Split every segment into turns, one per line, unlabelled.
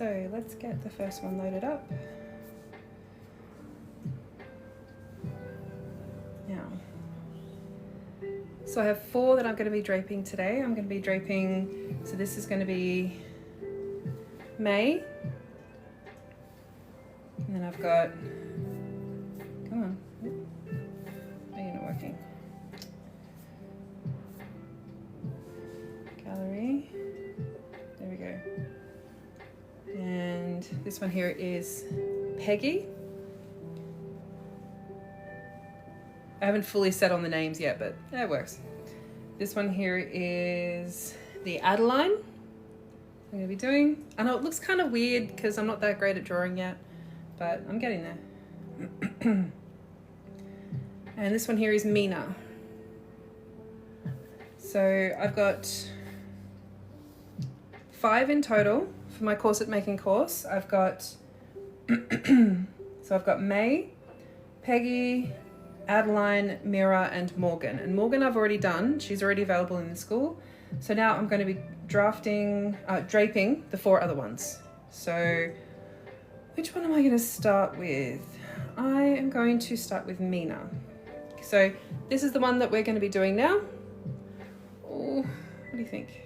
So let's get the first one loaded up. Now, so I have 4 that I'm going to be draping today. I'm going to be draping, so this is going to be May. And then I've got, come on, oh, you're not working. Gallery, there we go. And this one here is Peggy. I haven't fully set on the names yet, but that works. This one here is the Adeline I'm going to be doing. I know it looks kind of weird because I'm not that great at drawing yet, but I'm getting there. And this one here is Mina. So I've got 5 in total for my corset making course. I've got, so I've got May, Peggy, Adeline, Mira, and Morgan. And Morgan I've already done. She's already available in the school. So now I'm going to be draping the 4 other ones. So which one am I going to start with? I am going to start with Mina. So this is the one that we're going to be doing now. Oh, what do you think?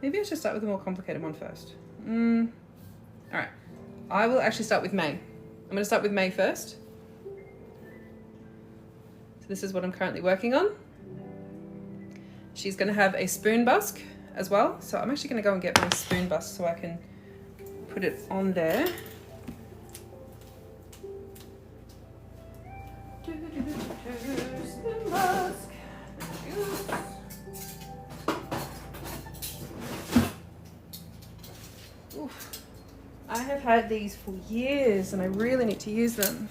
Maybe I should start with the more complicated one first. All right, I will actually start with May. I'm going to start with May first. So this is what I'm currently working on. She's going to have a spoon busk as well. So I'm actually going to go and get my spoon busk so I can put it on there. Spoon busk. Oof. I have had these for years and I really need to use them.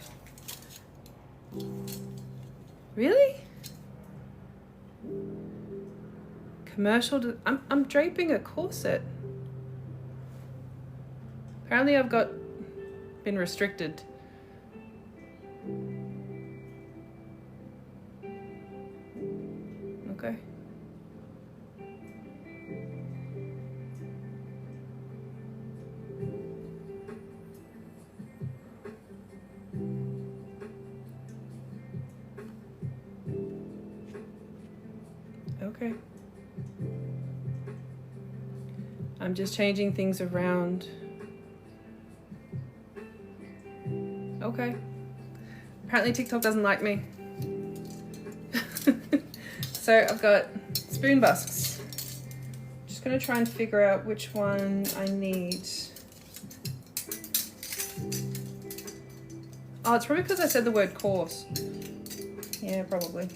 Really? Commercial, I'm draping a corset. Apparently I've been restricted. Okay. Okay. I'm just changing things around. Okay. Apparently TikTok doesn't like me. So I've got spoon busks. Just gonna try and figure out which one I need. Oh, it's probably because I said the word coarse. Yeah, probably.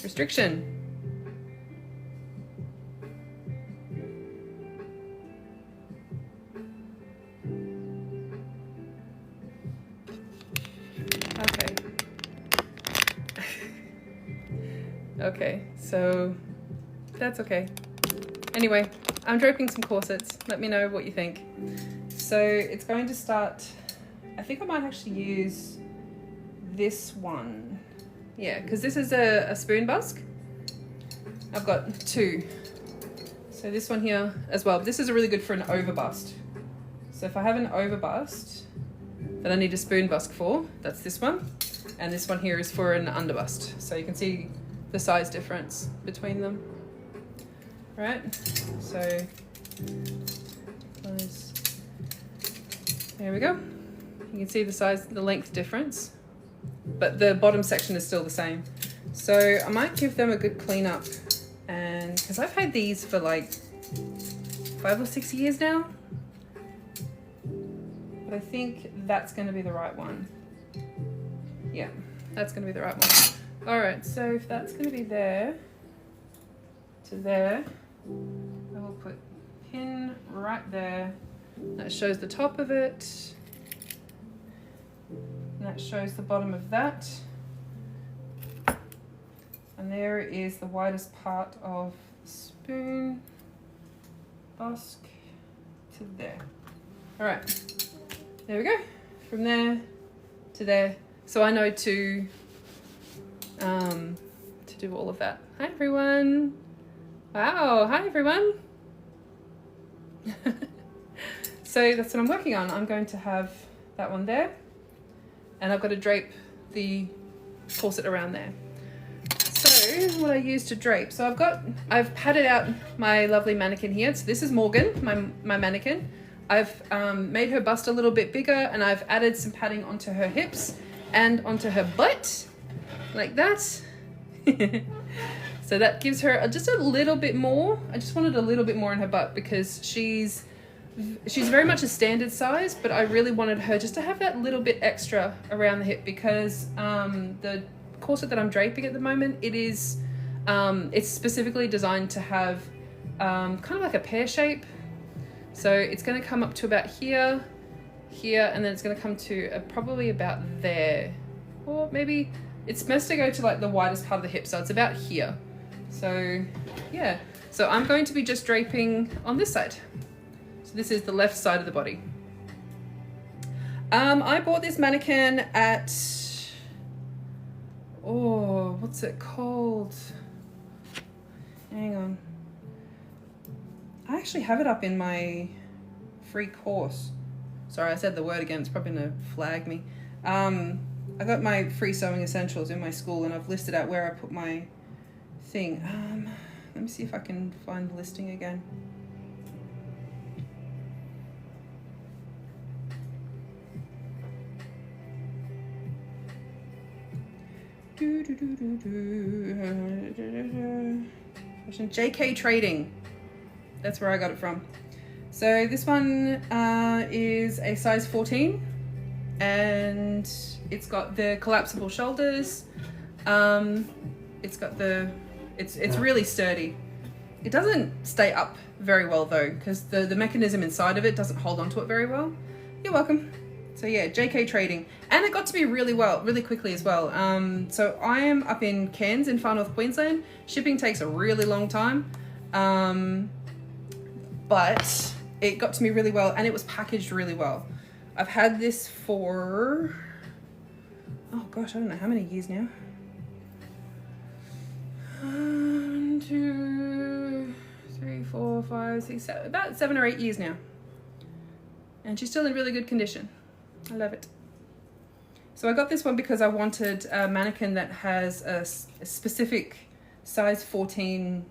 Restriction. Okay. Okay, so that's okay. Anyway, I'm draping some corsets. Let me know what you think. So it's going to start, I think I might actually use this one. Yeah, because this is a spoon busk. I've got 2. So this one here as well. This is really good for an overbust. So if I have an overbust that I need a spoon busk for, that's this one. And this one here is for an underbust. So you can see the size difference between them. All right, so close. There we go. You can see the size, the length difference, but the bottom section is still the same. So I might give them a good clean up, and because I've had these for like 5 or 6 years now, but I think that's going to be the right one. Yeah, that's going to be the right one. All right, so if that's going to be there to there, I will put pin right there. That shows the top of it, and that shows the bottom of that. And there is the widest part of the spoon busk to there. All right, there we go. From there to there. So I know to do all of that. Hi everyone. Wow, hi everyone. So that's what I'm working on. I'm going to have that one there, and I've got to drape the corset around there. So what I use to drape, so I've padded out my lovely mannequin here. So this is Morgan, my mannequin. I've made her bust a little bit bigger, and I've added some padding onto her hips and onto her butt, like that. So that gives her just a little bit more. I just wanted a little bit more in her butt because she's very much a standard size, but I really wanted her just to have that little bit extra around the hip because the corset that I'm draping at the moment, it's specifically designed to have kind of like a pear shape. So it's going to come up to about here, and then it's going to come to probably about there, or maybe it's supposed to go to like the widest part of the hip, so it's about here. So yeah, so I'm going to be just draping on this side. So this is the left side of the body. I bought this mannequin at, oh, what's it called? Hang on. I actually have it up in my free course. Sorry, I said the word again. It's probably gonna flag me. I got my free sewing essentials in my school, and I've listed out where I put my thing. Let me see if I can find the listing again. JK Trading. That's where I got it from. So this one is a size 14, and it's got the collapsible shoulders. It's got it's really sturdy. It doesn't stay up very well though, because the mechanism inside of it doesn't hold onto it very well. You're welcome. So yeah, JK Trading. And it got to me really quickly as well. So I am up in Cairns in far north Queensland. Shipping takes a really long time. But it got to me really well, and it was packaged really well. I've had this for, oh gosh, I don't know how many years now. 1, 2, 3, 4, 5, 6, 7, about 7 or 8 years now. And she's still in really good condition. I love it. So I got this one because I wanted a mannequin that has a specific size 14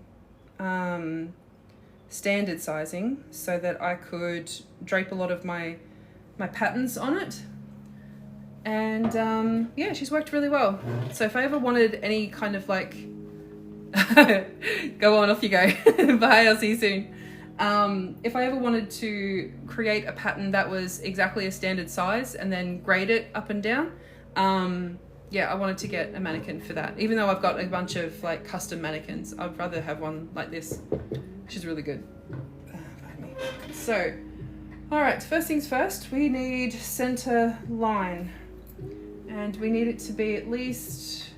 standard sizing, so that I could drape a lot of my patterns on it. And yeah, she's worked really well. So if I ever wanted any kind of like go on, off you go. Bye, I'll see you soon. If I ever wanted to create a pattern that was exactly a standard size and then grade it up and down, yeah, I wanted to get a mannequin for that. Even though I've got a bunch of like custom mannequins, I'd rather have one like this. She's really good. Pardon me. So, all right, first things first, we need center line, and we need it to be at least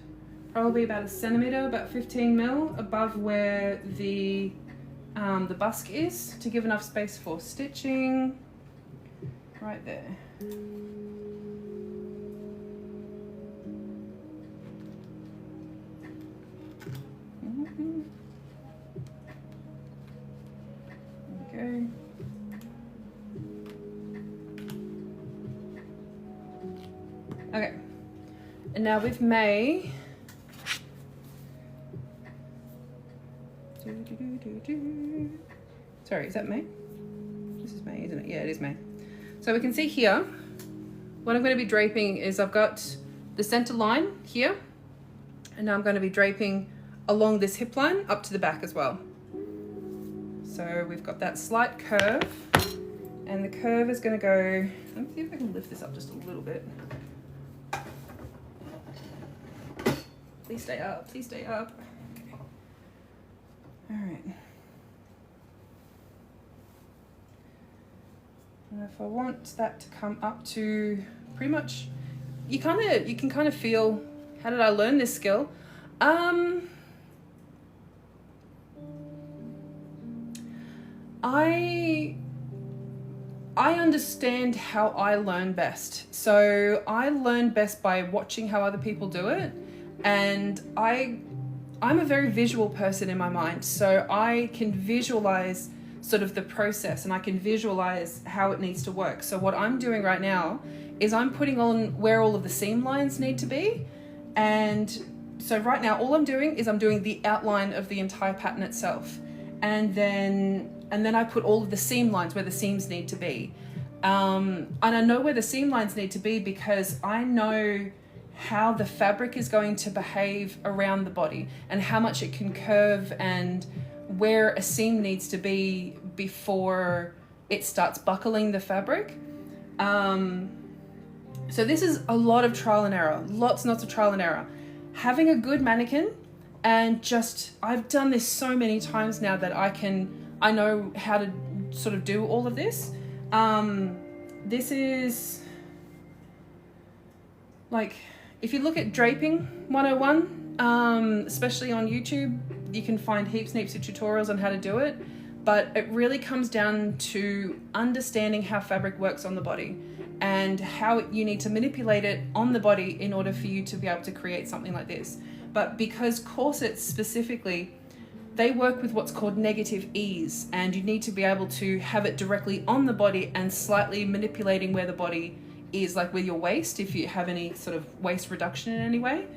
probably about 1 centimeter, about 15 mil above where the busk is, to give enough space for stitching. Right there. Okay. Okay. And now with May, sorry, is that May? This is May, isn't it? Yeah, it is May. So we can see here, what I'm going to be draping is I've got the center line here, and now I'm going to be draping along this hip line up to the back as well. So we've got that slight curve, and the curve is going to go, let me see if I can lift this up just a little bit. Please stay up, please stay up. Okay. All right. And if I want that to come up to pretty much, you can kind of feel, how did I learn this skill? I understand how I learn best. So I learn best by watching how other people do it. And I'm a very visual person in my mind. So I can visualize sort of the process, and I can visualize how it needs to work. So what I'm doing right now is I'm putting on where all of the seam lines need to be. And so right now, all I'm doing is I'm doing the outline of the entire pattern itself. And then I put all of the seam lines where the seams need to be. And I know where the seam lines need to be because I know how the fabric is going to behave around the body and how much it can curve and where a seam needs to be before it starts buckling the fabric. So this is a lot of trial and error, lots and lots of trial and error. Having a good mannequin, and I've done this so many times now that I know how to sort of do all of this. This is like, if you look at draping 101, especially on YouTube, you can find heaps and heaps of tutorials on how to do it, but it really comes down to understanding how fabric works on the body and how you need to manipulate it on the body in order for you to be able to create something like this. But because corsets specifically, they work with what's called negative ease, and you need to be able to have it directly on the body and slightly manipulating where the body is, like with your waist, if you have any sort of waist reduction in any way.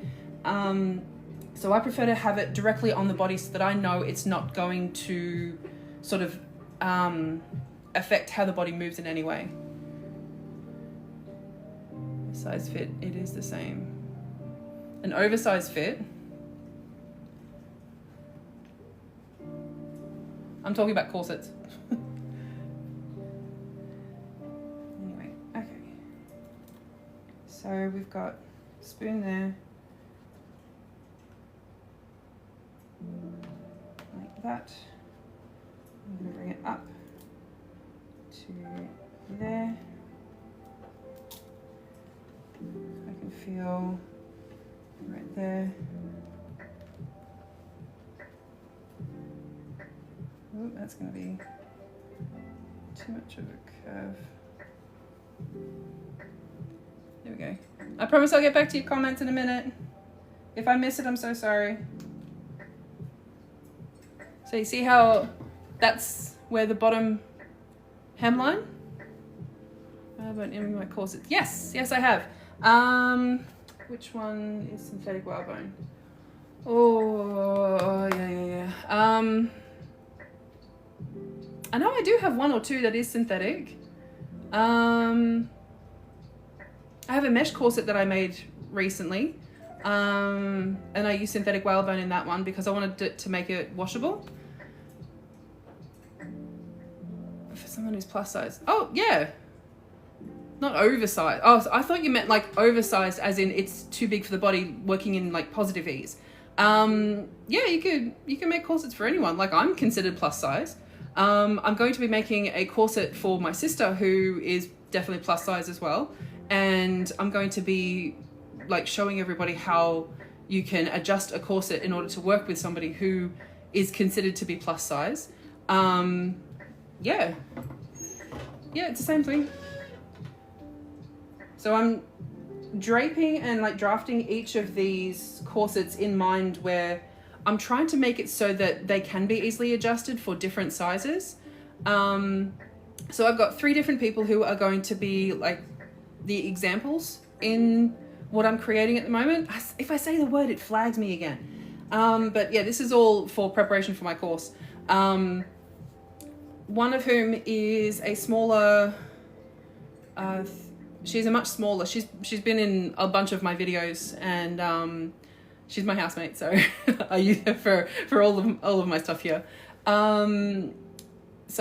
So I prefer to have it directly on the body so that I know it's not going to sort of affect how the body moves in any way. Size fit, it is the same. An oversized fit, I'm talking about corsets. Anyway, okay. So we've got spoon there, like that. I'm going to bring it up to there. I can feel right there. Ooh, that's going to be too much of a curve. There we go. I promise I'll get back to your comments in a minute. If I miss it, I'm so sorry. So you see how that's where the bottom hemline? I haven't in my corset. Yes, I have. Which one is synthetic whalebone? Oh, yeah. I know I do have one or two that is synthetic. I have a mesh corset that I made recently. And I used synthetic whalebone in that one because I wanted it to make it washable. For someone who's plus size. Oh, yeah. Not oversized. Oh, I thought you meant like oversized as in it's too big for the body, working in like positive ease. Yeah, you can make corsets for anyone. Like, I'm considered plus size. I'm going to be making a corset for my sister who is definitely plus size as well. And I'm going to be like showing everybody how you can adjust a corset in order to work with somebody who is considered to be plus size. Yeah, it's the same thing. So I'm draping and like drafting each of these corsets in mind, where I'm trying to make it so that they can be easily adjusted for different sizes. So I've got 3 different people who are going to be like the examples in what I'm creating at the moment. If I say the word, it flags me again. But yeah, this is all for preparation for my course. One of whom is a smaller, she's a much smaller, she's been in a bunch of my videos, and she's my housemate, so I use her for all of my stuff here. So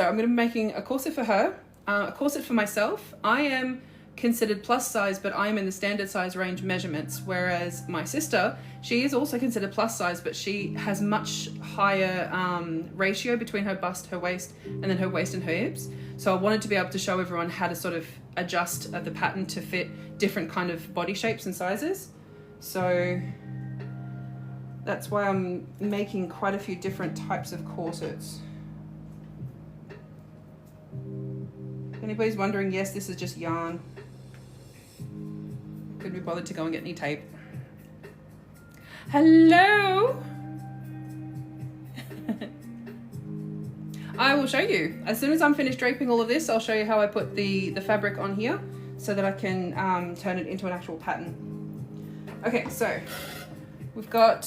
I'm going to be making a corset for her, a corset for myself. I am considered plus size, but I am in the standard size range measurements, whereas my sister, she is also considered plus size, but she has much higher ratio between her bust, her waist, and then her waist and her hips. So I wanted to be able to show everyone how to sort of adjust the pattern to fit different kind of body shapes and sizes. So that's why I'm making quite a few different types of corsets. If anybody's wondering, yes, this is just yarn. Couldn't be bothered to go and get any tape. Hello! I will show you. As soon as I'm finished draping all of this, I'll show you how I put the fabric on here so that I can turn it into an actual pattern. Okay, so we've got...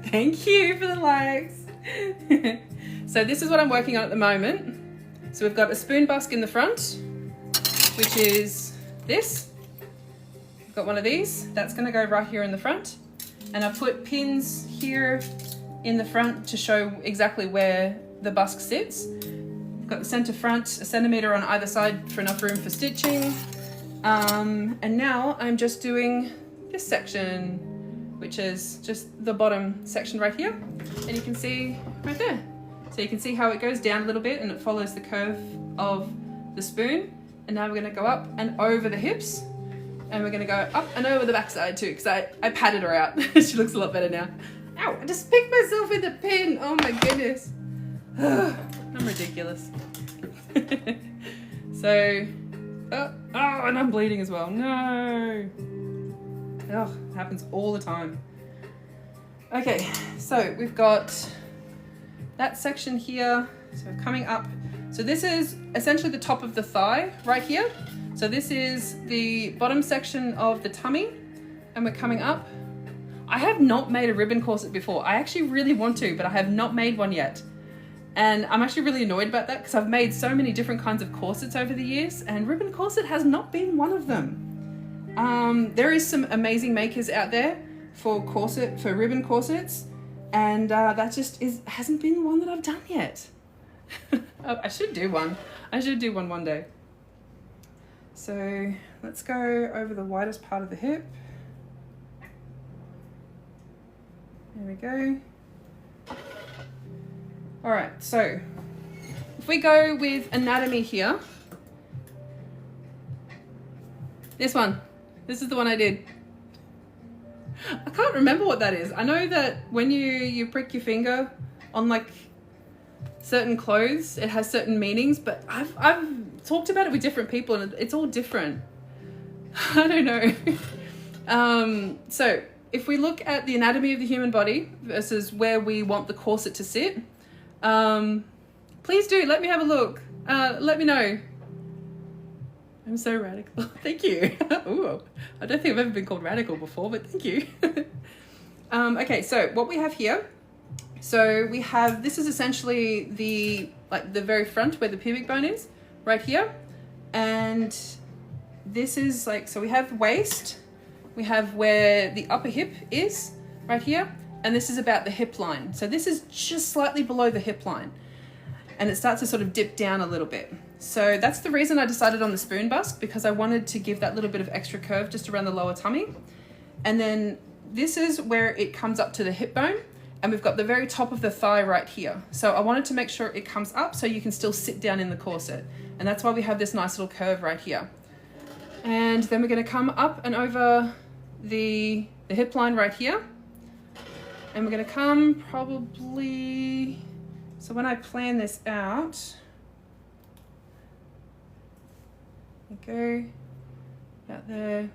Thank you for the likes. So this is what I'm working on at the moment. So we've got a spoon busk in the front, which is this. I've got one of these. That's going to go right here in the front. And I've put pins here in the front to show exactly where the busk sits. I've got the center front, a centimeter on either side for enough room for stitching. And now I'm just doing this section, which is just the bottom section right here. And you can see right there. So you can see how it goes down a little bit and it follows the curve of the spoon. And now we're going to go up and over the hips. And we're going to go up and over the backside too, because I patted her out. She looks a lot better now. Ow, I just picked myself with the pin. Oh my goodness. I'm ridiculous. So, oh, and I'm bleeding as well. No. Oh, it happens all the time. Okay, so we've got that section here. So coming up. So this is essentially the top of the thigh right here. So this is the bottom section of the tummy, and we're coming up. I have not made a ribbon corset before. I actually really want to, but I have not made one yet. And I'm actually really annoyed about that because I've made so many different kinds of corsets over the years, and ribbon corset has not been one of them. There is some amazing makers out there for ribbon corsets, and that just hasn't been one that I've done yet. I should do one. I should do one day. So let's go over the widest part of the hip. There we go. All right, so if we go with anatomy here, this is the one I did. I can't remember what that is. I know that when you prick your finger on like certain clothes, it has certain meanings, but I've talked about it with different people and it's all different. I don't know. So if we look at the anatomy of the human body versus where we want the corset to sit, please do let me have a look. Let me know. I'm so radical. Thank you. Ooh, I don't think I've ever been called radical before, but thank you. Okay, so what we have here, so we have, this is essentially the very front where the pubic bone is, right here. And this is like, so we have waist, we have where the upper hip is, right here. And this is about the hip line. So this is just slightly below the hip line. And it starts to sort of dip down a little bit. So that's the reason I decided on the spoon busk, because I wanted to give that little bit of extra curve just around the lower tummy. And then this is where it comes up to the hip bone, and we've got the very top of the thigh right here. So I wanted to make sure it comes up so you can still sit down in the corset. And that's why we have this nice little curve right here. And then we're going to come up and over the hip line right here. And we're going to come probably, so when I plan this out, go about there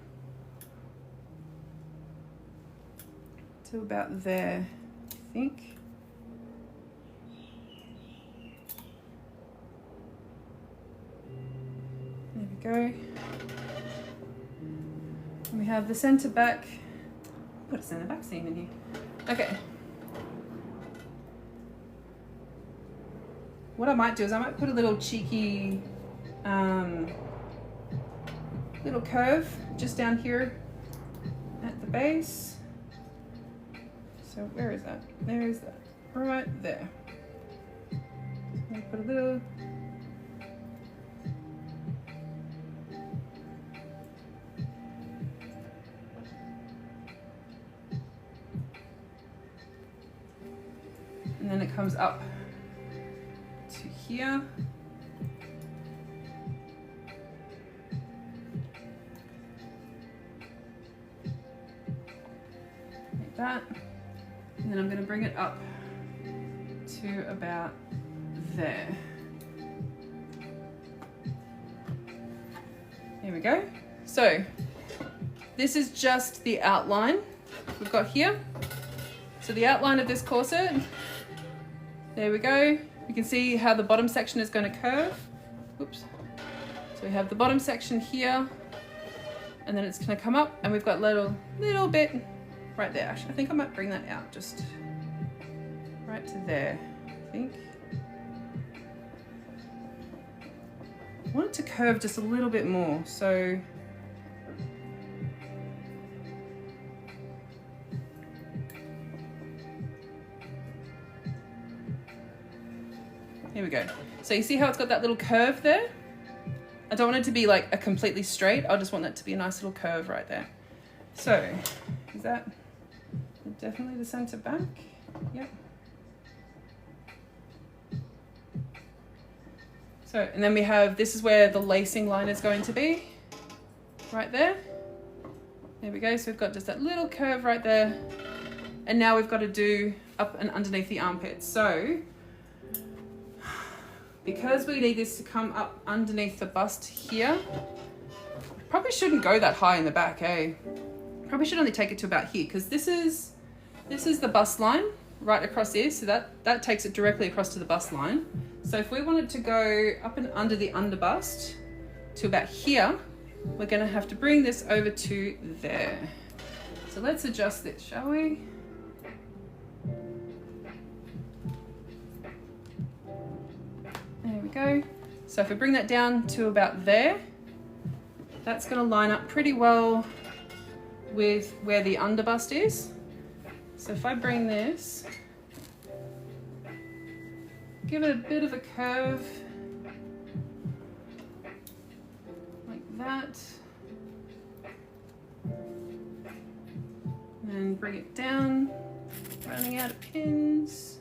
to about there, I think. There we go. We have the center back. Put a center back seam in here. Okay. What I might do is I might put a little cheeky little curve just down here at the base. So where is that? There is that. Right there. Put a little. And then it comes up to here. Like that. And then I'm going to bring it up to about there. There we go. So this is just the outline we've got here. So the outline of this corset, there we go. You can see how the bottom section is going to curve. Oops. So we have the bottom section here, and then it's going to come up, and we've got little bit right there. Actually, I think I might bring that out just right to there, I think. I want it to curve just a little bit more, so here we go. So you see how it's got that little curve there? I don't want it to be like a completely straight. I just want that to be a nice little curve right there. So is that definitely the center back? Yep. So, and then we have, this is where the lacing line is going to be, right there. There we go, so we've got just that little curve right there. And now we've got to do up and underneath the armpit. So, because we need this to come up underneath the bust here, probably shouldn't go that high in the back, eh? Probably should only take it to about here, because this is the bust line right across here, so that takes it directly across to the bust line. So if we wanted to go up and under the underbust to about here, we're going to have to bring this over to there. So let's adjust this, shall we? There we go. So if we bring that down to about there, that's going to line up pretty well with where the underbust is. So if I bring this, give it a bit of a curve, like that, and bring it down, running out of pins,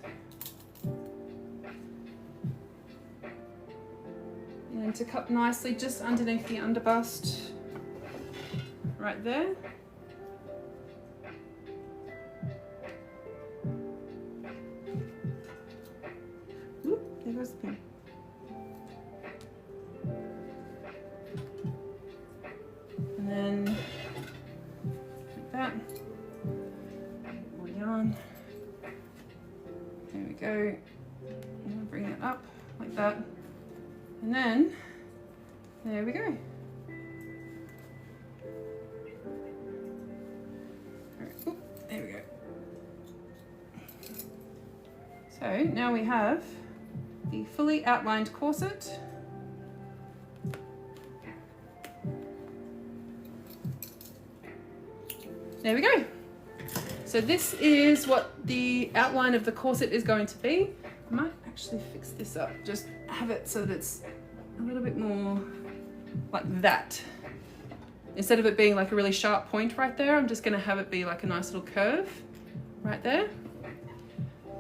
and to cup nicely just underneath the underbust, right there. There goes the pin. And then like that. More yarn. There we go. And I'll bring it up like that. And then there we go. Alright, there we go. So now we have the fully outlined corset. There we go. So this is what the outline of the corset is going to be. I might actually fix this up, just have it so that it's a little bit more like that. Instead of it being like a really sharp point right there, I'm just going to have it be like a nice little curve right there.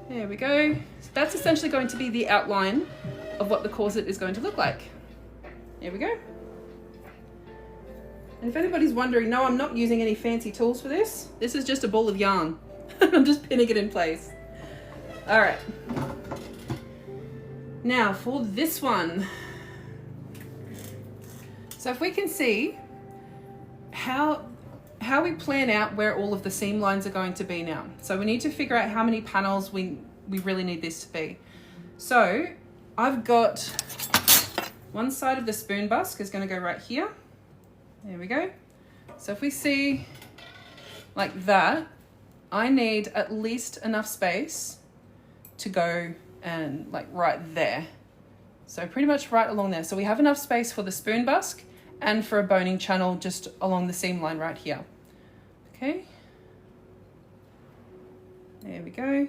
There we go. So that's essentially going to be the outline of what the corset is going to look like. There we go. And if anybody's wondering, no, I'm not using any fancy tools for this. This is just a ball of yarn. I'm just pinning it in place. All right. Now for this one. So if we can see how we plan out where all of the seam lines are going to be now. So we need to figure out how many panels we really need this to be. So I've got one side of the spoon bust is going to go right here. There we go. So if we see like that, I need at least enough space to go and like right there. So pretty much right along there. So we have enough space for the spoon busk and for a boning channel just along the seam line right here. Okay. There we go.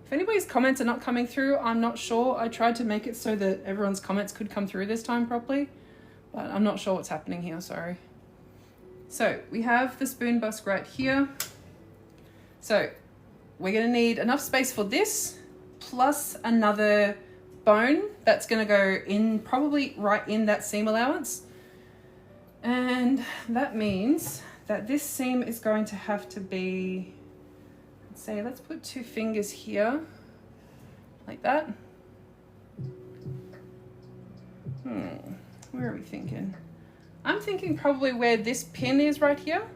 If anybody's comments are not coming through, I'm not sure. I tried to make it so that everyone's comments could come through this time properly, but I'm not sure what's happening here, sorry. So we have the spoon busk right here. So we're gonna need enough space for this, plus another bone that's gonna go in probably right in that seam allowance. And that means that this seam is going to have to be, say, let's put 2 fingers here, like that. Where are we thinking? I'm thinking probably where this pin is right here.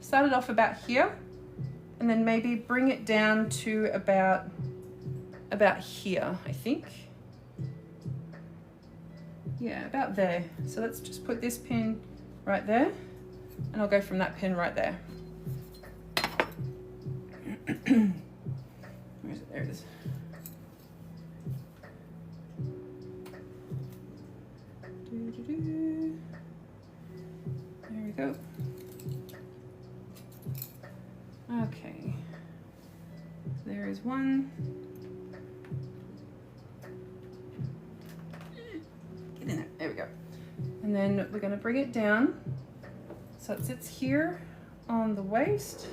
Start it off about here, and then maybe bring it down to about here, I think. Yeah, about there. So let's just put this pin right there, and I'll go from that pin right there. Where is it? There it is. There we go. Okay. So there is one. Get in there. There we go. And then we're going to bring it down so it sits here on the waist.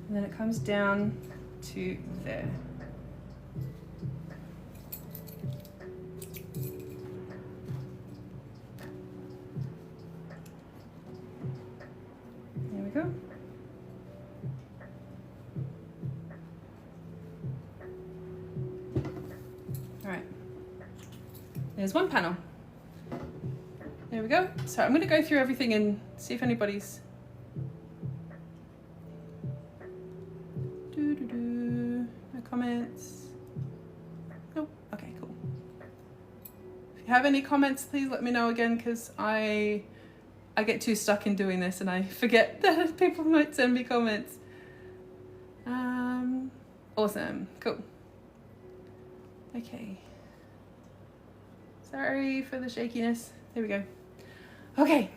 And then it comes down to there. There we go. All right. There's one panel. There we go. So I'm going to go through everything and see if anybody's no comments. Nope. Okay, cool. If you have any comments, please let me know again, because I get too stuck in doing this and I forget that people might send me comments. Awesome. Cool. Okay. Sorry for the shakiness. There we go. Okay.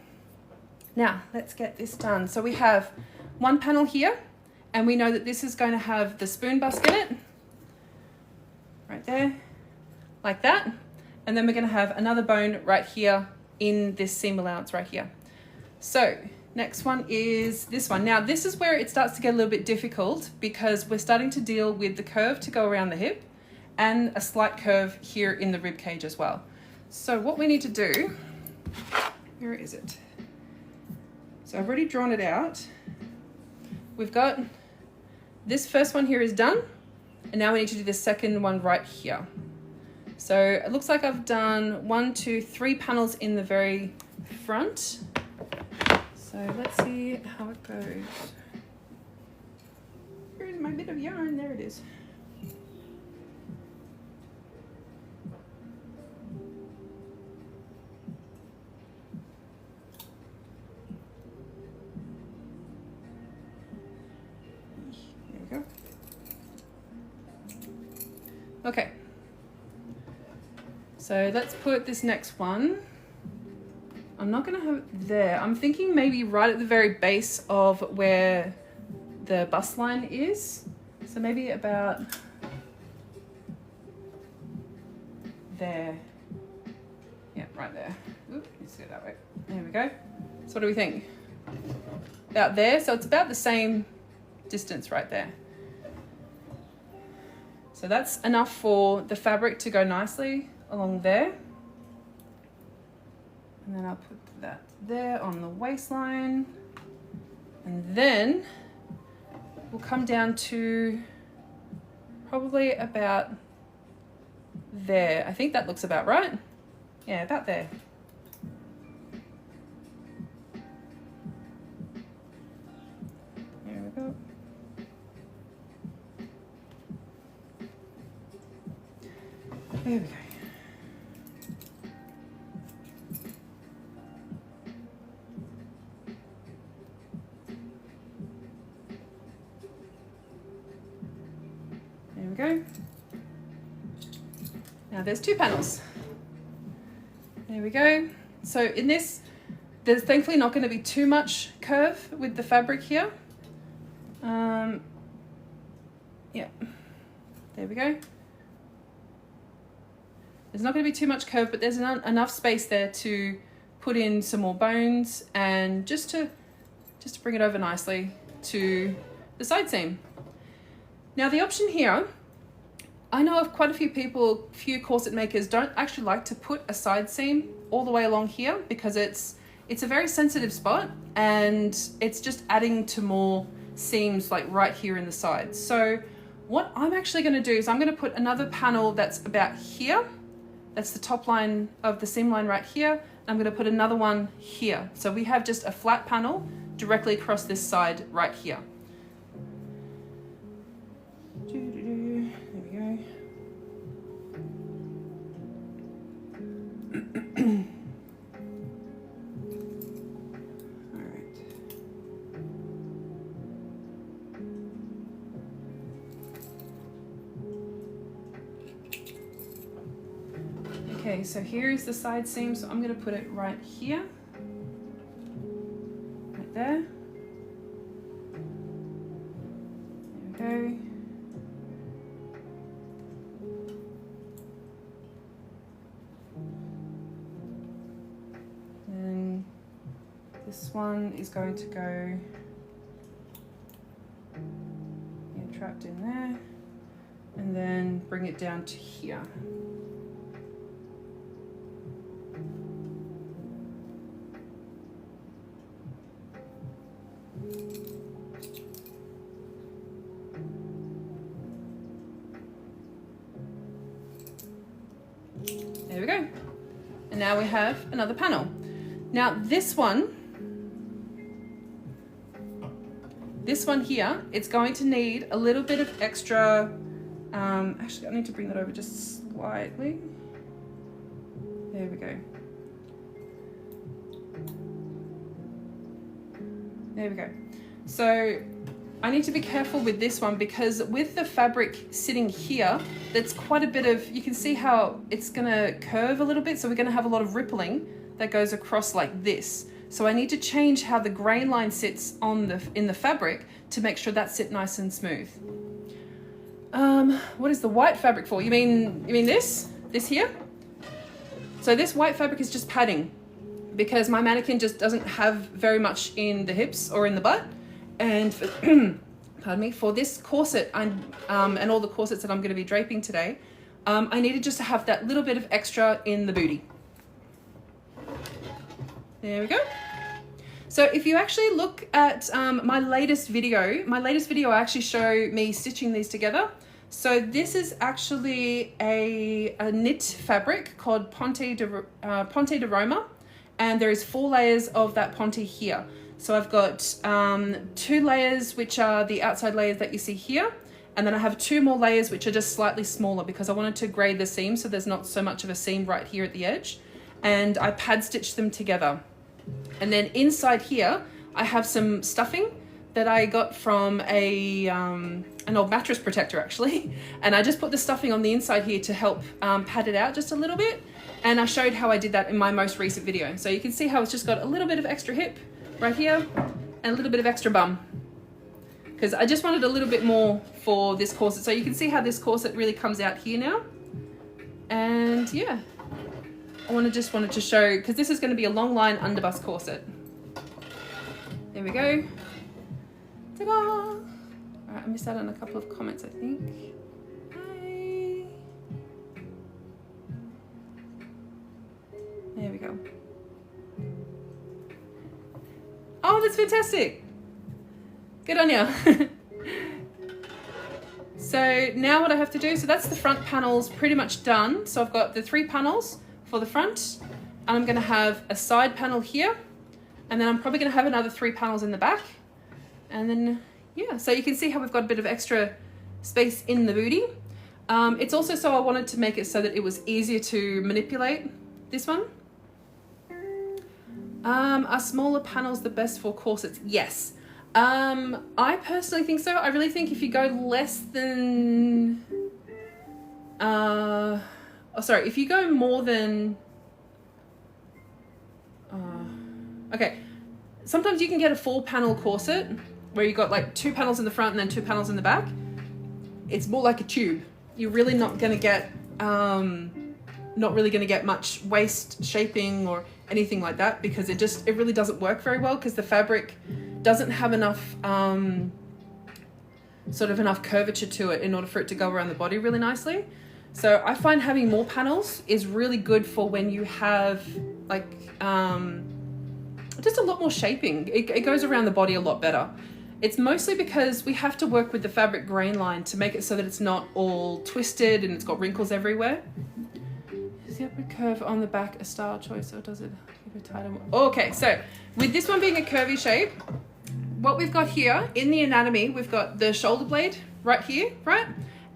Now let's get this done. So we have one panel here, and we know that this is going to have the spoon busk in it, right there, like that. And then we're going to have another bone right here in this seam allowance right here. So next one is this one. Now this is where it starts to get a little bit difficult, because we're starting to deal with the curve to go around the hip and a slight curve here in the rib cage as well. So what we need to do, where is it? So I've already drawn it out. We've got this first one here is done, and now we need to do the second one right here. So it looks like I've done 1, 2, 3 panels in the very front. So let's see how it goes. Here's my bit of yarn, there it is. Okay, so let's put this next one. I'm not gonna have it there. I'm thinking maybe right at the very base of where the bust line is. So maybe about there. Yeah, right there. Oop, let's go that way. There we go. So what do we think? About there, so it's about the same distance right there. So that's enough for the fabric to go nicely along there. And then I'll put that there on the waistline. And then we'll come down to probably about there. I think that looks about right. Yeah, about there. There we go. There we go. go. Now there's 2 panels. There we go. So in this, there's thankfully not going to be too much curve with the fabric here. Yeah, there we go. There's not going to be too much curve, but there's enough space there to put in some more bones and just to bring it over nicely to the side seam. Now the option here, I know of quite a few corset makers don't actually like to put a side seam all the way along here because it's a very sensitive spot and it's just adding to more seams like right here in the sides. So what I'm actually going to do is I'm going to put another panel that's about here. That's the top line of the seam line right here. I'm going to put another one here. So we have just a flat panel directly across this side right here. There we go. Okay, so here is the side seam, so I'm going to put it right here, right there. There we go. And this one is going to go trapped in there, and then bring it down to here. There we go. And now we have another panel. Now this one here, it's going to need a little bit of extra, actually I need to bring that over just slightly. There we go. There we go. So I need to be careful with this one because with the fabric sitting here, that's quite a bit of, you can see how it's gonna curve a little bit. So we're gonna have a lot of rippling that goes across like this. So I need to change how the grain line sits in the fabric to make sure that sits nice and smooth. What is the white fabric for? You mean this here? So this white fabric is just padding because my mannequin just doesn't have very much in the hips or in the butt. And for, pardon me, for this corset and all the corsets that I'm going to be draping today, I needed just to have that little bit of extra in the booty. There we go. So if you actually look at my latest video I actually show me stitching these together. So this is actually a knit fabric called Ponte de Roma, and there is 4 layers of that ponte here. So I've got 2 layers, which are the outside layers that you see here. And then I have 2 more layers, which are just slightly smaller because I wanted to grade the seam so there's not so much of a seam right here at the edge. And I pad stitched them together. And then inside here, I have some stuffing that I got from an old mattress protector actually. And I just put the stuffing on the inside here to help pad it out just a little bit. And I showed how I did that in my most recent video. So you can see how it's just got a little bit of extra hip right here and a little bit of extra bum, because I just wanted a little bit more for this corset. So you can see how this corset really comes out here now. And yeah, I just wanted to show, because this is going to be a long line underbust corset. There we go. Ta-da! All right, I missed out on a couple of comments, I think. Hi. There we go. Oh, that's fantastic. Good on you. So now what I have to do, so that's the front panels pretty much done. So I've got the 3 panels for the front, and I'm going to have a side panel here, and then I'm probably going to have another 3 panels in the back. And then, yeah, so you can see how we've got a bit of extra space in the booty. It's also so I wanted to make it so that it was easier to manipulate this one. Are smaller panels the best for corsets? Yes. I personally think so. I really think if you go less than oh sorry, if you go more than, okay, sometimes you can get a 4-panel corset where you got like 2 panels in the front and then 2 panels in the back. It's more like a tube. You're really not going to get much waist shaping or anything like that, because it really doesn't work very well, because the fabric doesn't have enough enough curvature to it in order for it to go around the body really nicely. So I find having more panels is really good for when you have like just a lot more shaping. It goes around the body a lot better. It's mostly because we have to work with the fabric grain line to make it so that it's not all twisted and it's got wrinkles everywhere. Is the upward curve on the back a style choice, or does it keep it tighter? Okay, so with this one being a curvy shape, what we've got here in the anatomy, we've got the shoulder blade right here, right?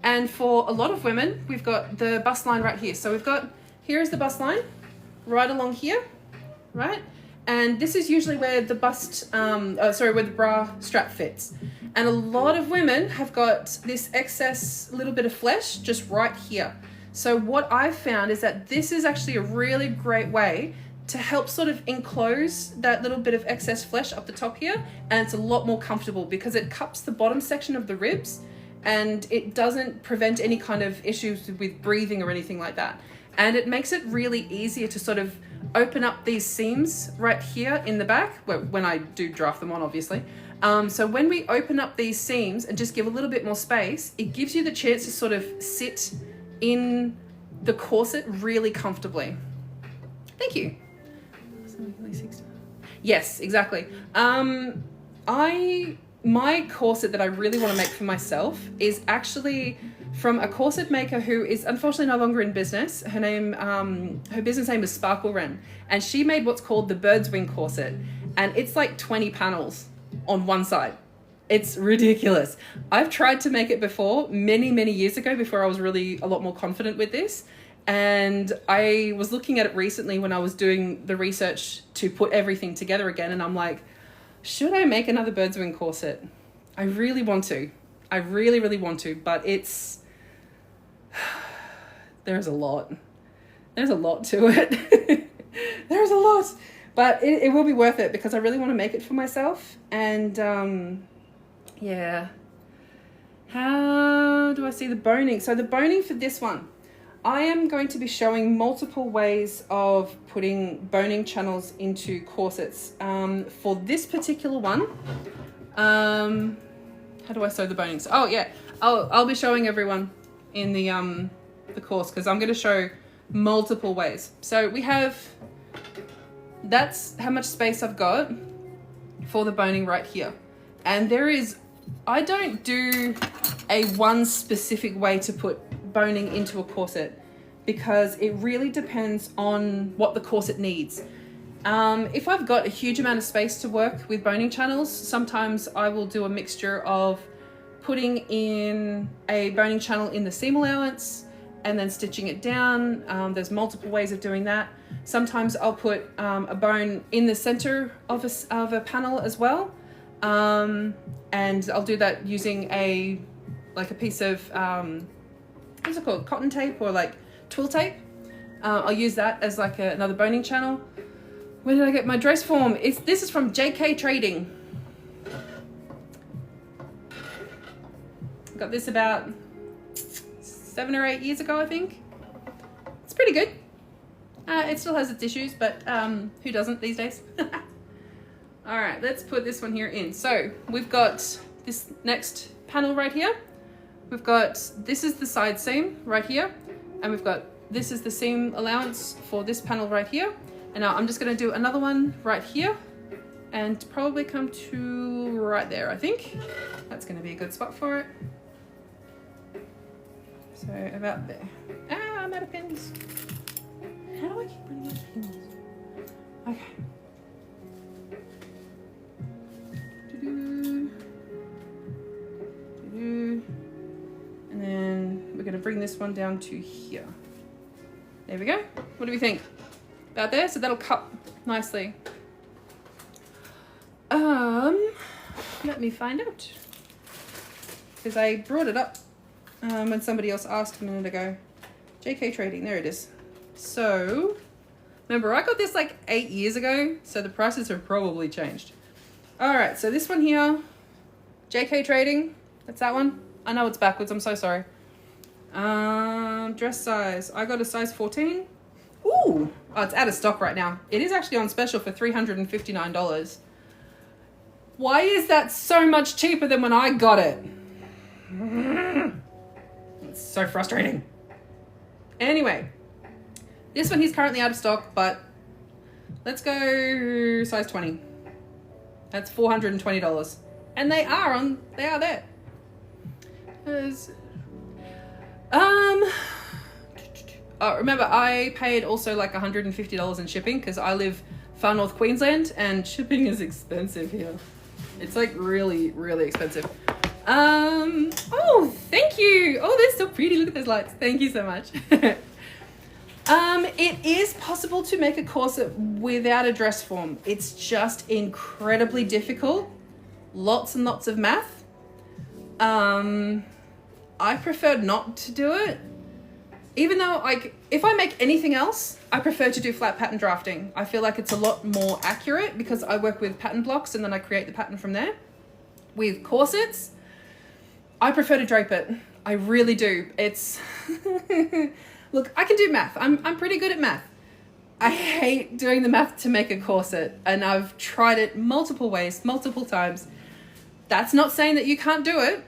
And for a lot of women, we've got the bust line right here. So we've got, here is the bust line right along here, right? And this is usually where the where the bra strap fits. And a lot of women have got this excess little bit of flesh just right here. So what I've found is that this is actually a really great way to help sort of enclose that little bit of excess flesh up the top here. And it's a lot more comfortable because it cups the bottom section of the ribs and it doesn't prevent any kind of issues with breathing or anything like that. And it makes it really easier to sort of open up these seams right here in the back, when I do draft them on, obviously. So when we open up these seams and just give a little bit more space, it gives you the chance to sort of sit in the corset really comfortably. Thank you. Yes, exactly. My corset that I really want to make for myself is actually from a corset maker who is unfortunately no longer in business. Her business name is Sparkle Wren, and she made what's called the bird's wing corset, and it's like 20 panels on one side. It's ridiculous. I've tried to make it before, many years ago, before I was really a lot more confident with this. And I was looking at it recently when I was doing the research to put everything together again. And I'm like, should I make another bird's wing corset? I really want to. I really want to, but there's a lot. There's a lot to it. There's a lot, but it will be worth it because I really want to make it for myself. And yeah. How do I see the boning? So the boning for this one, I am going to be showing multiple ways of putting boning channels into corsets. For this particular one, how do I sew the bonings? Oh yeah, I'll be showing everyone in the course because I'm going to show multiple ways. So we have, that's how much space I've got for the boning right here. And I don't do a one specific way to put boning into a corset because it really depends on what the corset needs. If I've got a huge amount of space to work with boning channels, sometimes I will do a mixture of putting in a boning channel in the seam allowance and then stitching it down. There's multiple ways of doing that. Sometimes I'll put a bone in the center of a panel as well. And I'll do that using a piece of what's it called, cotton tape or like twill tape. I'll use that as like another boning channel. Where did I get my dress form? This is from JK Trading. Got this about 7 or 8 years ago, I think. It's pretty good. It still has its issues, but who doesn't these days? All right, let's put this one here in. So we've got this next panel right here. We've got, this is the side seam right here. And we've got, this is the seam allowance for this panel right here. And now I'm just gonna do another one right here and probably come to right there, I think. That's gonna be a good spot for it. So about there. Ah, I'm out of pins. How do I keep running out of pins? Okay. And then we're going to bring this one down to here. There we go. What do we think? About there? So that'll cup nicely. Let me find out. Because I brought it up when somebody else asked a minute ago. JK Trading, there it is. So, remember I got this like 8 years ago, so the prices have probably changed. All right, so this one here, JK Trading, that's that one. I know it's backwards, I'm so sorry. Dress size, I got a size 14. Ooh, oh, it's out of stock right now. It is actually on special for $359. Why is that so much cheaper than when I got it? It's so frustrating. Anyway, this one he's currently out of stock, but let's go size 20. That's $420. And they are there. Remember, I paid also like $150 in shipping because I live far north Queensland and shipping is expensive here. It's like really, really expensive. Oh, thank you. Oh, they're so pretty. Look at those lights. Thank you so much. It is possible to make a corset without a dress form. It's just incredibly difficult. Lots and lots of math. I prefer not to do it. Even though, like, if I make anything else, I prefer to do flat pattern drafting. I feel like it's a lot more accurate because I work with pattern blocks and then I create the pattern from there. With corsets, I prefer to drape it. I really do. It's... Look, I can do math. I'm pretty good at math. I hate doing the math to make a corset, and I've tried it multiple ways, multiple times. That's not saying that you can't do it.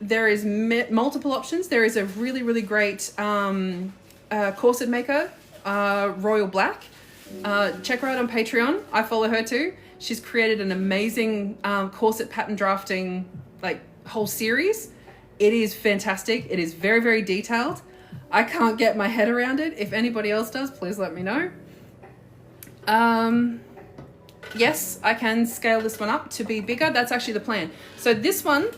There is multiple options. There is a really, really great corset maker, Royal Black. Check her out on Patreon. I follow her too. She's created an amazing corset pattern drafting like whole series. It is fantastic. It is very, very detailed. I can't get my head around it. If anybody else does, please let me know. Yes, I can scale this one up to be bigger. That's actually the plan. So this one,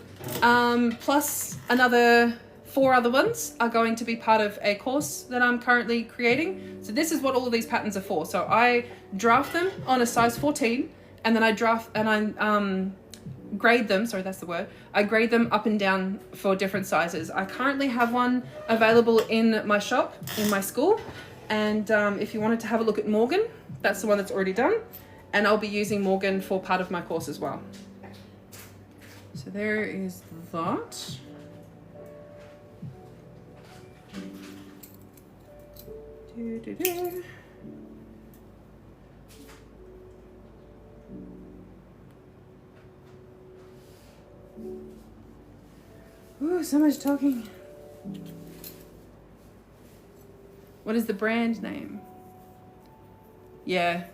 plus another 4 other ones are going to be part of a course that I'm currently creating. So this is what all of these patterns are for. So I draft them on a size 14 and then I grade them, sorry, that's the word. I grade them up and down for different sizes. I currently have one available in my shop, in my school. And if you wanted to have a look at Morgan, that's the one that's already done. And I'll be using Morgan for part of my course as well. So there is that. Ooh, so much talking. What is the brand name? Yeah.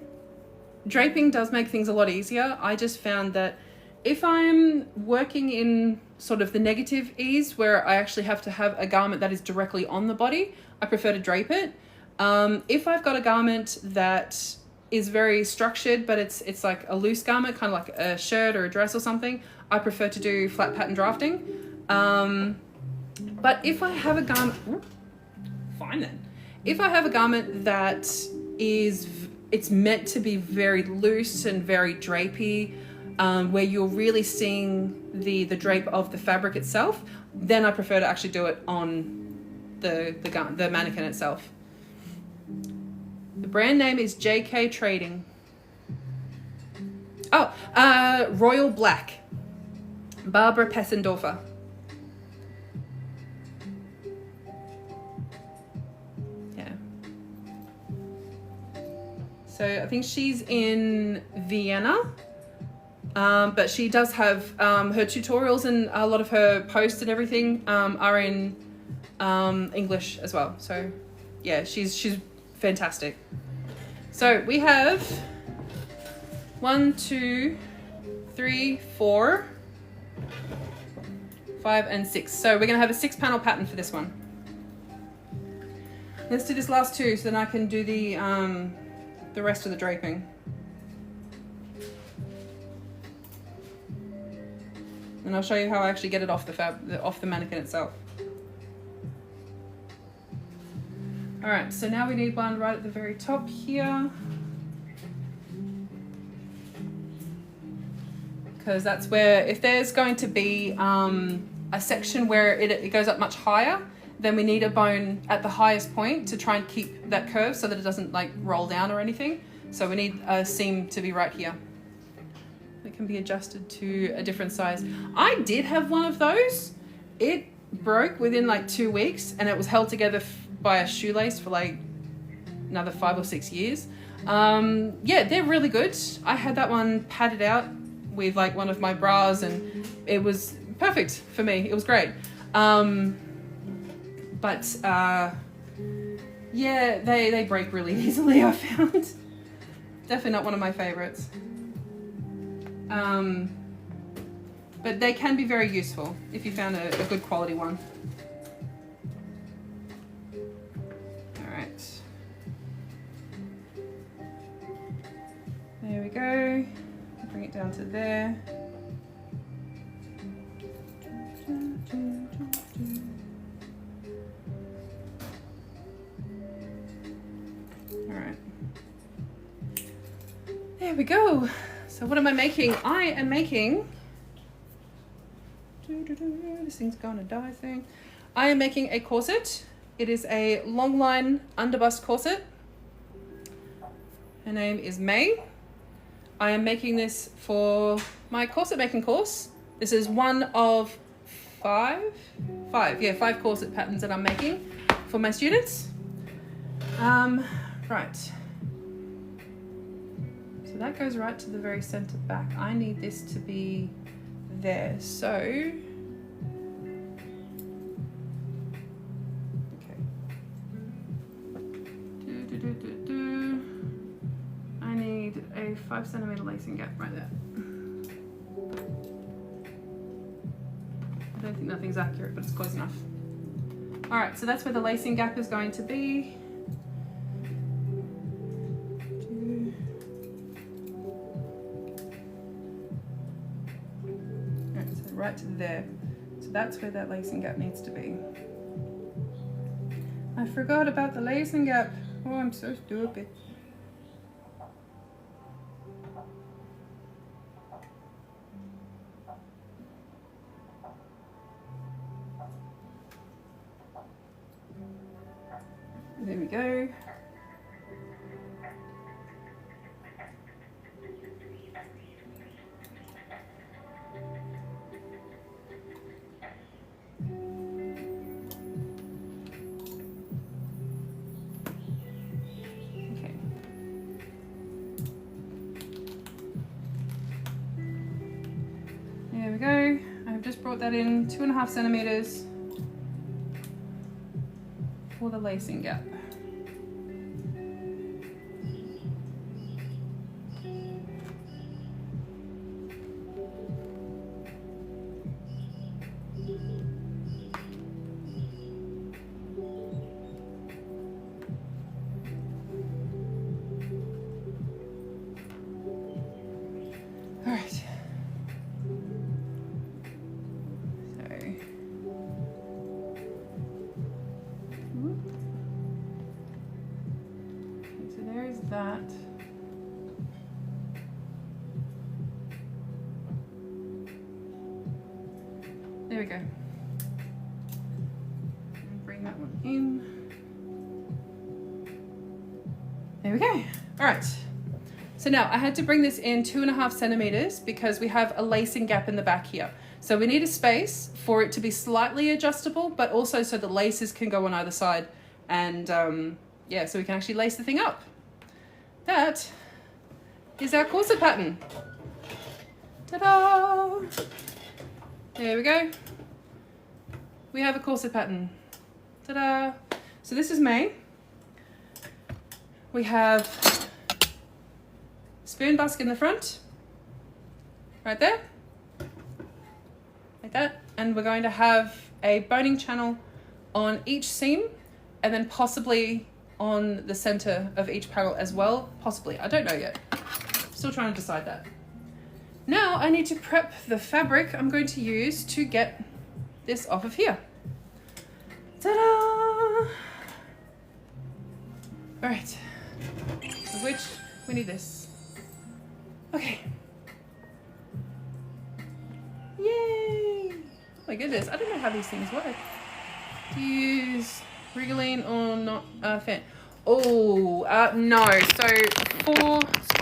Draping does make things a lot easier. I just found that if I'm working in sort of the negative ease where I actually have to have a garment that is directly on the body, I prefer to drape it. If I've got a garment that is very structured, but it's like a loose garment, kind of like a shirt or a dress or something, I prefer to do flat pattern drafting. But if I have a garment, fine then. If I have a garment that it's meant to be very loose and very drapey, where you're really seeing the drape of the fabric itself, then I prefer to actually do it on the mannequin itself. The brand name is JK Trading. Oh, Royal Black. Barbara Pessendorfer. Yeah. So I think she's in Vienna. But she does have her tutorials and a lot of her posts and everything are in English as well. So yeah, she's fantastic. So we have 1, 2, 3, 4, 5, and 6. So we're gonna have a 6-panel pattern for this one. Let's do this last 2 so then I can do the rest of the draping. And I'll show you how I actually get it off the mannequin itself. All right, so now we need one right at the very top here. Because that's where, if there's going to be a section where it goes up much higher, then we need a bone at the highest point to try and keep that curve so that it doesn't like roll down or anything. So we need a seam to be right here. It can be adjusted to a different size. I did have one of those. It broke within like 2 weeks and it was held together by a shoelace for like another 5 or 6 years. Yeah, they're really good. I had that one padded out with like one of my bras and it was perfect for me. It was great. Yeah, they break really easily, I found. Definitely not one of my favorites. But they can be very useful if you found a good quality one. All right. There we go. Bring it down to there. All right. There we go. So what am I making? I am making, this thing's gonna die thing. I am making a corset. It is a long line underbust corset. Her name is May. I am making this for my corset making course. This is one of five corset patterns that I'm making for my students. Right. So that goes right to the very center back. I need this to be there. So, okay. I need a 5 centimeter lacing gap right there. I don't think nothing's accurate, but it's close enough. All right, so that's where the lacing gap is going to be. Right to there. So that's where that lacing gap needs to be. I forgot about the lacing gap. Oh, I'm so stupid. There we go. There we go. I've just brought that in 2.5 centimeters for the lacing gap. All right. That. There we go. And bring that one in. There we go. All right. So now I had to bring this in 2.5 centimeters because we have a lacing gap in the back here. So we need a space for it to be slightly adjustable, but also so the laces can go on either side. And yeah, so we can actually lace the thing up. That is our corset pattern. Ta-da! There we go. We have a corset pattern. Ta-da! So this is May. We have spoon basket in the front, right there, like that. And we're going to have a boning channel on each seam and then possibly on the center of each panel as well. Possibly, I don't know yet. Still trying to decide that. Now I need to prep the fabric I'm going to use to get this off of here. Ta-da! All right, of which we need this. Okay. Yay! Oh my goodness, I don't know how these things work. Do you use Rigoline or not fan? Oh, no. So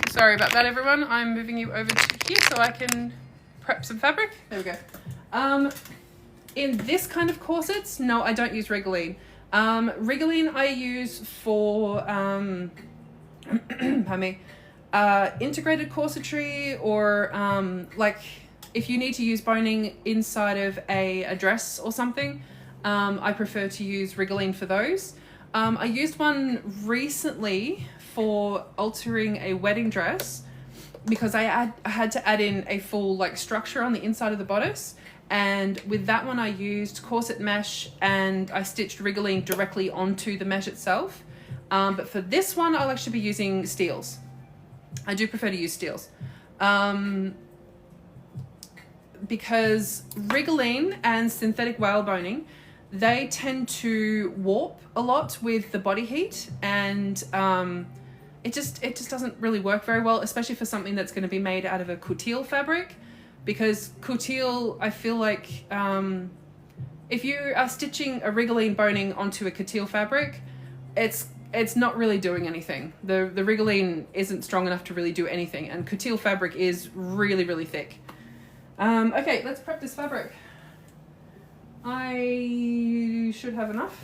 sorry about that, everyone. I'm moving you over to here so I can prep some fabric. There we go. In this kind of corsets, no, I don't use Rigoline. Rigoline I use for, pardon me, integrated corsetry, or like if you need to use boning inside of a dress or something. I prefer to use Rigoline for those. I used one recently for altering a wedding dress because I had to add in a full like structure on the inside of the bodice, and with that one I used corset mesh and I stitched Rigoline directly onto the mesh itself. But for this one I'll actually be using steels. I do prefer to use steels. Because Rigoline and synthetic whale boning, they tend to warp a lot with the body heat, and it just doesn't really work very well, especially for something that's going to be made out of a coutil fabric, because coutil, I feel like if you are stitching a Rigoline boning onto a coutil fabric, it's not really doing anything. The Rigoline isn't strong enough to really do anything, and coutil fabric is really, really thick. Okay, let's prep this fabric. I should have enough.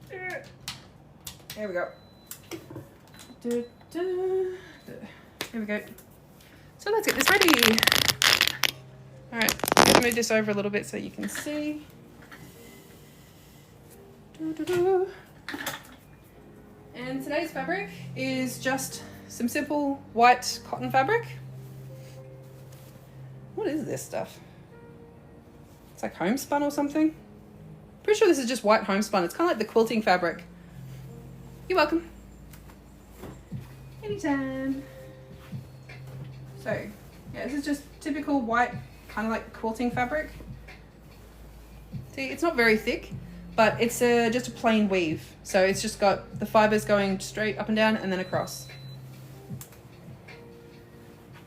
There we go. Here we go. So let's get this ready. All right, let's move this over a little bit so you can see. And today's fabric is just some simple white cotton fabric. What is this stuff? It's like homespun or something. Pretty sure this is just white homespun. It's kind of like the quilting fabric. You're welcome. Anytime. So, yeah, this is just typical white, kind of like quilting fabric. See, it's not very thick, but it's just a plain weave. So it's just got the fibers going straight up and down and then across.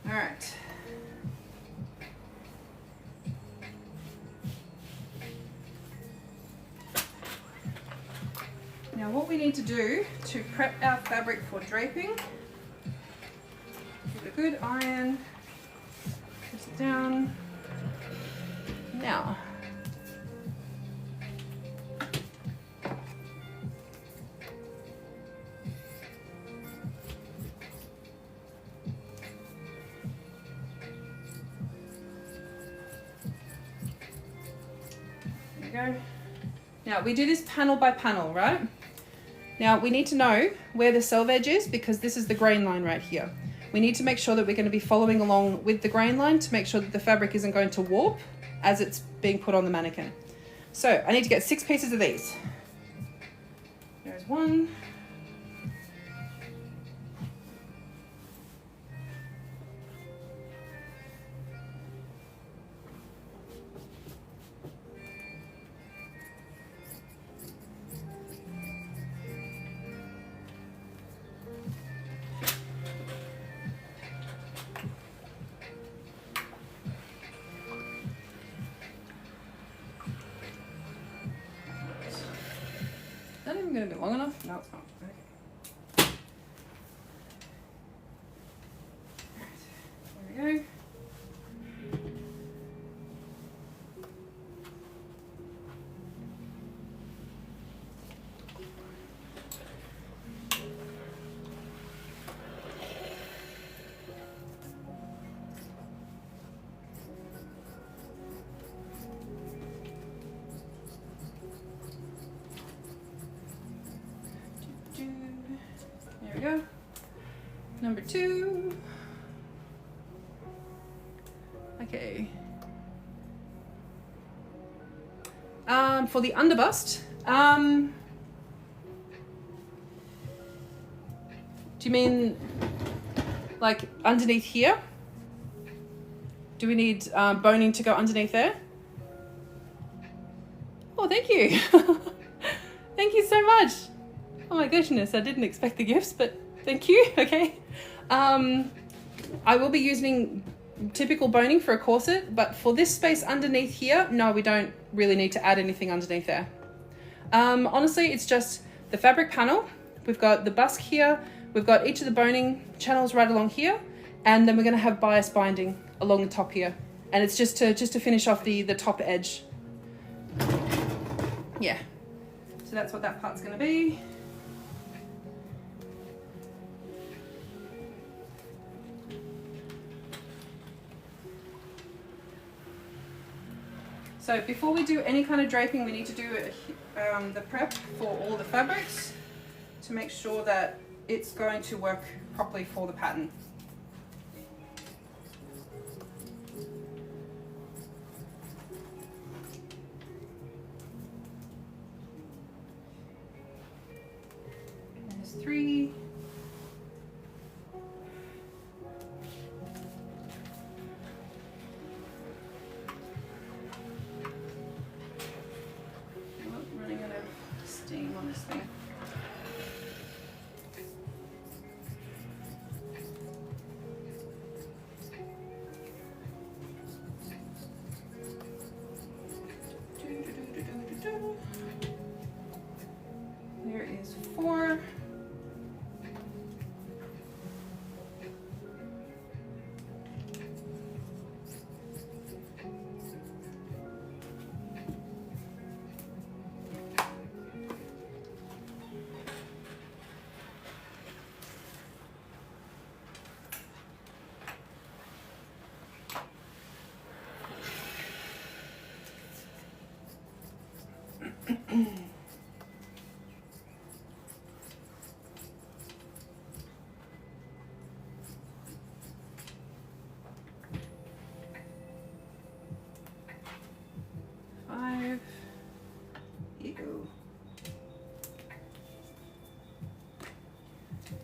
All right. Now what we need to do to prep our fabric for draping, give it a good iron, press it down. Now, there we go. Now we do this panel by panel, right? Now we need to know where the selve edge is, because this is the grain line right here. We need to make sure that we're going to be following along with the grain line to make sure that the fabric isn't going to warp as it's being put on the mannequin. So I need to get 6 pieces of these. There's one. Is that even going to be long enough? No, it's not. Okay. Alright, there we go. There we go. Number 2. Okay. For the underbust, do you mean like underneath here? Do we need boning to go underneath there? Oh, thank you. Thank you so much. Oh my goodness, I didn't expect the gifts, but thank you. Okay. I will be using typical boning for a corset, but for this space underneath here, no, we don't really need to add anything underneath there. Honestly, it's just the fabric panel. We've got the bust here. We've got each of the boning channels right along here. And then we're gonna have bias binding along the top here. And it's just to finish off the top edge. Yeah, so that's what that part's gonna be. So before we do any kind of draping, we need to do the prep for all the fabrics to make sure that it's going to work properly for the pattern. There's 3. Running out of steam on this thing. There is 4.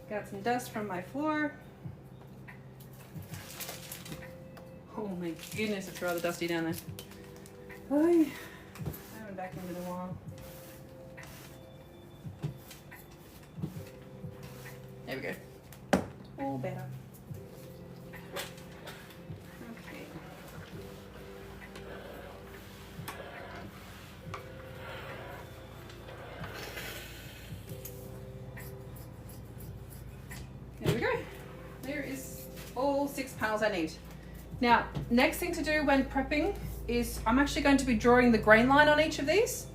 Got some dust from my floor. Oh my goodness, it's rather dusty down there. I haven't vacuumed in a while. There we go. All better. Okay. There we go. There is all 6 panels I need. Now, next thing to do when prepping is I'm actually going to be drawing the grain line on each of these.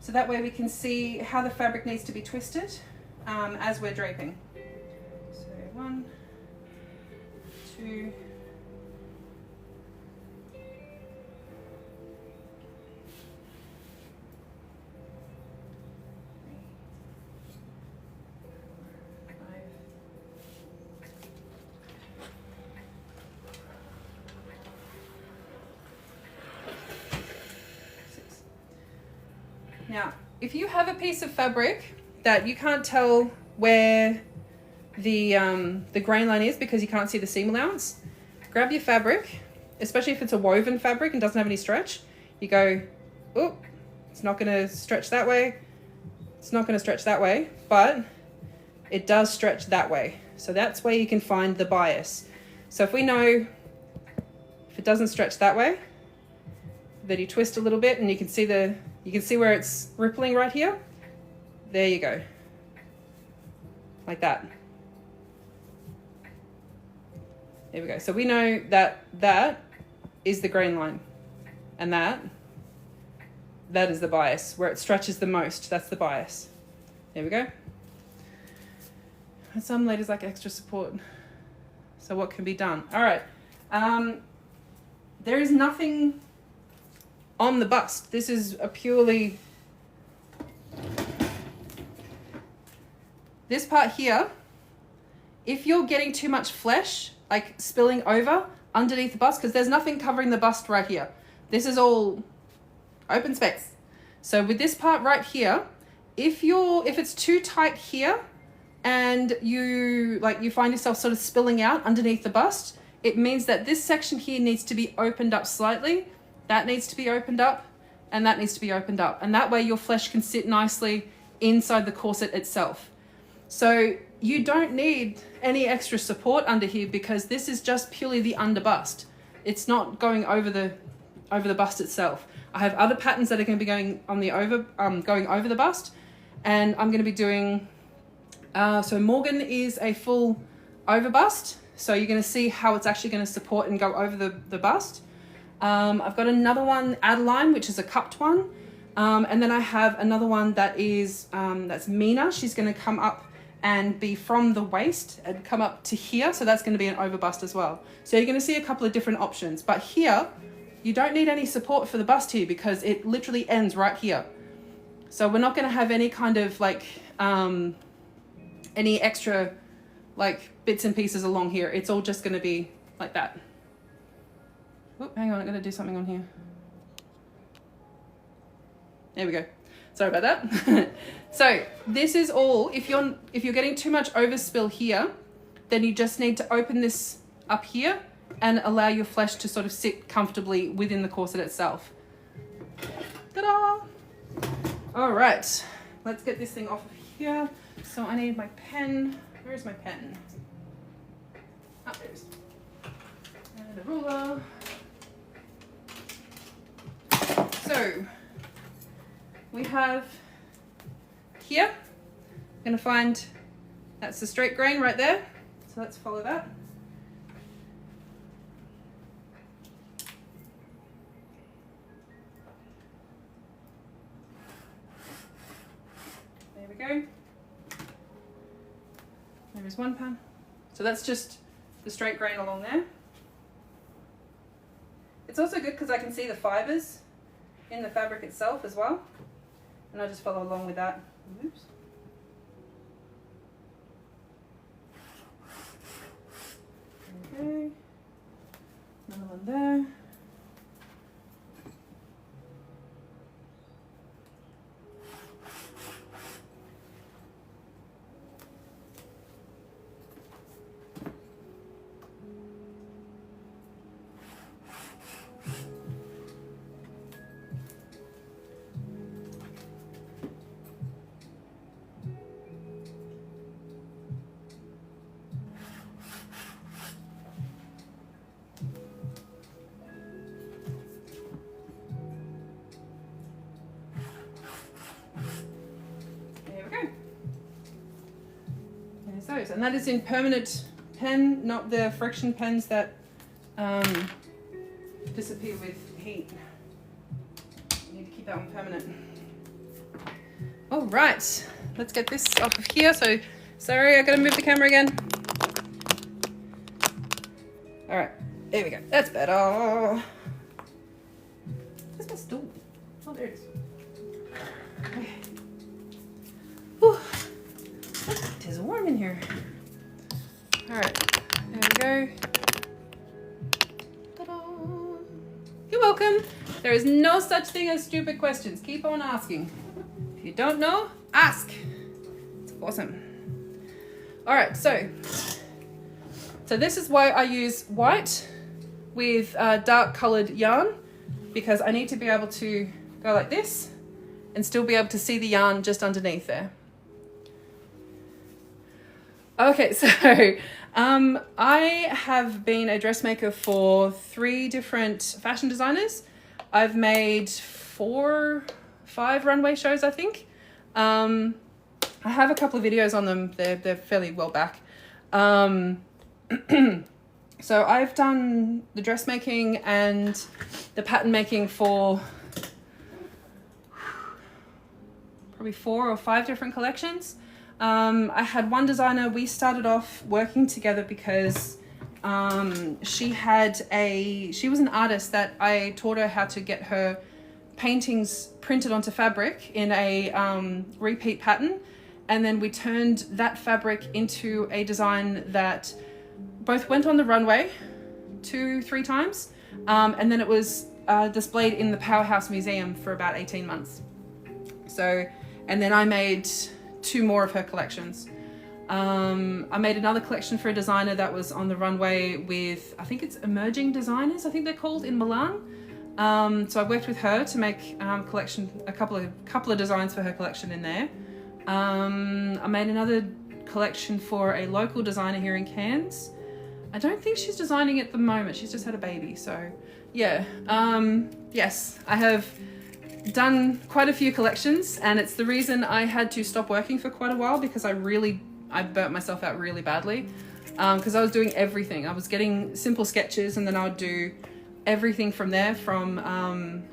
So that way we can see how the fabric needs to be twisted as we're draping. So 1, 2, 5. Now, if you have a piece of fabric that you can't tell where the grain line is because you can't see the seam allowance, grab your fabric, especially if it's a woven fabric and doesn't have any stretch. You go, oh, it's not going to stretch that way. It's not going to stretch that way, but it does stretch that way. So that's where you can find the bias. So if we know if it doesn't stretch that way, then you twist a little bit and you can see where it's rippling right here. There you go. Like that. There we go. So we know that that is the grain line and that is the bias. Where it stretches the most, that's the bias. There we go. And some ladies like extra support. So what can be done? All right. There is nothing on the bust. This is a purely, this part here, if you're getting too much flesh, like spilling over underneath the bust, because there's nothing covering the bust right here. This is all open space. So with this part right here, if it's too tight here and you find yourself sort of spilling out underneath the bust, it means that this section here needs to be opened up slightly. That needs to be opened up and that needs to be opened up. And that way your flesh can sit nicely inside the corset itself. So you don't need any extra support under here because this is just purely the underbust. It's not going over the bust itself. I have other patterns that are going to be going on the going over the bust, and I'm going to be doing. So Morgan is a full over bust, so you're going to see how it's actually going to support and go over the bust. I've got another one, Adeline, which is a cupped one, and then I have another one that is that's Mina. She's going to come up and be from the waist and come up to here, so that's going to be an over bust as well. So you're going to see a couple of different options, but here you don't need any support for the bust here because it literally ends right here. So we're not going to have any kind of like any extra like bits and pieces along here. It's all just going to be like that. Oh, hang on, I'm going to do something on here. There we go. Sorry about that. So this is all, if you're getting too much overspill here, then you just need to open this up here and allow your flesh to sort of sit comfortably within the corset itself. Ta-da! All right, let's get this thing off of here. So I need my pen. Where's my pen? Oh, there it is. And a ruler. So we have here, I'm going to find, that's the straight grain right there. So let's follow that. There we go. There's one pan. So that's just the straight grain along there. It's also good because I can see the fibers in the fabric itself as well. And I'll just follow along with that. Oops. Okay. Another one there. Those, and that is in permanent pen, not the friction pens that disappear with heat. You need to keep that one permanent. All right, let's get this off of here. So, sorry, I gotta move the camera again. All right, there we go. That's better. Where's my stool? Oh, there it is. Okay. Whew. It is warm in here. All right, there we go. Ta-da. You're welcome. There is no such thing as stupid questions. Keep on asking. If you don't know, ask. It's awesome. All right, so this is why I use white with dark colored yarn, because I need to be able to go like this and still be able to see the yarn just underneath there. Okay, so I have been a dressmaker for 3 different fashion designers. I've made 4, 5 runway shows, I think. I have a couple of videos on them. They're fairly well back. So I've done the dressmaking and the pattern making for probably 4 or 5 different collections. I had one designer, we started off working together because she was an artist that I taught her how to get her paintings printed onto fabric in a repeat pattern, and then we turned that fabric into a design that both went on the runway 2-3 times, and then it was displayed in the Powerhouse Museum for about 18 months. So, and then I made 2 more of her collections. I made another collection for a designer that was on the runway with, I think it's Emerging Designers, I think they're called, in Milan. So I worked with her to make a couple of designs for her collection in there. I made another collection for a local designer here in Cairns. I don't think she's designing at the moment. She's just had a baby. So yeah, yes, I have done quite a few collections, and it's the reason I had to stop working for quite a while, because I burnt myself out really badly, because I was doing everything. I was getting simple sketches, and then I would do everything from there, from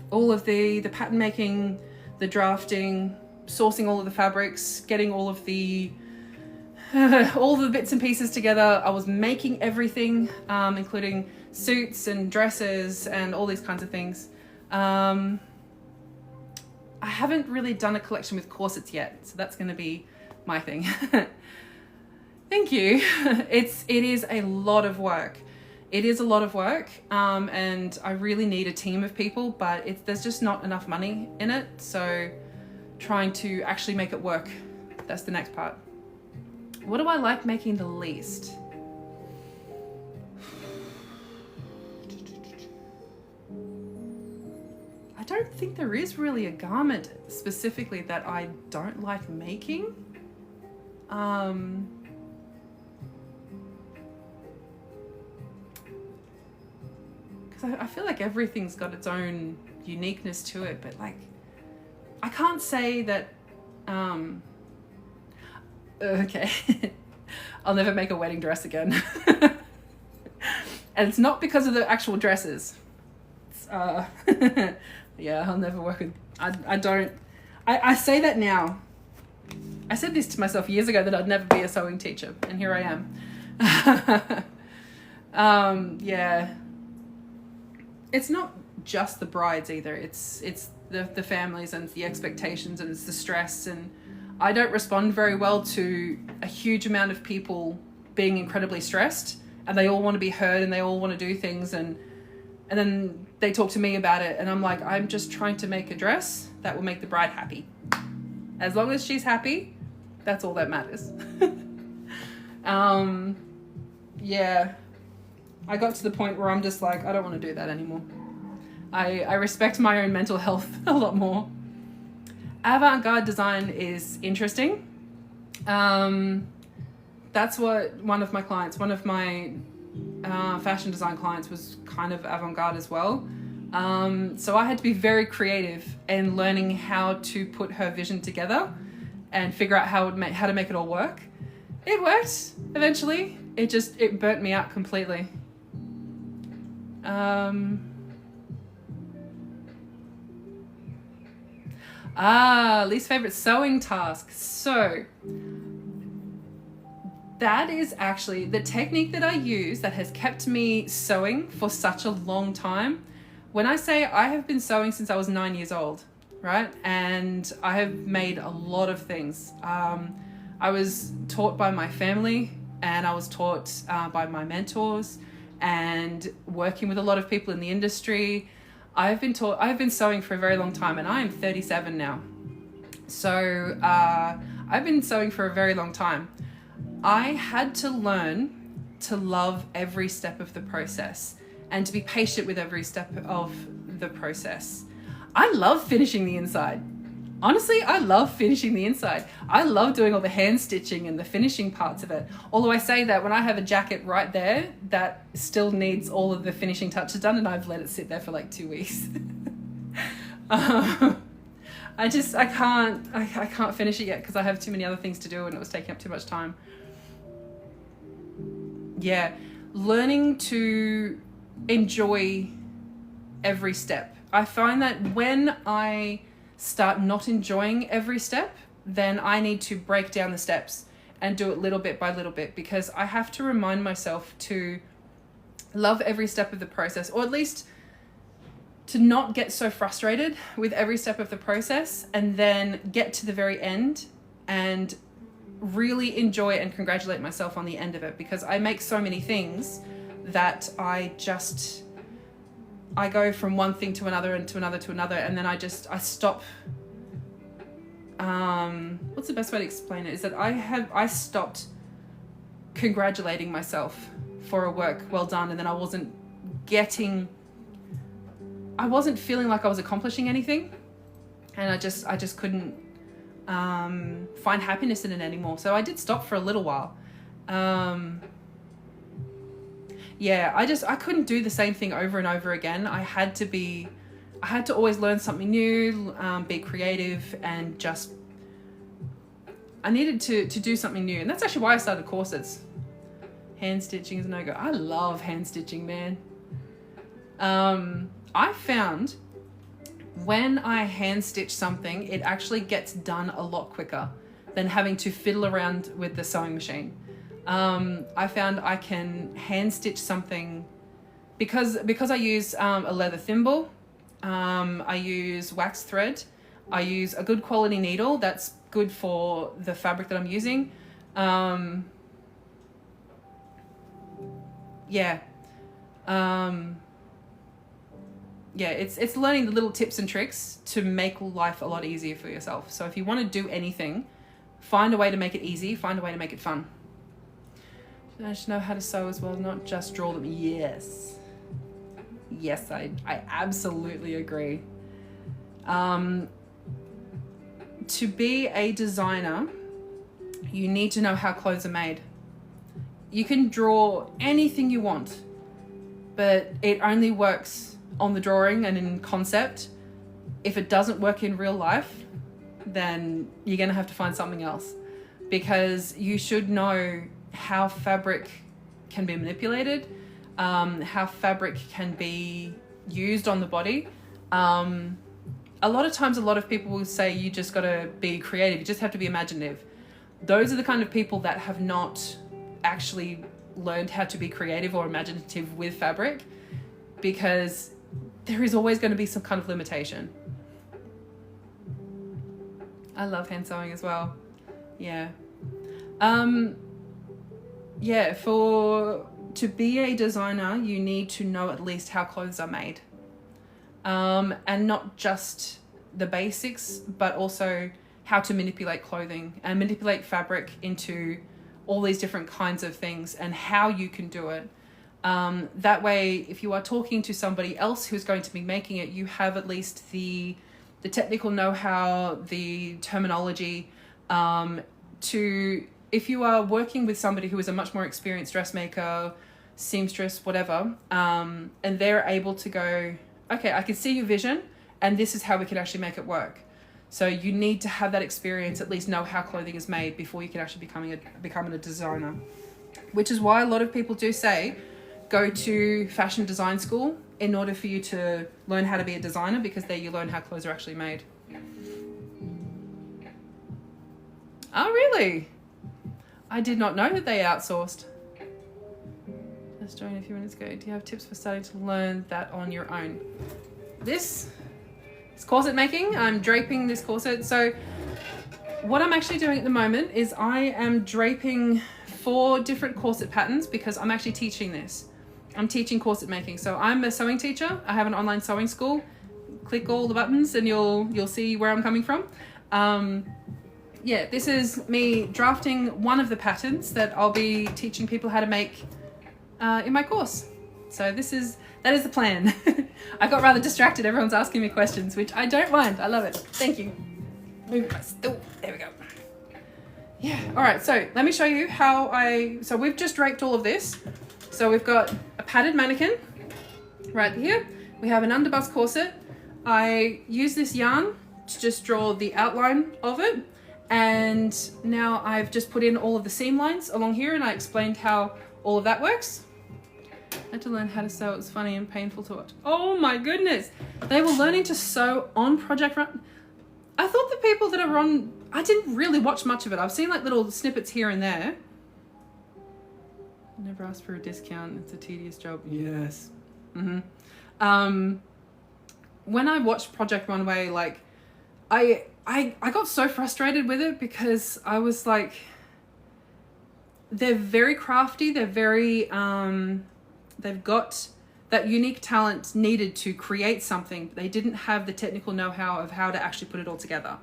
all of the pattern making, the drafting, sourcing all of the fabrics, getting all of the bits and pieces together. I was making everything, including suits and dresses and all these kinds of things. I haven't really done a collection with corsets yet, so that's going to be my thing. Thank you. It is a lot of work. It is a lot of work, and I really need a team of people, but there's just not enough money in it. So trying to actually make it work, that's the next part. What do I like making the least? I don't think there is really a garment specifically that I don't like making. Because I feel like everything's got its own uniqueness to it, but like, I can't say that, okay, I'll never make a wedding dress again. And it's not because of the actual dresses. Yeah, I'll never work with, I say that now. I said this to myself years ago that I'd never be a sewing teacher, and here I am. Yeah. It's not just the brides either. It's the families and the expectations, and it's the stress, and I don't respond very well to a huge amount of people being incredibly stressed, and they all want to be heard and they all want to do things, and then they talk to me about it, and I'm like, I'm just trying to make a dress that will make the bride happy. As long as she's happy, that's all that matters. Yeah, I got to the point where I'm just like, I don't want to do that anymore. I respect my own mental health a lot more. Avant-garde design is interesting. That's what one of my fashion design clients was kind of avant-garde as well. So I had to be very creative in learning how to put her vision together and figure out how to make it all work. It worked eventually. It burnt me out completely. Least favorite sewing task. So that is actually the technique that I use that has kept me sewing for such a long time. When I say I have been sewing since I was 9 years old, right? And I have made a lot of things. I was taught by my family, and I was taught by my mentors, and working with a lot of people in the industry. I've been sewing for a very long time, and I am 37 now. So I've been sewing for a very long time. I had to learn to love every step of the process and to be patient with every step of the process. I love finishing the inside. Honestly, I love finishing the inside. I love doing all the hand stitching and the finishing parts of it. Although I say that when I have a jacket right there that still needs all of the finishing touches done, and I've let it sit there for like 2 weeks. I can't finish it yet because I have too many other things to do and it was taking up too much time. Yeah, learning to enjoy every step. I find that when I start not enjoying every step, then I need to break down the steps and do it little bit by little bit, because I have to remind myself to love every step of the process, or at least to not get so frustrated with every step of the process, and then get to the very end and really enjoy and congratulate myself on the end of it, because I make so many things that I go from one thing to another and to another to another, and then I stop. What's the best way to explain it? Is that I stopped congratulating myself for a work well done, and then I wasn't feeling like I was accomplishing anything, and I just couldn't find happiness in it anymore. So I did stop for a little while. yeah, I couldn't do the same thing over and over again. I had to always learn something new, be creative, and just, I needed to do something new. And that's actually why I started corsets. Hand stitching is a no-go. I love hand stitching, man. I found when I hand stitch something, it actually gets done a lot quicker than having to fiddle around with the sewing machine. I found I can hand stitch something because I use a leather thimble, I use wax thread, I use a good quality needle that's good for the fabric that I'm using. It's learning the little tips and tricks to make life a lot easier for yourself. So if you want to do anything, find a way to make it easy, find a way to make it fun. I should know how to sew as well, not just draw them. Yes, I absolutely agree. To be a designer, you need to know how clothes are made. You can draw anything you want, but it only works on the drawing and in concept. If it doesn't work in real life, then you're going to have to find something else, because you should know how fabric can be manipulated, how fabric can be used on the body. A lot of times, a lot of people will say you just got to be creative, you just have to be imaginative. Those are the kind of people that have not actually learned how to be creative or imaginative with fabric, because there is always going to be some kind of limitation. I love hand sewing as well. To be a designer, you need to know at least how clothes are made. And not just the basics, but also how to manipulate clothing and manipulate fabric into all these different kinds of things, and how you can do it. That way, if you are talking to somebody else who's going to be making it, you have at least the technical know-how, the terminology, if you are working with somebody who is a much more experienced dressmaker, seamstress, whatever, and they're able to go, okay, I can see your vision, and this is how we can actually make it work. So you need to have that experience, at least know how clothing is made before you can actually becoming a designer. Which is why a lot of people do say, go to fashion design school in order for you to learn how to be a designer, because there you learn how clothes are actually made. Oh, really? I did not know that they outsourced. Just joined a few minutes ago. Do you have tips for starting to learn that on your own? This is corset making. I'm draping this corset. So what I'm actually doing at the moment is I am draping 4 different corset patterns, because I'm actually teaching this. I'm teaching corset making. So I'm a sewing teacher. I have an online sewing school. Click all the buttons and you'll see where I'm coming from. This is me drafting one of the patterns that I'll be teaching people how to make in my course. So that is the plan. I got rather distracted. Everyone's asking me questions, which I don't mind. I love it. Thank you. Move my stool. There we go. Yeah. All right. So let me show you so we've just draped all of this. So we've got a padded mannequin right here. We have an underbust corset. I use this yarn to just draw the outline of it. And now I've just put in all of the seam lines along here, and I explained how all of that works. I had to learn how to sew. It was funny and painful to watch. Oh my goodness. They were learning to sew on Project Run. I thought the people that are on, I didn't really watch much of it. I've seen like little snippets here and there. Never asked for a discount. It's a tedious job. Yes. When I watched Project Runway, like I got so frustrated with it, because I was like, they're very crafty. They're very, they've got that unique talent needed to create something. But they didn't have the technical know-how of how to actually put it all together.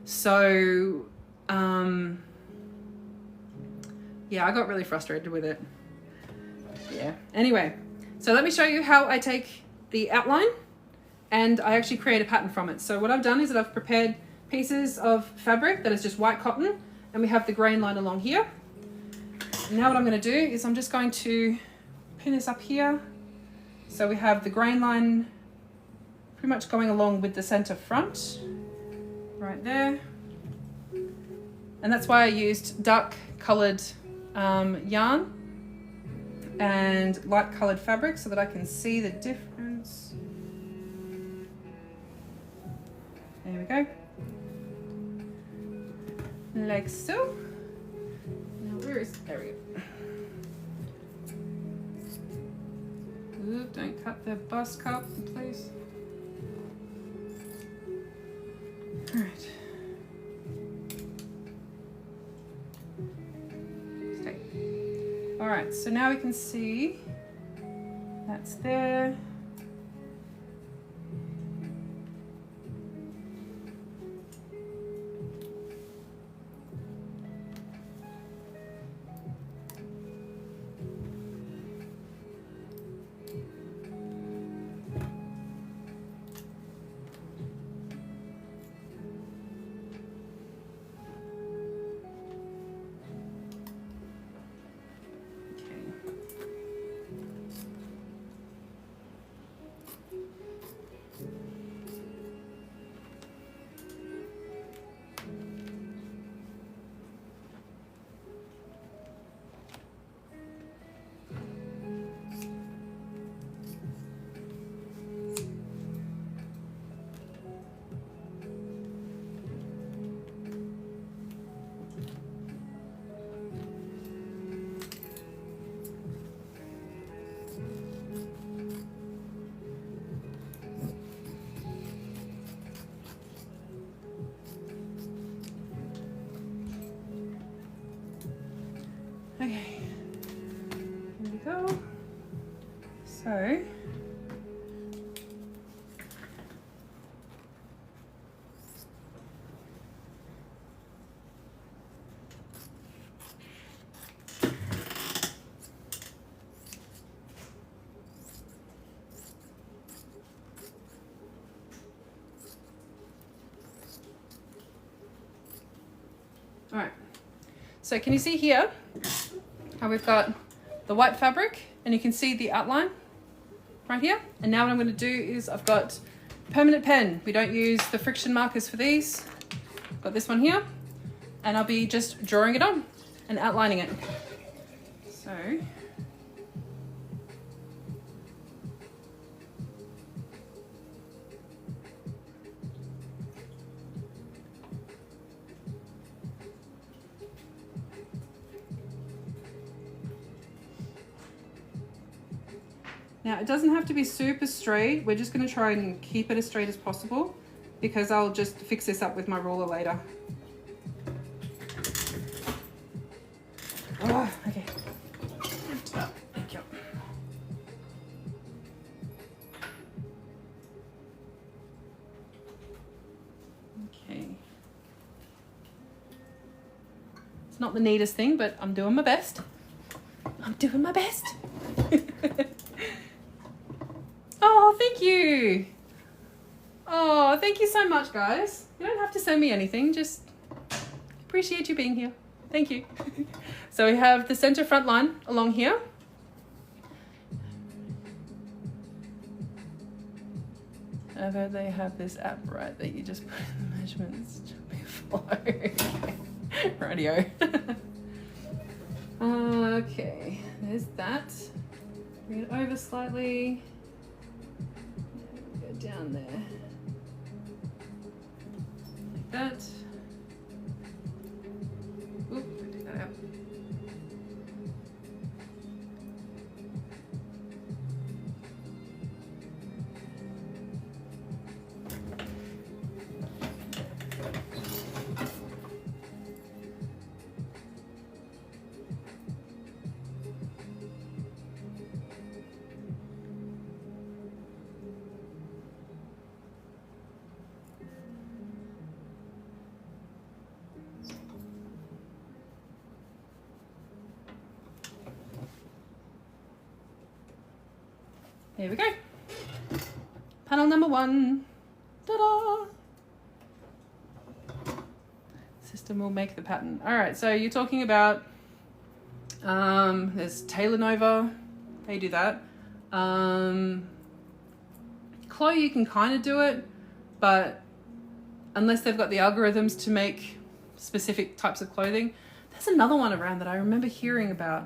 So, I got really frustrated with it. Yeah. Anyway, so let me show you how I take the outline and I actually create a pattern from it. So what I've done is that I've prepared pieces of fabric that is just white cotton, and we have the grain line along here. Now what I'm going to do is I'm just going to pin this up here. So we have the grain line pretty much going along with the center front, right there. And that's why I used dark colored yarn and light colored fabric so that I can see the difference. There we go. Like so. Now there we go. Oop, don't cut the bust cup, please. All right. Stay. All right, so now we can see that's there. Okay, here we go. So, all right. So can you see here how we've got the white fabric and you can see the outline right here? And now what I'm going to do is I've got permanent pen. We don't use the friction markers for these. Got this one here and I'll be just drawing it on and outlining it. So now it doesn't have to be super straight. We're just going to try and keep it as straight as possible because I'll just fix this up with my ruler later. Oh, okay. Lift it up. Thank you. Okay. It's not the neatest thing, but I'm doing my best. I'm doing my best. Oh, thank you. Oh, thank you so much, guys. You don't have to send me anything, just appreciate you being here. Thank you. So we have the center front line along here. I've heard they have this app, right, that you just put in the measurements before. Radio. Okay, there's that. Bring it over slightly. Go down there. Like that. Oop, take that out. Here we go. Panel number 1. Ta-da! System will make the pattern. All right, so you're talking about there's Tailor Nova, they do that. Chloe, you can kind of do it, but unless they've got the algorithms to make specific types of clothing. There's another one around that I remember hearing about,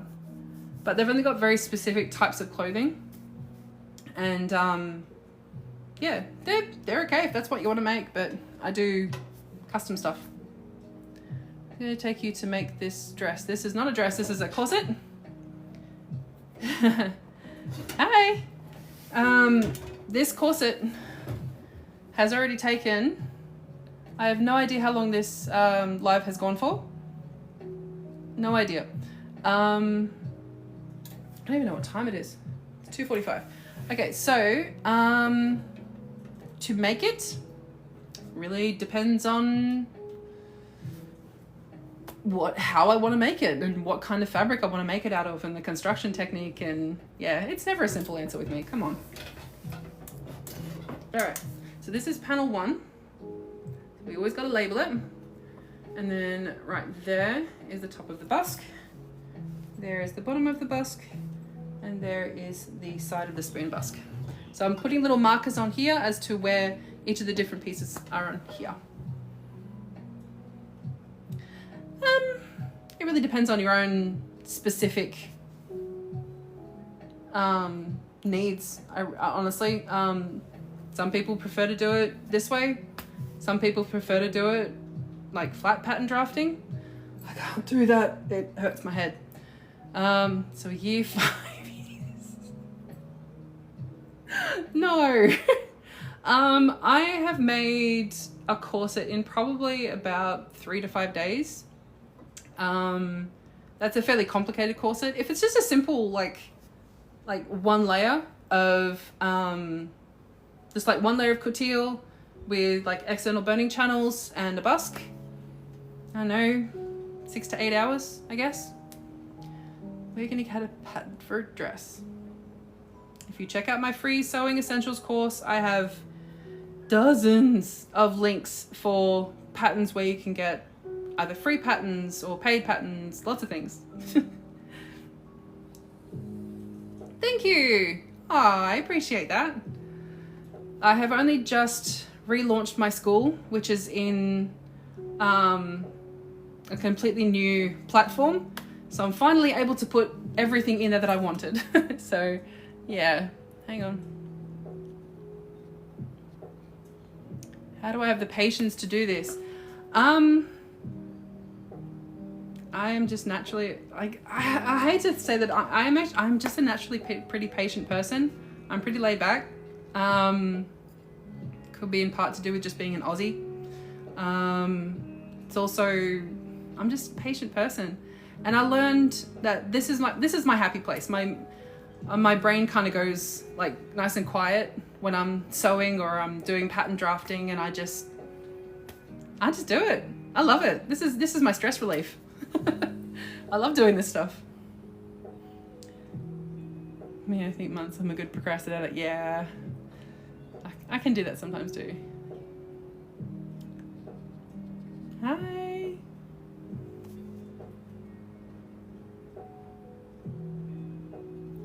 but they've only got very specific types of clothing. And yeah, they're okay if that's what you want to make, but I do custom stuff. I'm going to take you to make this dress. This is not a dress, this is a corset. Hi. This corset has already taken, I have no idea how long this live has gone for. No idea. I don't even know what time it is. It's 2:45. Okay, so to make it really depends on how I want to make it and what kind of fabric I want to make it out of and the construction technique, and yeah, it's never a simple answer with me. Come on. All right, so this is panel 1. We always got to label it. And then right there is the top of the busk. There is the bottom of the busk. And there is the side of the spoon busk. So I'm putting little markers on here as to where each of the different pieces are on here. It really depends on your own specific needs, honestly. Some people prefer to do it this way. Some people prefer to do it like flat pattern drafting. I can't do that. It hurts my head. So year 5 is... No. I have made a corset in probably about 3 to 5 days. That's a fairly complicated corset. If it's just a simple like one layer of just like one layer of couture with like external boning channels and a busk, I don't know, 6 to 8 hours, I guess. We're gonna get a pattern for a dress. If you check out my free sewing essentials course, I have dozens of links for patterns where you can get either free patterns or paid patterns, lots of things. Thank you. Oh, I appreciate that. I have only just relaunched my school, which is in a completely new platform. So I'm finally able to put everything in there that I wanted. So yeah, hang on. How do I have the patience to do this? I am just naturally, like, I hate to say that I'm just a naturally pretty patient person. I'm pretty laid back. Could be in part to do with just being an Aussie. It's also, I'm just a patient person. And I learned that this is my happy place. My brain kind of goes like nice and quiet when I'm sewing or I'm doing pattern drafting, and I just do it. I love it. This is my stress relief. I love doing this stuff. I mean, I think months I'm a good procrastinator. Yeah, I can do that sometimes too. Hi.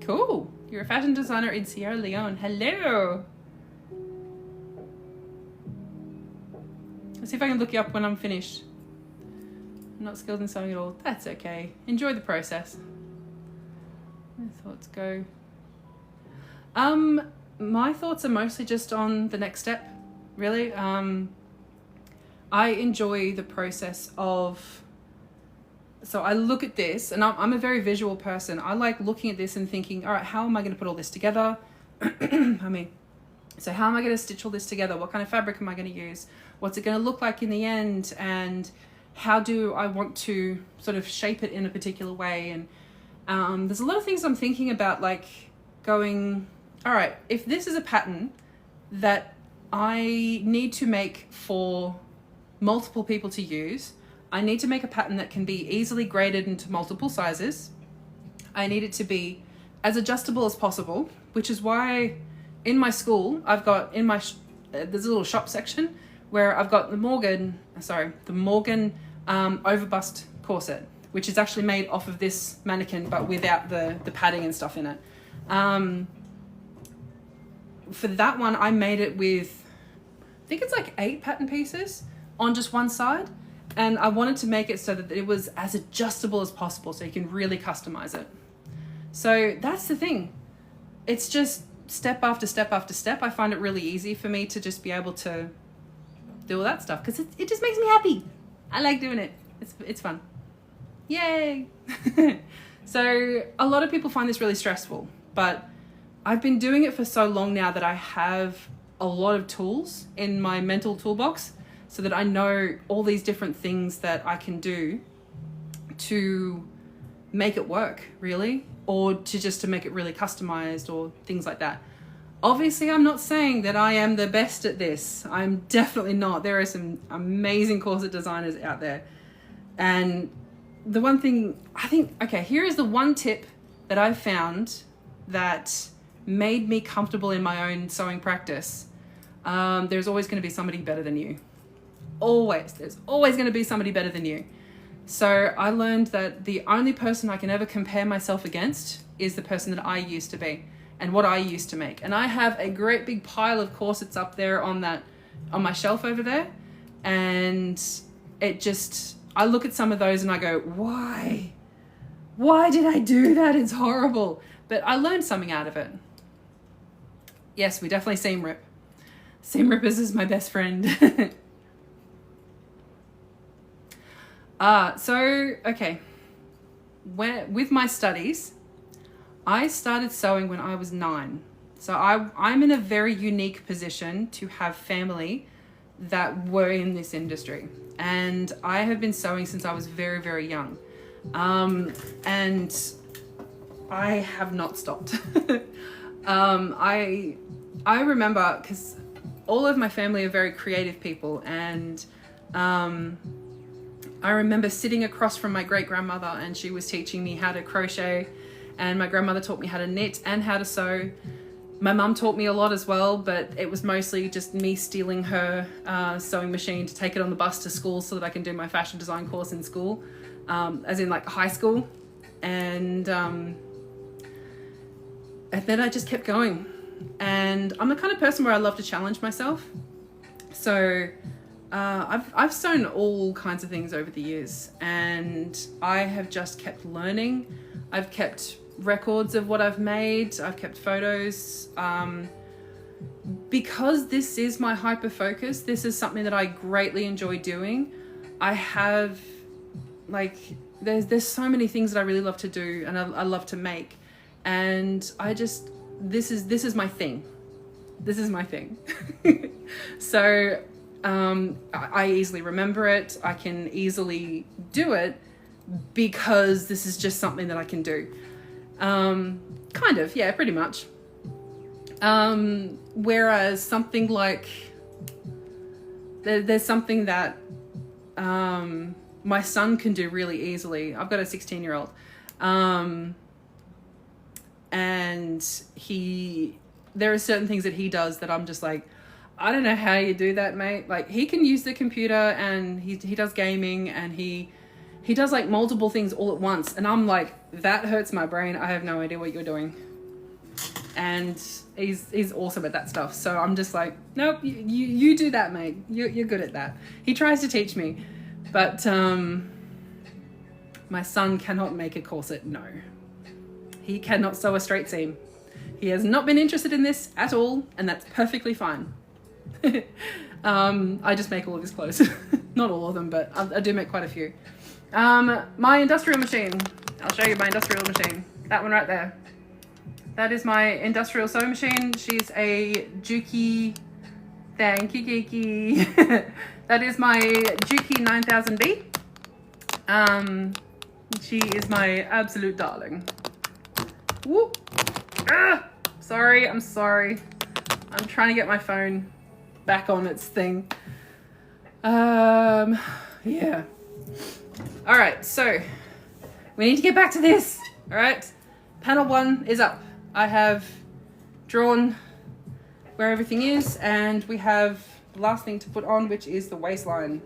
Cool. You're a fashion designer in Sierra Leone. Hello. Let's see if I can look you up when I'm finished. I'm not skilled in sewing at all. That's okay. Enjoy the process. My thoughts go. My thoughts are mostly just on the next step, really. I enjoy the process of, so I look at this, and I'm a very visual person. I like looking at this and thinking, all right, how am I going to put all this together? So how am I going to stitch all this together? What kind of fabric am I going to use? What's it going to look like in the end? And how do I want to sort of shape it in a particular way? And there's a lot of things I'm thinking about, like going, all right, if this is a pattern that I need to make for multiple people to use, I need to make a pattern that can be easily graded into multiple sizes. I need it to be as adjustable as possible, which is why in my school, I've got in my, there's a little shop section where I've got the Morgan overbust corset, which is actually made off of this mannequin, but without the padding and stuff in it. For that one, I made it with, I think it's like 8 pattern pieces on just one side. And I wanted to make it so that it was as adjustable as possible so you can really customize it. So that's the thing. It's just step after step after step. I find it really easy for me to just be able to do all that stuff because it just makes me happy. I like doing it. It's fun. Yay! So a lot of people find this really stressful, but I've been doing it for so long now that I have a lot of tools in my mental toolbox so that I know all these different things that I can do to make it work, really, or to make it really customized or things like that. Obviously, I'm not saying that I am the best at this. I'm definitely not. There are some amazing corset designers out there. And the one thing, I think, okay, here is the one tip that I've found that made me comfortable in my own sewing practice. There's always going to be somebody better than you. Always. There's always going to be somebody better than you. So I learned that the only person I can ever compare myself against is the person that I used to be and what I used to make. And I have a great big pile of corsets up there on my shelf over there. And I look at some of those and I go, why? Why did I do that? It's horrible. But I learned something out of it. Yes, we definitely seam rip. Seam rippers is my best friend. Okay. With my studies, I started sewing when I was 9. So I'm in a very unique position to have family that were in this industry. And I have been sewing since I was very, very young. And I have not stopped. I remember, because all of my family are very creative people, and I remember sitting across from my great-grandmother and she was teaching me how to crochet, and my grandmother taught me how to knit and how to sew. My mum taught me a lot as well, but it was mostly just me stealing her sewing machine to take it on the bus to school so that I can do my fashion design course in school, as in like high school. And then I just kept going. And I'm the kind of person where I love to challenge myself. So I've sewn all kinds of things over the years, and I have just kept learning. I've kept records of what I've made. I've kept photos. Because this is my hyper focus, this is something that I greatly enjoy doing. I have, like, there's so many things that I really love to do, and I love to make. And this is my thing. This is my thing. So I easily remember it. I can easily do it because this is just something that I can do. Kind of, yeah, pretty much. Whereas something like, there's something that my son can do really easily. I've got a 16-year-old. And there are certain things that he does that I'm just like, I don't know how you do that, mate. Like, he can use the computer, and he does gaming, and he does like multiple things all at once. And I'm like, that hurts my brain. I have no idea what you're doing. And he's awesome at that stuff. So I'm just like, nope, you do that, mate. You're good at that. He tries to teach me, but my son cannot make a corset. No, he cannot sew a straight seam. He has not been interested in this at all, and that's perfectly fine. I just make all of his clothes. Not all of them, but I do make quite a few. My industrial machine. I'll show you my industrial machine. That one right there. That is my industrial sewing machine. She's a Juki. Thank you, Kiki. That is my Juki 9000B. She is my absolute darling. Whoop. Ah, sorry, I'm sorry. I'm trying to get my phone back on its thing. Yeah. All right, so we need to get back to this. All right, panel 1 is up. I have drawn where everything is, and we have the last thing to put on, which is the waistline.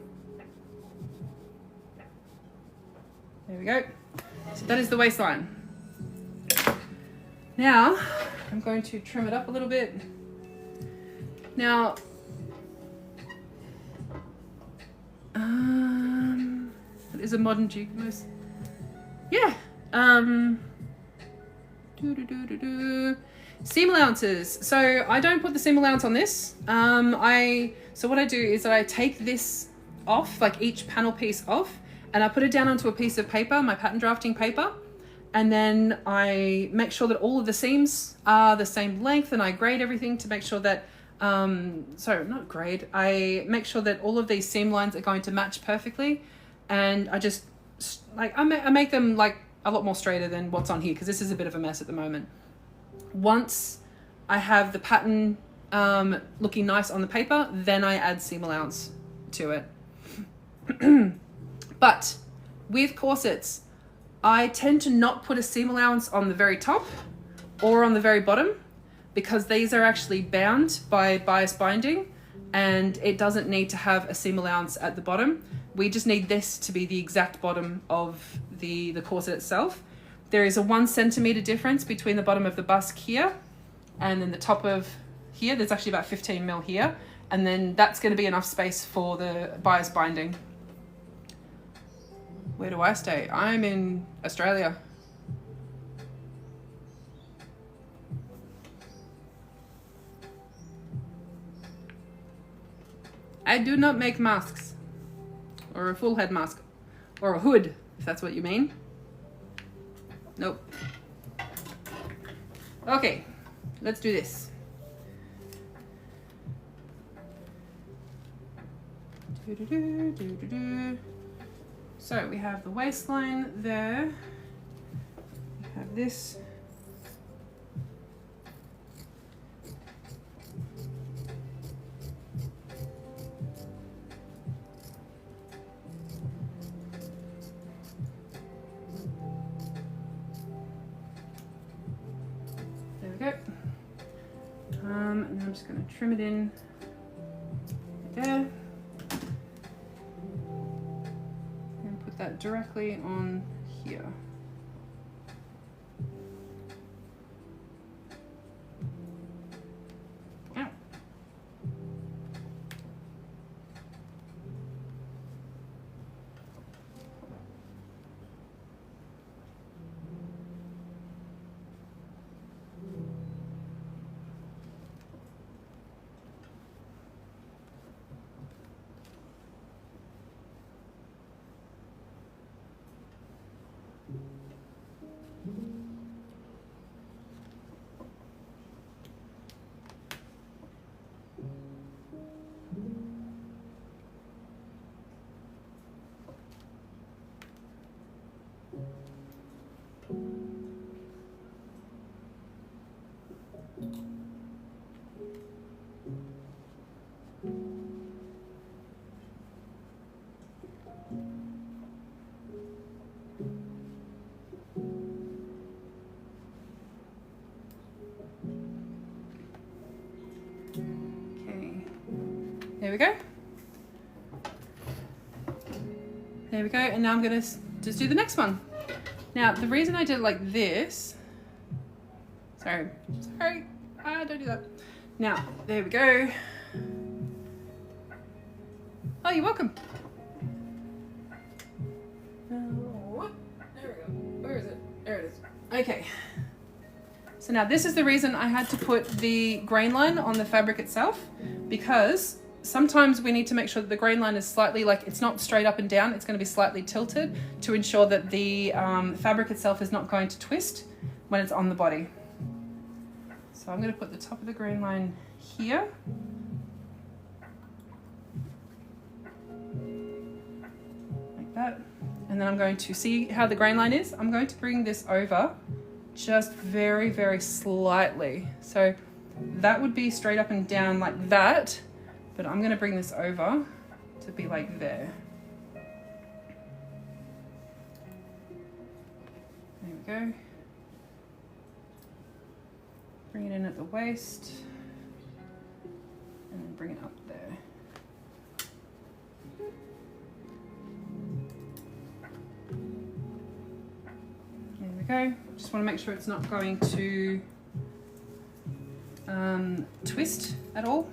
There we go. So that is the waistline. Now, I'm going to trim it up a little bit. Now, it is a modern jigsaw. Yeah. Seam allowances. So I don't put the seam allowance on this. So what I do is that I take this off, like each panel piece off, and I put it down onto a piece of paper, my pattern drafting paper, and then I make sure that all of the seams are the same length, and I grade everything to make sure that, sorry, not grade, I make sure that all of these seam lines are going to match perfectly, and I just, like, I make them like a lot more straighter than what's on here, because this is a bit of a mess at the moment. Once I have the pattern looking nice on the paper, then I add seam allowance to it. But with corsets, I tend to not put a seam allowance on the very top or on the very bottom, because these are actually bound by bias binding, and it doesn't need to have a seam allowance at the bottom. We just need this to be the exact bottom of the corset itself. There is a 1 centimeter difference between the bottom of the bust here and then the top of here. There's actually about 15 mil here, and then that's going to be enough space for the bias binding. Where do I stay? I'm in Australia. I do not make masks, or a full head mask, or a hood, if that's what you mean. Nope. Okay, let's do this. So we have the waistline there. We have this. There we go. And I'm just going to trim it in there. And put that directly on here. Ow. There we go. There we go. And now I'm going to just do the next one. Now, the reason I did it like this, sorry, don't do that. Now, there we go. Oh, you're welcome. There we go. Where is it? There it is. Okay. So now this is the reason I had to put the grain line on the fabric itself, because sometimes we need to make sure that the grain line is slightly, like, it's not straight up and down, it's going to be slightly tilted to ensure that the fabric itself is not going to twist when it's on the body. So I'm going to put the top of the grain line here. Like that. And then I'm going to see how the grain line is. I'm going to bring this over just very, very slightly. So that would be straight up and down like that. But I'm going to bring this over to be like there. There we go. Bring it in at the waist. And then bring it up there. There we go. Just want to make sure it's not going to twist at all.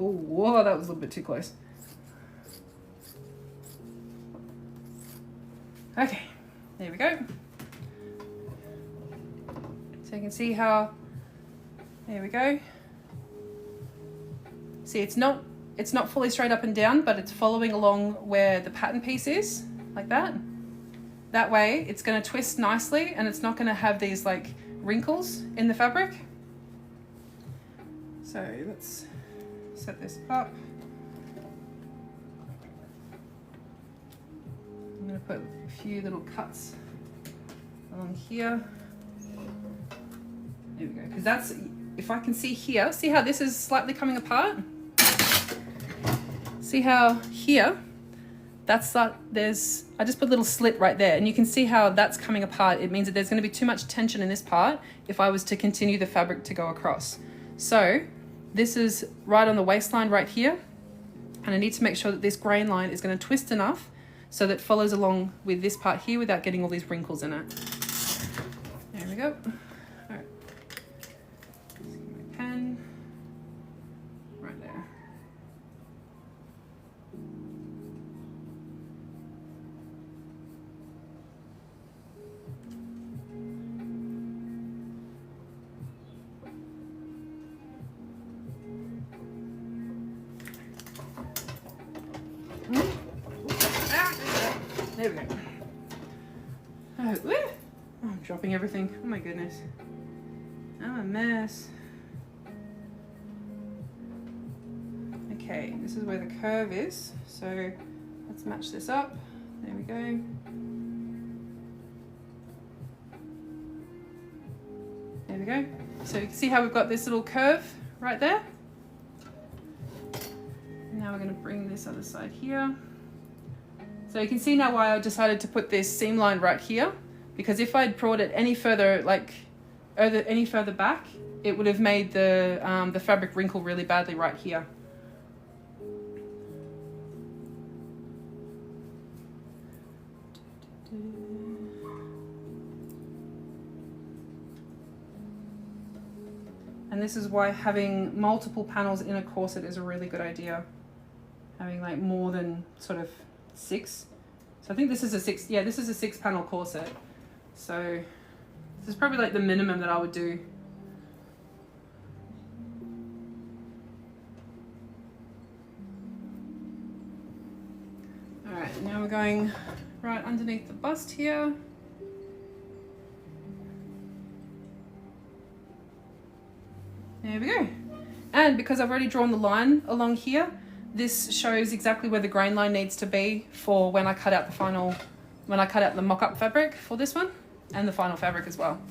Oh, whoa, that was a little bit too close. Okay, there we go. So you can see how, there we go. See, it's not fully straight up and down, but it's following along where the pattern piece is, like that. That way, it's gonna twist nicely and it's not gonna have these like wrinkles in the fabric. So let's set this up. I'm going to put a few little cuts along here. There we go. Because that's, if I can see here, see how this is slightly coming apart? See how here, that's that, there's, I just put a little slit right there and you can see how that's coming apart. It means that there's going to be too much tension in this part if I was to continue the fabric to go across. So this is right on the waistline right here, and I need to make sure that this grain line is going to twist enough so that it follows along with this part here without getting all these wrinkles in it. There we go. All right. Let's get my pen right there. There we go. Oh, I'm dropping everything. Oh my goodness. I'm a mess. Okay, this is where the curve is. So let's match this up. There we go. There we go. So you can see how we've got this little curve right there. Now we're going to bring this other side here. So you can see now why I decided to put this seam line right here, because if I'd brought it any further, any further back, it would have made the fabric wrinkle really badly right here. And this is why having multiple panels in a corset is a really good idea. Having like more than sort of 6. So I think this is a 6, yeah, this is a 6 panel corset. So this is probably like the minimum that I would do. All right, now we're going right underneath the bust here. There we go. And because I've already drawn the line along here, this shows exactly where the grain line needs to be for when I cut out the mock-up fabric for this one, and the final fabric as well.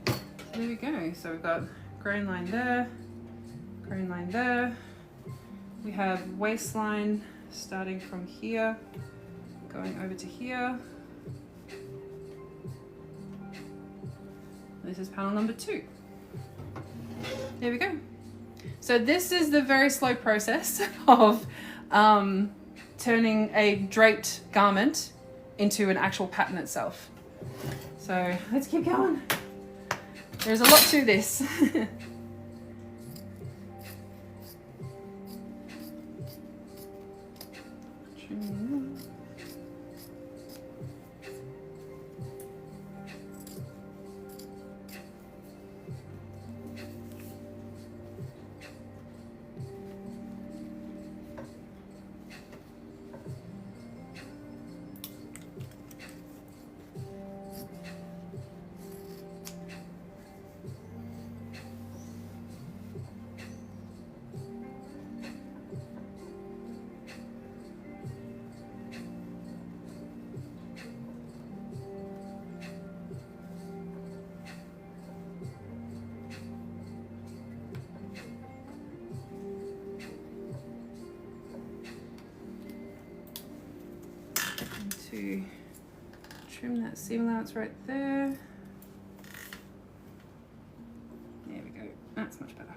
So there we go. So we've got grain line there, grain line there. We have waistline starting from here, going over to here. This is panel number 2. There we go. So this is the very slow process of turning a draped garment into an actual pattern itself. So let's keep going. There's a lot to this. to trim that seam allowance right there. There we go, that's much better.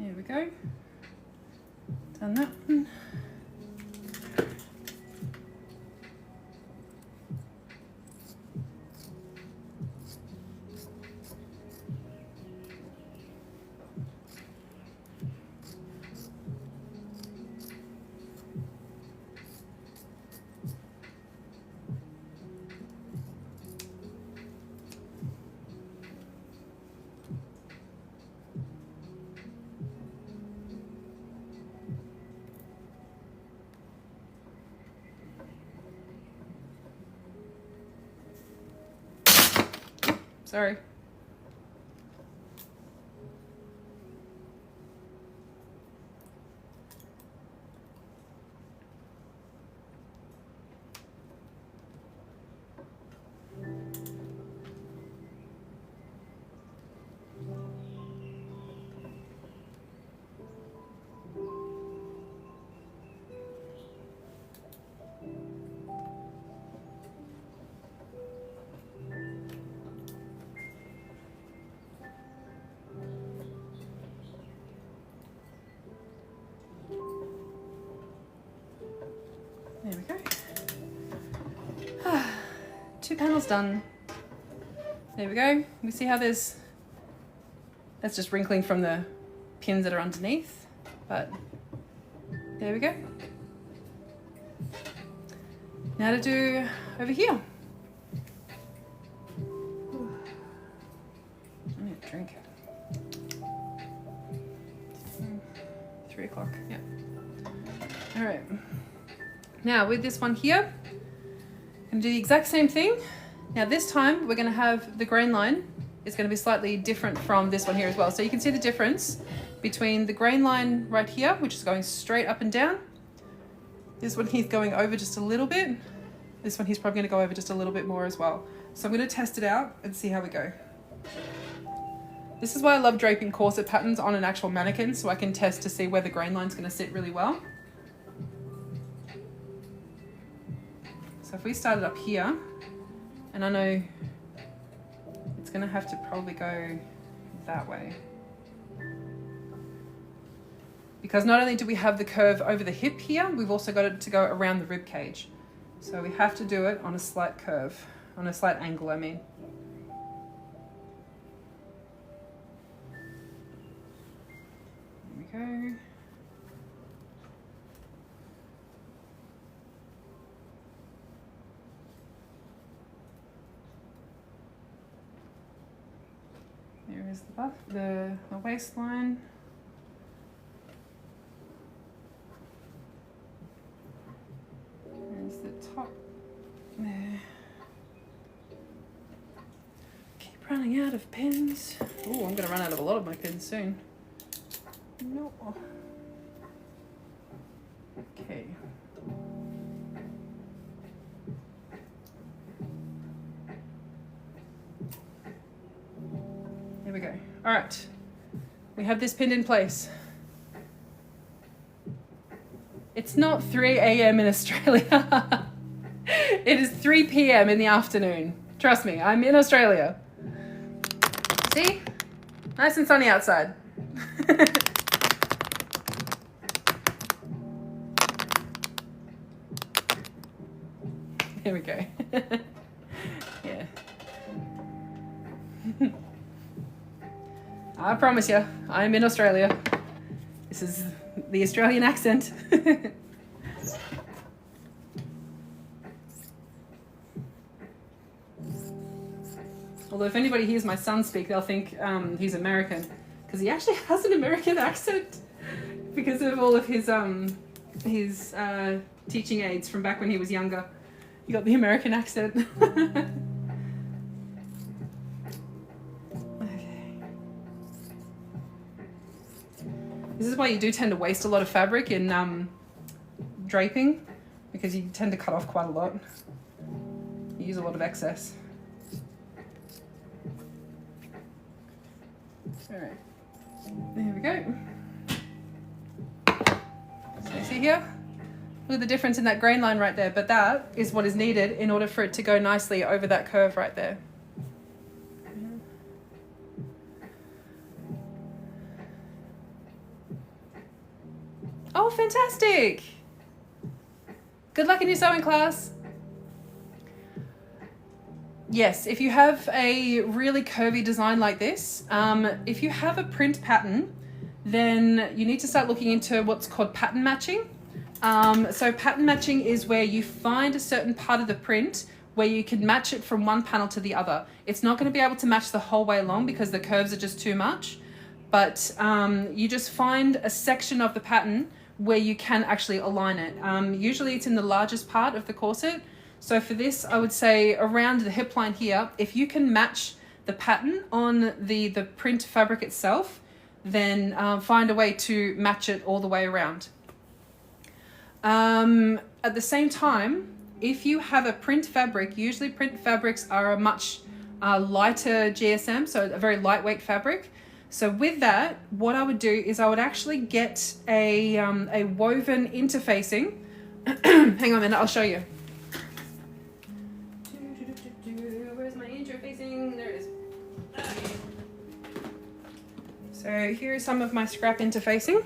There we go. Done that one. Sorry. There we go. 2 panels done. There we go. You see how that's just wrinkling from the pins that are underneath, but there we go. Now to do over here. I need a drink. 3 o'clock, yeah. All right. Now with this one here, I'm gonna do the exact same thing. Now this time we're gonna have the grain line is gonna be slightly different from this one here as well. So you can see the difference between the grain line right here, which is going straight up and down. This one he's going over just a little bit. This one he's probably gonna go over just a little bit more as well. So I'm gonna test it out and see how we go. This is why I love draping corset patterns on an actual mannequin, so I can test to see where the grain line's gonna sit really well. So if we started up here, and I know it's gonna have to probably go that way. Because not only do we have the curve over the hip here, we've also got it to go around the rib cage. So we have to do it on a slight curve, on a slight angle, I mean. There we go. There is the waistline. There's the top there. Keep running out of pins. Oh, I'm gonna run out of a lot of my pins soon. No. Okay. There we go. All right, we have this pinned in place. It's not 3 a.m. in Australia. It is 3 p.m. in the afternoon. Trust me, I'm in Australia. See? Nice and sunny outside. Here we go. Yeah. I promise you, I'm in Australia. This is the Australian accent. Although if anybody hears my son speak, they'll think he's American, because he actually has an American accent because of all of his teaching aids from back when he was younger. He got the American accent. This is why you do tend to waste a lot of fabric in draping, because you tend to cut off quite a lot. You use a lot of excess. All right, there we go. So you see here? Look at the difference in that grain line right there, but that is what is needed in order for it to go nicely over that curve right there. Oh, fantastic! Good luck in your sewing class. Yes, if you have a really curvy design like this, if you have a print pattern, then you need to start looking into what's called pattern matching. So pattern matching is where you find a certain part of the print where you can match it from one panel to the other. It's not going to be able to match the whole way along because the curves are just too much, but you just find a section of the pattern where you can actually align it. Usually it's in the largest part of the corset. So for this, I would say around the hip line here, if you can match the pattern on the print fabric itself, then find a way to match it all the way around. At the same time, if you have a print fabric, usually print fabrics are a much lighter GSM, so a very lightweight fabric. So with that, what I would do is I would actually get a woven interfacing. Hang on a minute, I'll show you. Where's my interfacing? There it is. Okay. So here is some of my scrap interfacing.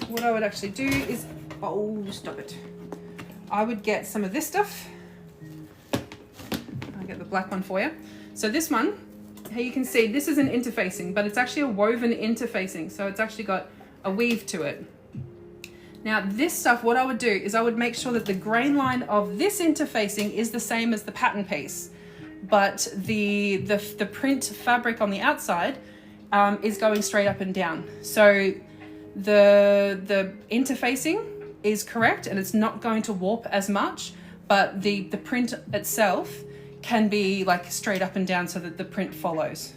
What I would actually do is, oh, stop it. I would get some of this stuff. I'll get the black one for you. So this one, here you can see this is an interfacing, but it's actually a woven interfacing. So it's actually got a weave to it. Now this stuff, what I would do is I would make sure that the grain line of this interfacing is the same as the pattern piece, but the print fabric on the outside is going straight up and down. So the interfacing is correct and it's not going to warp as much, but the print itself can be like straight up and down so that the print follows.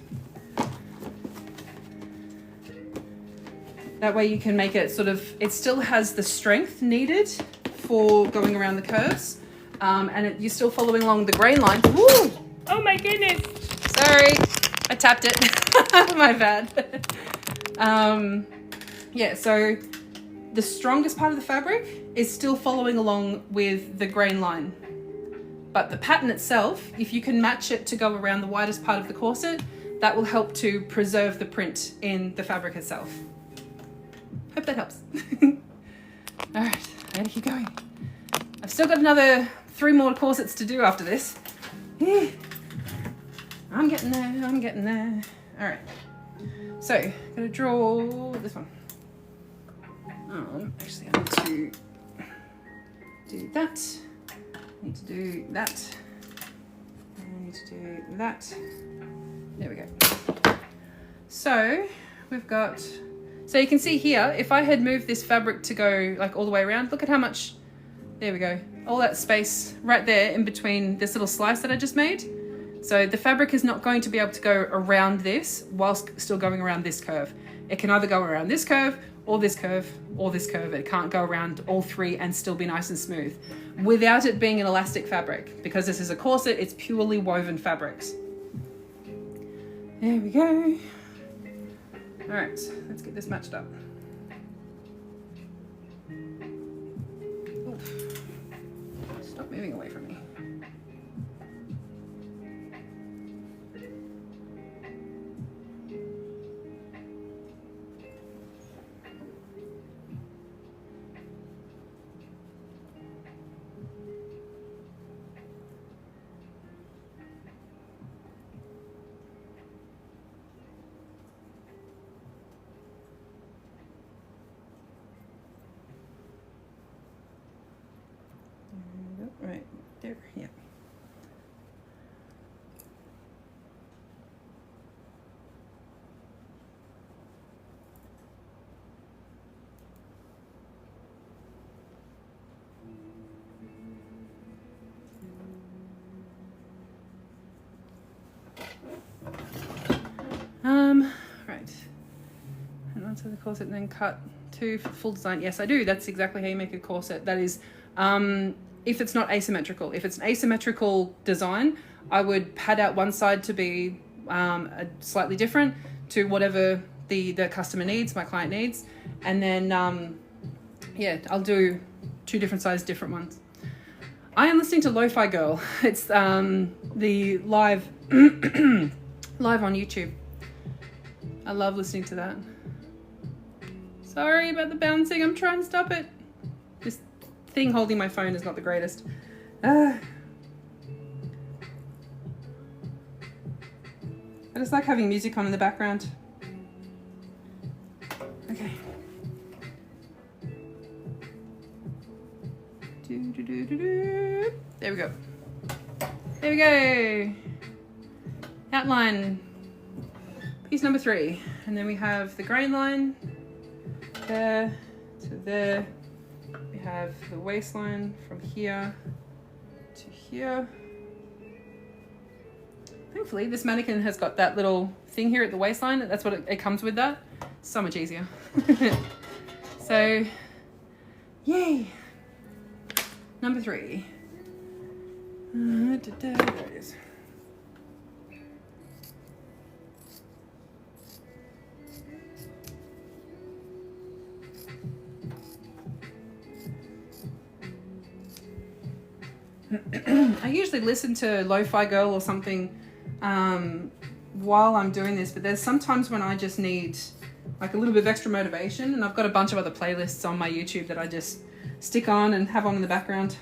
That way you can make it sort of, it still has the strength needed for going around the curves, and you're still following along the grain line. Woo! Oh my goodness! Sorry, I tapped it. My bad. Yeah, so the strongest part of the fabric is still following along with the grain line. But the pattern itself, if you can match it to go around the widest part of the corset, that will help to preserve the print in the fabric itself. Hope that helps. All right, I gotta keep going. I've still got another 3 more corsets to do after this. I'm getting there, I'm getting there. All right, so I'm gonna draw this one. Actually, I need to do that. I need to do that. I need to do that. There we go. So we've got, so you can see here, if I had moved this fabric to go like all the way around, look at how much, there we go. All that space right there in between this little slice that I just made. So the fabric is not going to be able to go around this whilst still going around this curve. It can either go around this curve or this curve or this curve. It can't go around all 3 and still be nice and smooth without it being an elastic fabric, because this is a corset, it's purely woven fabrics. There we go. All right, let's get this matched up. moving away from me. Right there, yeah. Right. And onto the corset and then cut to full design. Yes, I do. That's exactly how you make a corset. That is, if it's not asymmetrical. If it's an asymmetrical design, I would pad out one side to be slightly different to whatever the customer needs, my client needs. And then, yeah, I'll do two different sized different ones. I am listening to Lo-Fi Girl. It's the live live on YouTube. I love listening to that. Sorry about the bouncing. I'm trying to stop it. This thing holding my phone is not the greatest. I just like having music on in the background. Okay. There we go. There we go. Outline. Piece number 3. And then we have the grain line. There to there. We have the waistline from here to here. Thankfully, this mannequin has got that little thing here at the waistline. That's what it comes with that. So much easier. So, yay. Number 3. There it is. I usually listen to Lo-Fi Girl or something while I'm doing this, but there's sometimes when I just need like a little bit of extra motivation, and I've got a bunch of other playlists on my YouTube that I just stick on and have on in the background,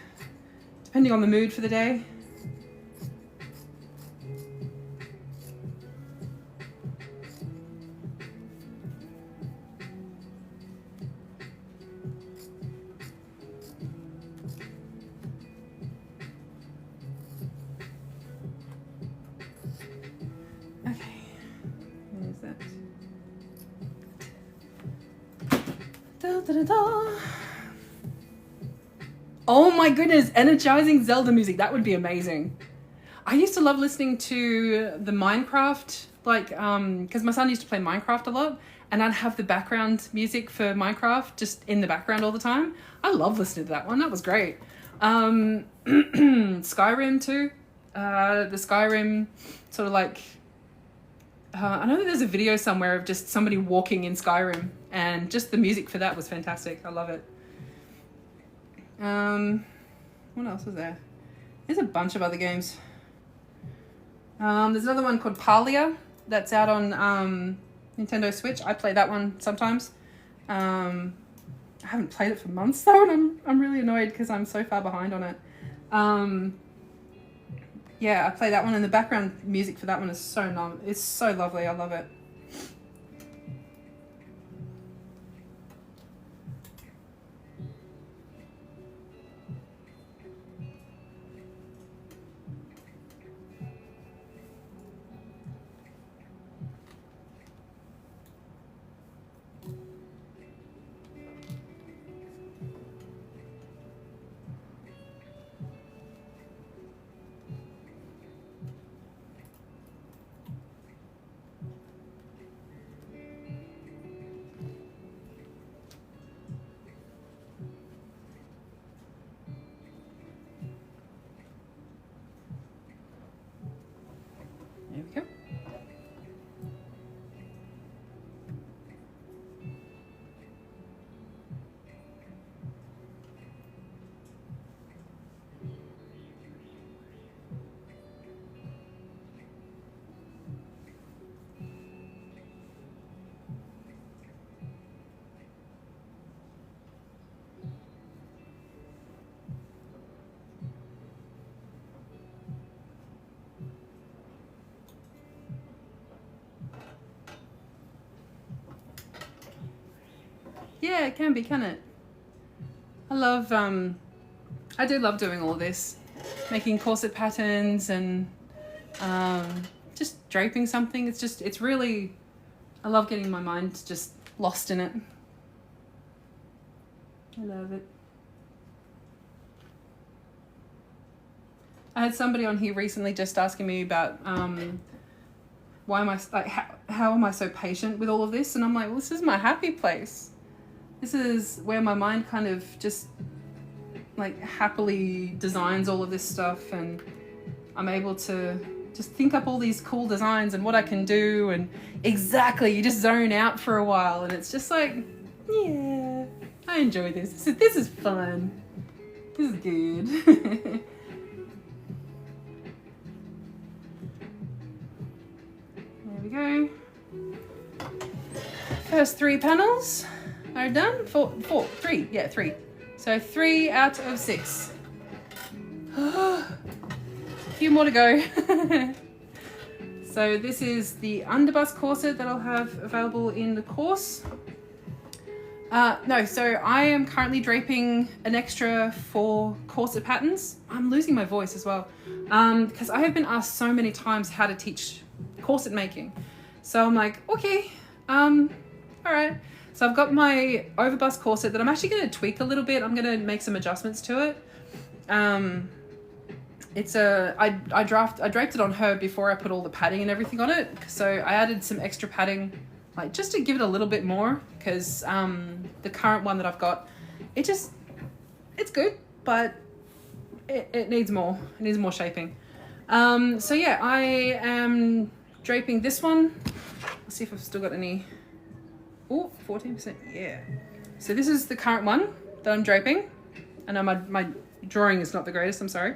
depending on the mood for the day. Oh my goodness, energizing Zelda music. That would be amazing. I used to love listening to the Minecraft, like, because my son used to play Minecraft a lot, and I'd have the background music for Minecraft just in the background all the time. I love listening to that one. That was great. Skyrim too. The Skyrim sort of like, I know that there's a video somewhere of just somebody walking in Skyrim, and just the music for that was fantastic. I love it. What else is there? There's a bunch of other games. There's another one called Palia that's out on Nintendo Switch. I play that one sometimes. I haven't played it for months though, and I'm really annoyed because I'm so far behind on it. Yeah, I play that one, and the background music for that one is it's so lovely. I love it. Yeah, it can be, can it? I love, I do love doing all of this. Making corset patterns and just draping something. It's really, I love getting my mind just lost in it. I love it. I had somebody on here recently just asking me about why am I, like, how am I so patient with all of this? And I'm like, well, this is my happy place. This is where my mind kind of just like happily designs all of this stuff, and I'm able to just think up all these cool designs and what I can do, and exactly, you just zone out for a while, and it's just like, yeah, I enjoy this. This is fun. This is good. There we go. First 3 panels are done. Three. So 3 out of 6. A few more to go. So this is the underbust corset that I'll have available in the course. No, so I am currently draping an extra 4 corset patterns. I'm losing my voice as well, because I have been asked so many times how to teach corset making. So I'm like, okay, all right. So I've got my overbust corset that I'm actually going to tweak a little bit. I'm going to make some adjustments to it. I draped it on her before I put all the padding and everything on it. So I added some extra padding, like just to give it a little bit more, because the current one that I've got, it's good, but it needs more. It needs more shaping. So yeah, I am draping this one. Let's see if I've still got any. Oh, 14%, yeah. So this is the current one that I'm draping. I know my drawing is not the greatest, I'm sorry.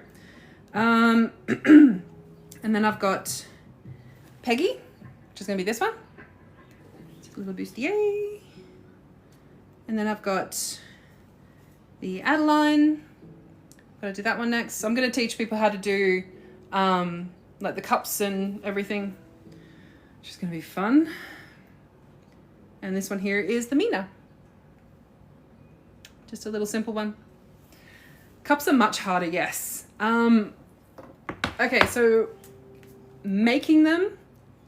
And then I've got Peggy, which is gonna be this one. Just a little bustier. And then I've got the Adeline. Gotta do that one next. So I'm gonna teach people how to do like the cups and everything, which is gonna be fun. And this one here is the Mina. Just a little simple one. Cups are much harder, yes. Okay, so making them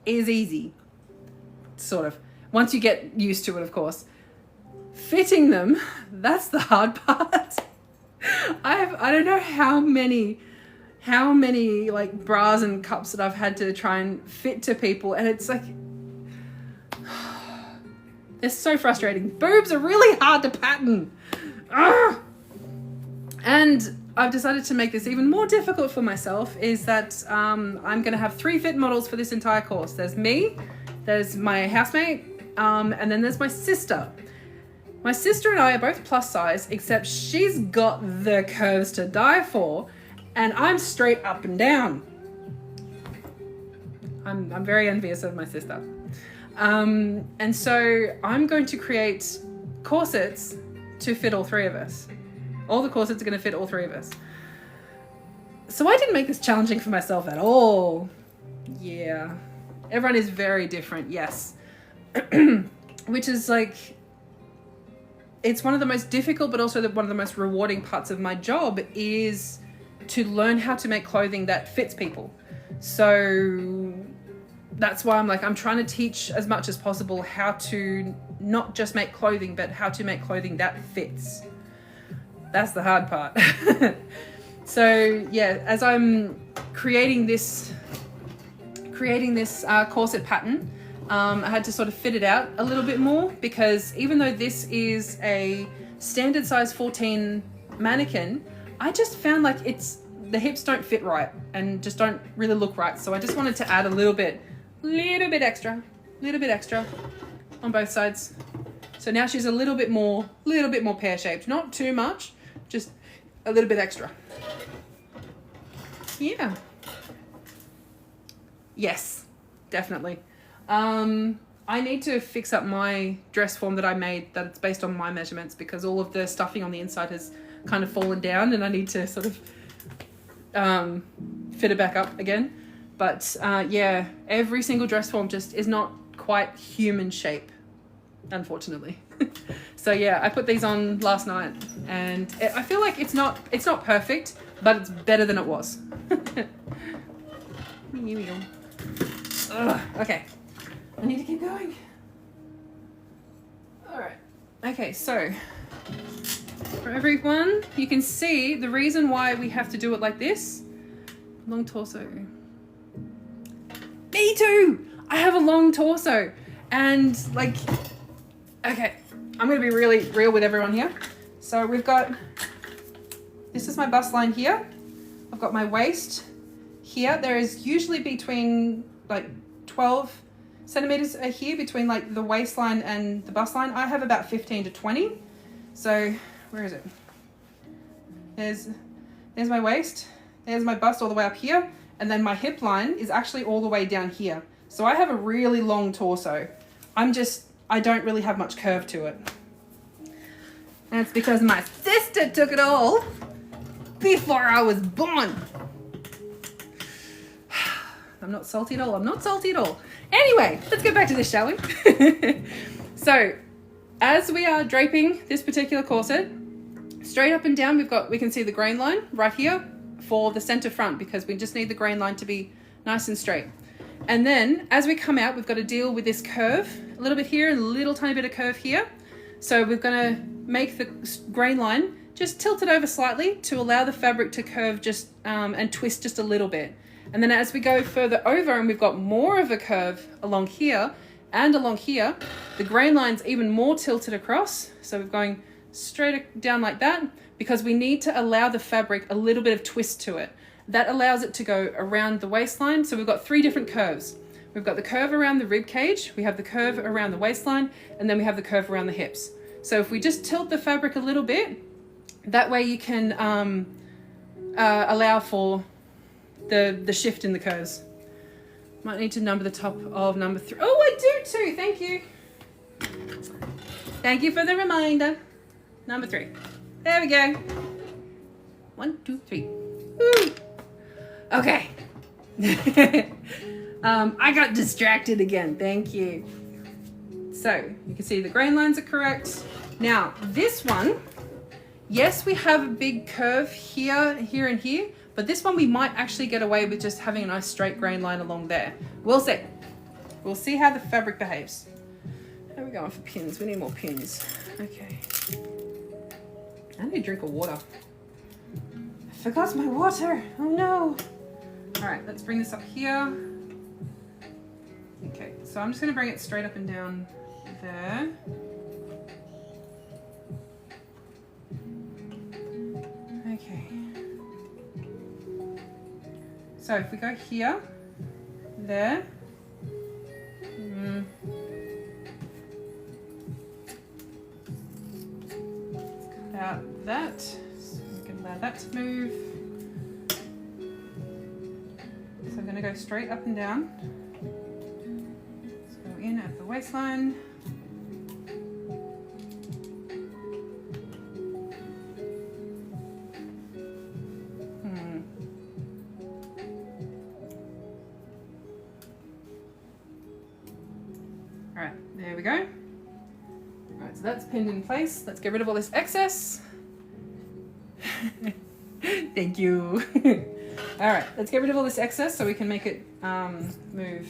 is easy, sort of. Once you get used to it, of course. Fitting them, that's the hard part. I don't know how many like bras and cups that I've had to try and fit to people, and it's like, it's so frustrating. Boobs are really hard to pattern. Ugh. And I've decided to make this even more difficult for myself, is that I'm going to have 3 fit models for this entire course. There's me, there's my housemate, and then there's my sister. My sister and I are both plus size, except she's got the curves to die for, and I'm straight up and down. I'm very envious of my sister. And so I'm going to create corsets to fit all 3 of us. All the corsets are going to fit all 3 of us. So I didn't make this challenging for myself at all. Yeah. Everyone is very different, yes. Which is like, it's one of the most difficult, but also one of the most rewarding parts of my job, is to learn how to make clothing that fits people. So that's why I'm trying to teach as much as possible how to not just make clothing, but how to make clothing that fits. That's the hard part. So yeah, as I'm creating this corset pattern, I had to sort of fit it out a little bit more, because even though this is a standard size 14 mannequin, I just found like the hips don't fit right and just don't really look right. So I just wanted to add a little bit extra on both sides. So now she's a little bit more pear-shaped, not too much, just a little bit extra. Yeah. Yes, definitely. I need to fix up my dress form that I made, that it's based on my measurements, because all of the stuffing on the inside has kind of fallen down, and I need to sort of fit it back up again. But yeah, every single dress form just is not quite human shape, unfortunately. So yeah, I put these on last night, and I feel like it's not perfect, but it's better than it was. Ugh, okay, I need to keep going. All right. Okay, so for everyone, you can see the reason why we have to do it like this. Long torso. Me too! I have a long torso. And like, okay, I'm gonna be really real with everyone here. So we've got, this is my bust line here. I've got my waist here. There is usually between like 12 centimeters here between like the waistline and the bust line. I have about 15 to 20. So where is it? There's my waist. There's my bust all the way up here. And then my hip line is actually all the way down here. So I have a really long torso. I don't really have much curve to it. And it's because my sister took it all before I was born. I'm not salty at all. I'm not salty at all. Anyway, let's get back to this, shall we? So, as we are draping this particular corset, straight up and down, we can see the grain line right here for the center front, because we just need the grain line to be nice and straight. And then as we come out, we've got to deal with this curve, a little bit here and a little tiny bit of curve here. So we're going to make the grain line just tilt it over slightly to allow the fabric to curve just and twist just a little bit. And then as we go further over and we've got more of a curve along here and along here, the grain line's even more tilted across. So we're going straight down like that, because we need to allow the fabric a little bit of twist to it. That allows it to go around the waistline. So we've got three different curves. We've got the curve around the rib cage, we have the curve around the waistline, and then we have the curve around the hips. So if we just tilt the fabric a little bit, that way you can allow for the shift in the curves. Might need to number the top of number 3. Oh, I do too, thank you. Thank you for the reminder. Number 3. There we go. 1, 2, 3. Woo. Okay. I got distracted again. Thank you. So you can see the grain lines are correct. Now this one, yes, we have a big curve here, here, and here, but this one we might actually get away with just having a nice straight grain line along there. We'll see. We'll see how the fabric behaves. How are we going for pins? We need more pins. Okay. I need a drink of water. I forgot my water. Oh no. All right, let's bring this up here. Okay, so I'm just going to bring it straight up and down there. Okay. So if we go here, there. Cut out that. So we can allow that to move. So I'm going to go straight up and down. Let's go in at the waistline. All right, there we go. All right, so that's pinned in place. Let's get rid of all this excess. Thank you. All right, let's get rid of all this excess so we can make it move.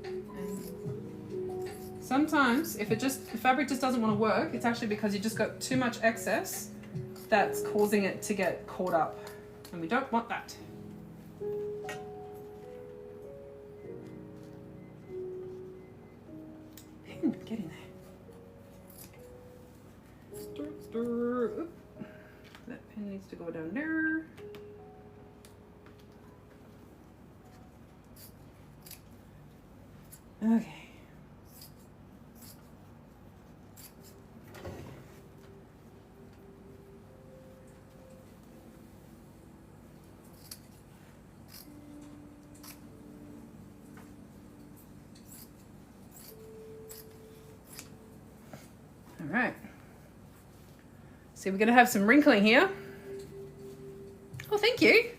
And sometimes if the fabric just doesn't want to work, it's actually because you just got too much excess that's causing it to get caught up, and we don't want that. Get in there. Oop. That pin needs to go down there. Okay. All right. So we're going to have some wrinkling here. Oh, thank you.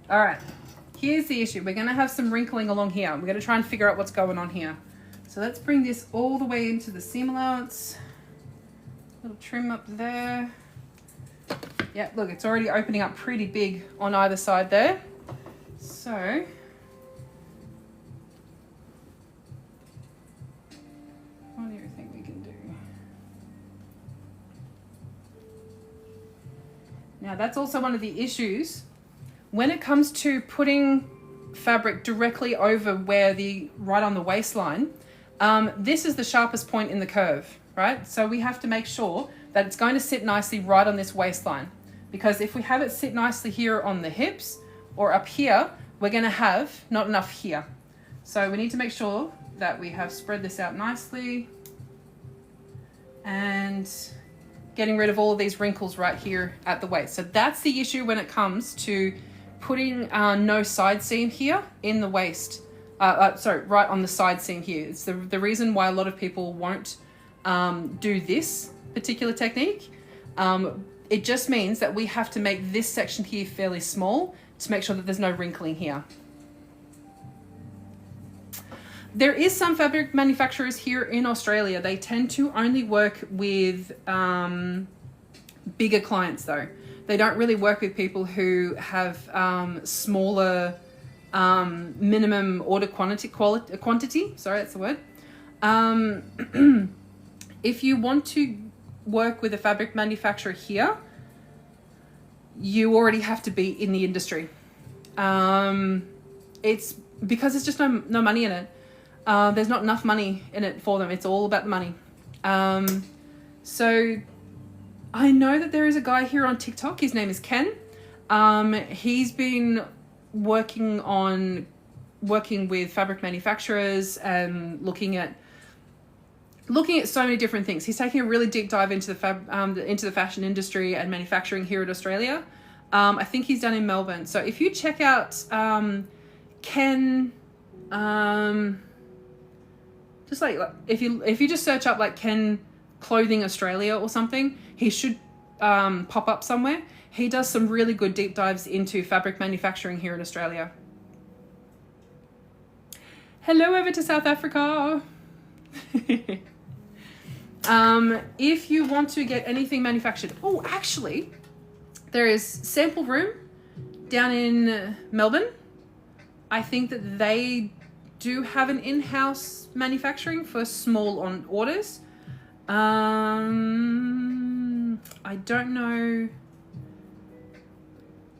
All right. Here's the issue. We're going to have some wrinkling along here. We're going to try and figure out what's going on here. So let's bring this all the way into the seam allowance. Little trim up there. Yeah, look, it's already opening up pretty big on either side there. So what do you think we can do? Now that's also one of the issues when it comes to putting fabric directly over where right on the waistline. This is the sharpest point in the curve, right? So we have to make sure that it's going to sit nicely right on this waistline, because if we have it sit nicely here on the hips or up here, we're going to have not enough here. So we need to make sure that we have spread this out nicely and getting rid of all of these wrinkles right here at the waist. So that's the issue when it comes to putting no side seam here in the waist. Sorry, right on the side seam here. It's the reason why a lot of people won't do this particular technique. It just means that we have to make this section here fairly small to make sure that there's no wrinkling here. There is some fabric manufacturers here in Australia. They tend to only work with bigger clients though. They don't really work with people who have smaller minimum order quantity. Sorry, that's the word. If you want to work with a fabric manufacturer here, you already have to be in the industry. It's because there's just no money in it. There's not enough money in it for them. It's all about the money. So I know that there is a guy here on TikTok. His name is Ken. He's been working with fabric manufacturers and looking at so many different things. He's taking a really deep dive into the fashion industry and manufacturing here in Australia. I think he's done in Melbourne. So if you check out Ken, just like if you just search up like Ken Clothing Australia or something, he should pop up somewhere. He does some really good deep dives into fabric manufacturing here in Australia. Hello over to South Africa. If you want to get anything manufactured, oh, actually, there is Sample Room down in Melbourne. I think that they do have an in-house manufacturing for small on orders. I don't know.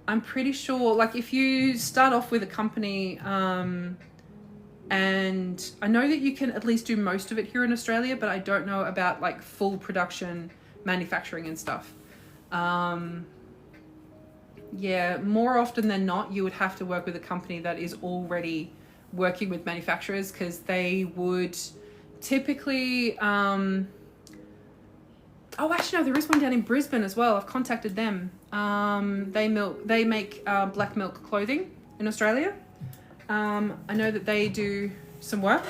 I'm pretty sure, like if you start off with a company, and I know that you can at least do most of it here in Australia, but I don't know about like full production manufacturing and stuff. Yeah, more often than not, you would have to work with a company that is already working with manufacturers, because they would typically, oh, actually no, there is one down in Brisbane as well. I've contacted them. They make black milk clothing in Australia. I know that they do some work.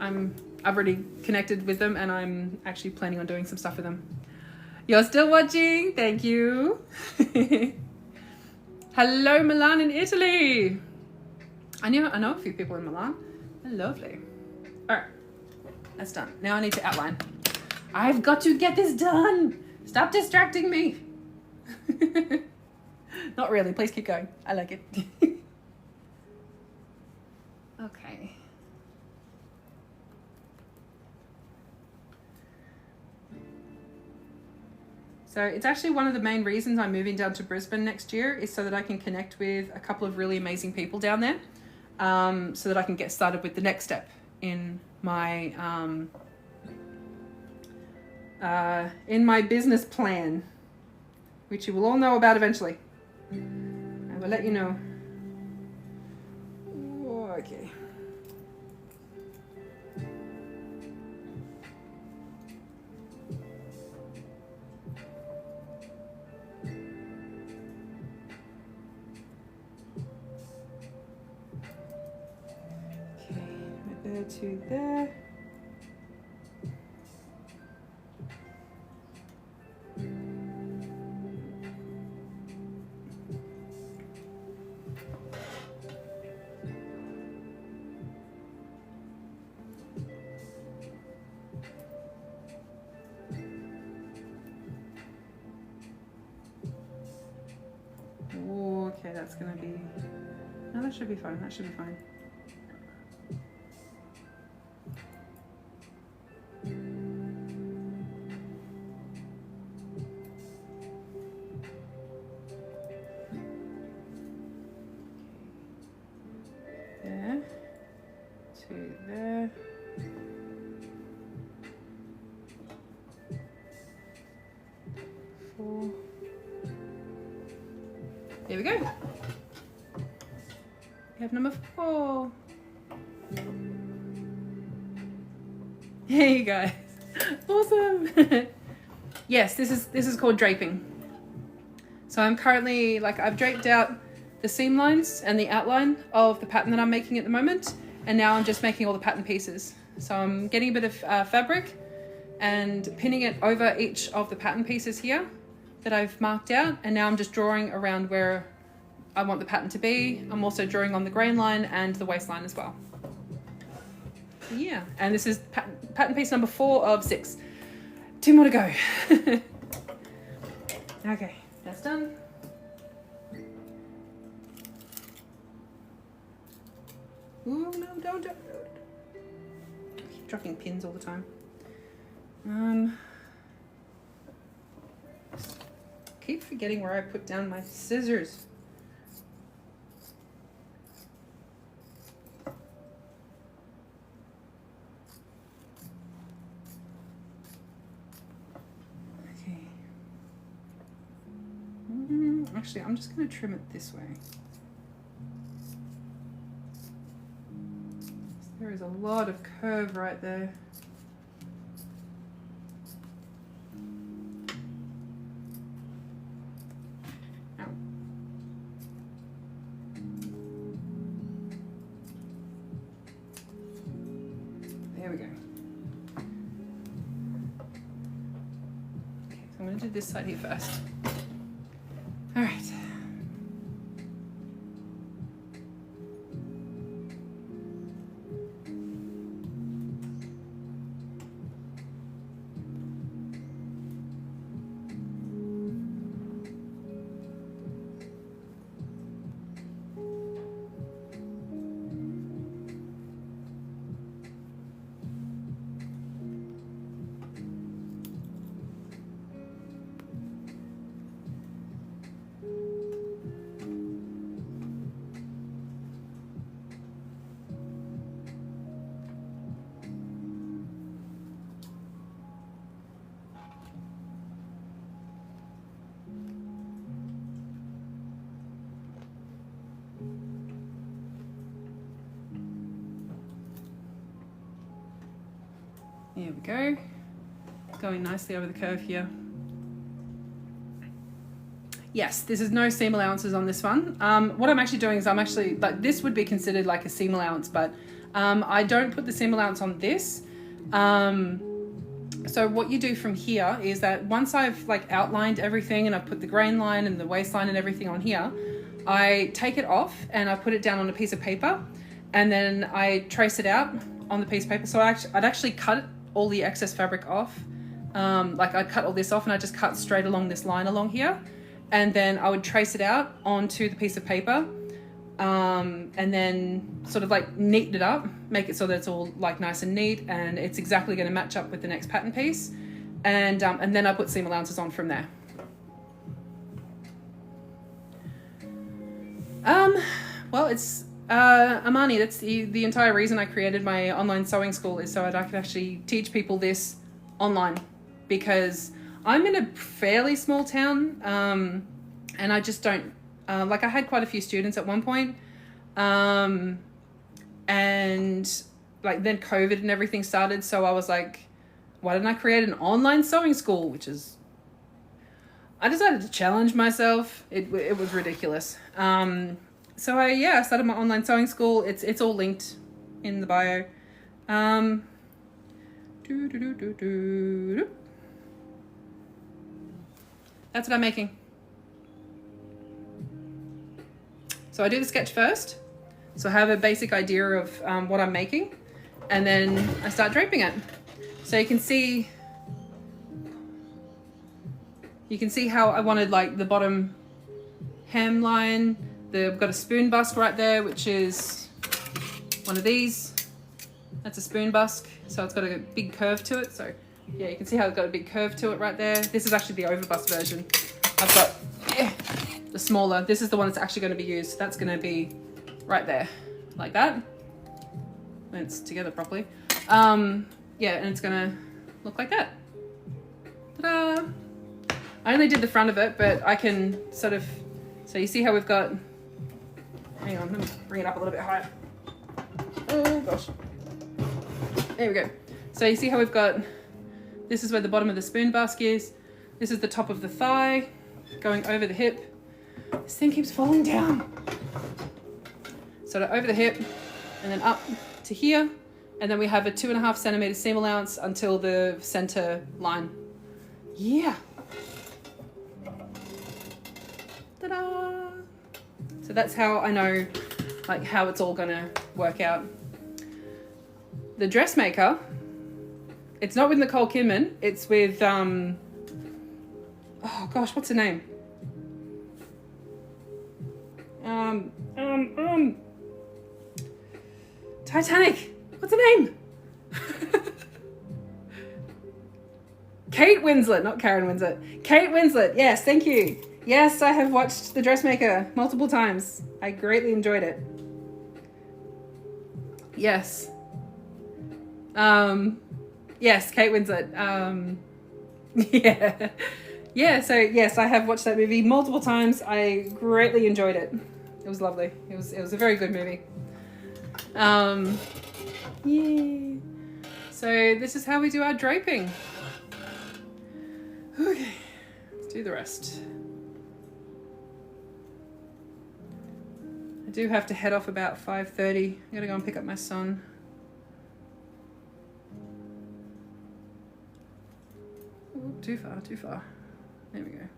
I've already connected with them and I'm actually planning on doing some stuff with them. You're still watching? Thank you. Hello, Milan in Italy. I know a few people in Milan. They're lovely. All right, that's done. Now I need to outline. I've got to get this done. Stop distracting me. Not really, please keep going. I like it. Okay. So it's actually one of the main reasons I'm moving down to Brisbane next year, is so that I can connect with a couple of really amazing people down there, so that I can get started with the next step in my business plan, which you will all know about eventually. I will let you know. Okay. There to there. that's gonna be, no, that should be fine, that should be fine. There, to there. There we go. We have number 4. Hey you guys. Awesome. Yes, this is called draping. So I'm currently, like, I've draped out the seam lines and the outline of the pattern that I'm making at the moment, and now I'm just making all the pattern pieces. So I'm getting a bit of fabric and pinning it over each of the pattern pieces here that I've marked out, and now I'm just drawing around where I want the pattern to be. I'm also drawing on the grain line and the waistline as well. So yeah, and this is pattern piece number 4 of 6. 2 more to go. Okay, that's done. Ooh, no, don't. I keep dropping pins all the time. Keep forgetting where I put down my scissors. Okay. Actually, I'm just going to trim it this way. There is a lot of curve right there. There we go. Okay, so I'm going to do this side here first. All right. There we go. Going nicely over the curve here. Yes, this is no seam allowances on this one. What I'm actually doing is I'm actually, like, this would be considered like a seam allowance, but I don't put the seam allowance on this. So what you do from here is that once I've like outlined everything and I've put the grain line and the waistline and everything on here, I take it off and I put it down on a piece of paper, and then I trace it out on the piece of paper. So I'd actually cut all the excess fabric off. Like I'd cut all this off and I just cut straight along this line along here. And then I would trace it out onto the piece of paper, and then sort of like neaten it up, make it so that it's all like nice and neat, and it's exactly going to match up with the next pattern piece. And then I put seam allowances on from there. Well, it's Amani, that's the entire reason I created my online sewing school, is so that I could actually teach people this online, because I'm in a fairly small town, and I just don't, like I had quite a few students at one point, and like then COVID and everything started, so I was like, why didn't I create an online sewing school? Which is, I decided to challenge myself. It was ridiculous. So I started my online sewing school. It's all linked in the bio. That's what I'm making. So I do the sketch first, so I have a basic idea of what I'm making, and then I start draping it. So you can see how I wanted like the bottom hemline, We've got a spoon busk right there, which is one of these. That's a spoon busk, so it's got a big curve to it. So yeah, you can see how it's got a big curve to it right there. This is actually the overbust version. I've got the smaller. This is the one that's actually going to be used. That's going to be right there, like that. When it's together properly. Yeah, and it's going to look like that. Ta-da! I only did the front of it, but I can sort of, so you see how we've got, hang on, let me bring it up a little bit higher. Oh gosh. There we go. So you see how we've got, this is where the bottom of the spoon basket is. This is the top of the thigh, going over the hip. This thing keeps falling down. So over the hip, and then up to here. And then we have a 2.5 centimeter seam allowance until the center line. Yeah. Ta-da! So that's how I know, like, how it's all gonna work out. The dressmaker, it's not with Nicole Kidman, it's with, oh gosh, what's her name? Titanic, what's her name? Kate Winslet, not Karen Winslet. Kate Winslet, yes, thank you. Yes, I have watched The Dressmaker multiple times. I greatly enjoyed it. Yes. Yes, Kate Winslet. Yeah. Yeah, so yes, I have watched that movie multiple times. I greatly enjoyed it. It was lovely. It was a very good movie. Yeah. So this is how we do our draping. Okay, let's do the rest. I do have to head off about 5:30. I gotta go and pick up my son. Ooh, too far, too far. There we go.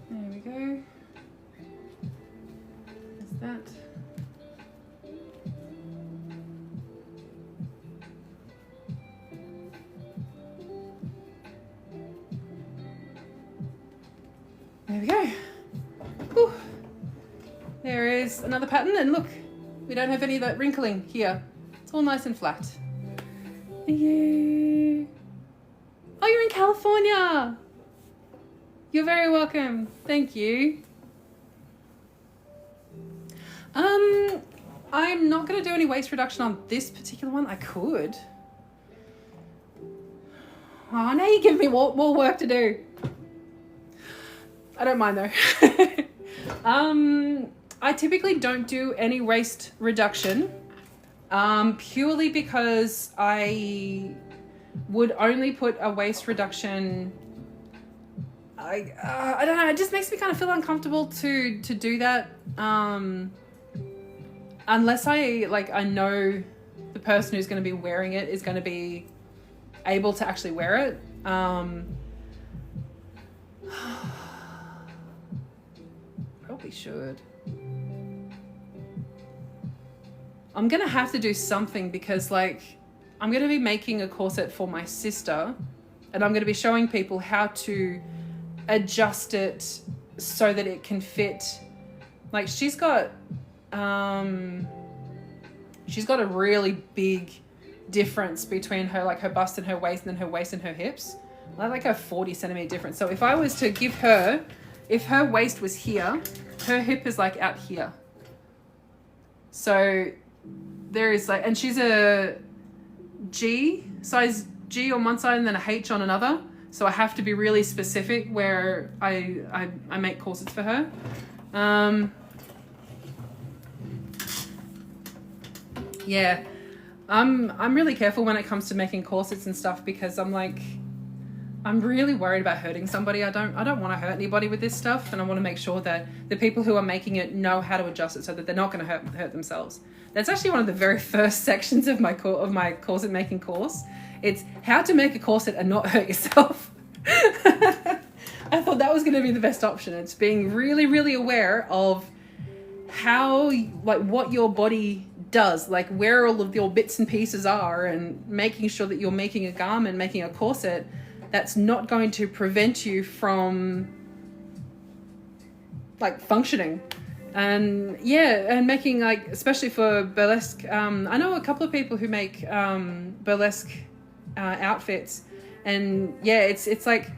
There we go. That. There we go. Whew. There is another pattern, and look, we don't have any of that wrinkling here. It's all nice and flat. Yay. Oh, you're in California. You're very welcome. Thank you. I'm not going to do any waist reduction on this particular one. I could. Oh, now you give me more work to do. I don't mind though. I typically don't do any waist reduction, purely because I would only put a waist reduction. I don't know. It just makes me kind of feel uncomfortable to do that. Unless I know the person who's going to be wearing it is going to be able to actually wear it. Probably should. I'm going to have to do something because I'm going to be making a corset for my sister, and I'm going to be showing people how to adjust it so that it can fit. Like she's got a really big difference between her her bust and her waist, and then her waist and her hips. Like a 40 centimeter difference. So if I was to give her, if her waist was here her hip is like out here. So there is like, and she's a G, size G on one side and then a H on another. So I have to be really specific where I make corsets for her. Yeah, I'm really careful when it comes to making corsets and stuff, because I'm really worried about hurting somebody. I don't want to hurt anybody with this stuff, and I want to make sure that the people who are making it know how to adjust it so that they're not going to hurt themselves. That's actually one of the very first sections of my corset making course. It's how to make a corset and not hurt yourself. I thought that was going to be the best option. It's being really, really aware of how, like, what your body does, like where all of your bits and pieces are, and making sure that you're making a garment, making a corset that's not going to prevent you from like functioning. And yeah, and making, like, especially for burlesque, I know a couple of people who make burlesque outfits, and yeah, it's like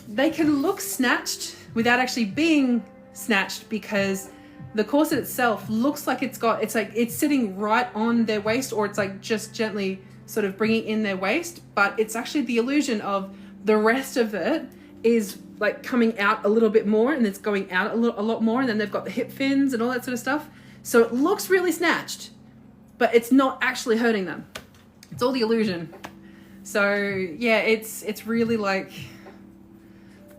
they can look snatched without actually being snatched, because the corset itself looks like it's sitting right on their waist, or it's like just gently sort of bringing in their waist, but it's actually the illusion of the rest of it is like coming out a little bit more, and it's going out a lot more, and then they've got the hip fins and all that sort of stuff. So it looks really snatched, but it's not actually hurting them. It's all the illusion. So yeah, it's really like,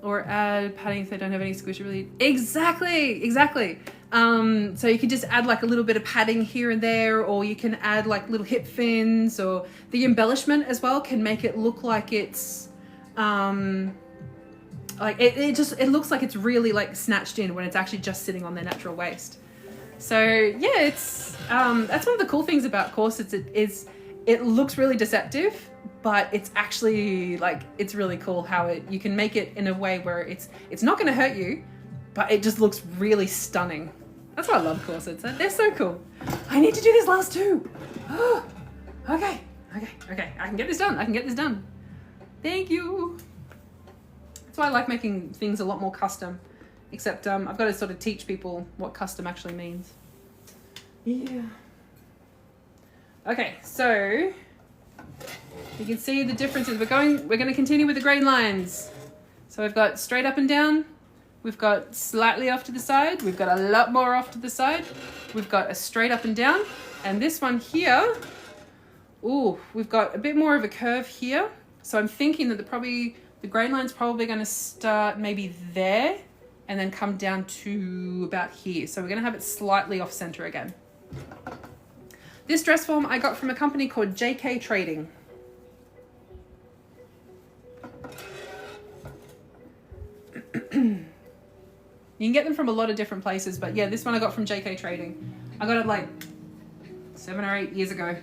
or add padding if they don't have any squish really. Exactly. So you can just add like a little bit of padding here and there, or you can add like little hip fins, or the embellishment as well can make it look like it's like it looks like it's really like snatched in when it's actually just sitting on their natural waist. So yeah, it's that's one of the cool things about corsets. It looks really deceptive, but it's actually like, it's really cool how you can make it in a way where it's not going to hurt you, but it just looks really stunning. That's why I love corsets. They're so cool. I need to do this last two. Oh, okay. I can get this done. Thank you. That's why I like making things a lot more custom, except I've got to sort of teach people what custom actually means. Yeah. Okay, so you can see the differences. We're going to continue with the grain lines. So we've got straight up and down. We've got slightly off to the side. We've got a lot more off to the side. We've got a straight up and down. And this one here, we've got a bit more of a curve here. So I'm thinking that the grain line's probably going to start maybe there and then come down to about here. So we're going to have it slightly off center again. This dress form I got from a company called JK Trading. You can get them from a lot of different places, but yeah, this one I got from JK Trading. I got it like 7 or 8 years ago.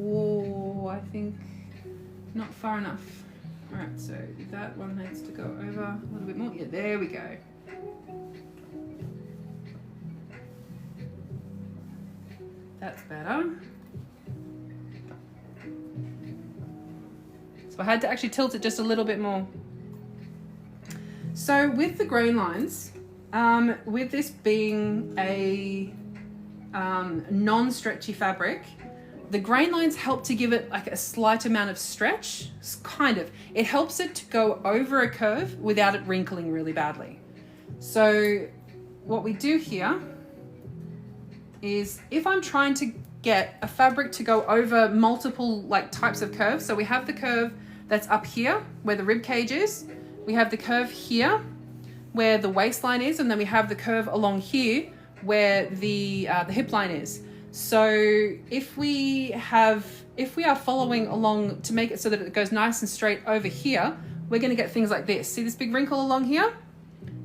Oh, I think not far enough. All right, so that one needs to go over a little bit more. Yeah, there we go. That's better. So I had to actually tilt it just a little bit more. So with the grain lines, with this being a non-stretchy fabric, the grain lines help to give it like a slight amount of stretch, kind of. It helps it to go over a curve without it wrinkling really badly. So what we do here is, if I'm trying to get a fabric to go over multiple like types of curves, so we have the curve that's up here where the rib cage is, we have the curve here where the waistline is, and then we have the curve along here where the hip line is. So if we are following along to make it so that it goes nice and straight over here, we're going to get things like this. See this big wrinkle along here?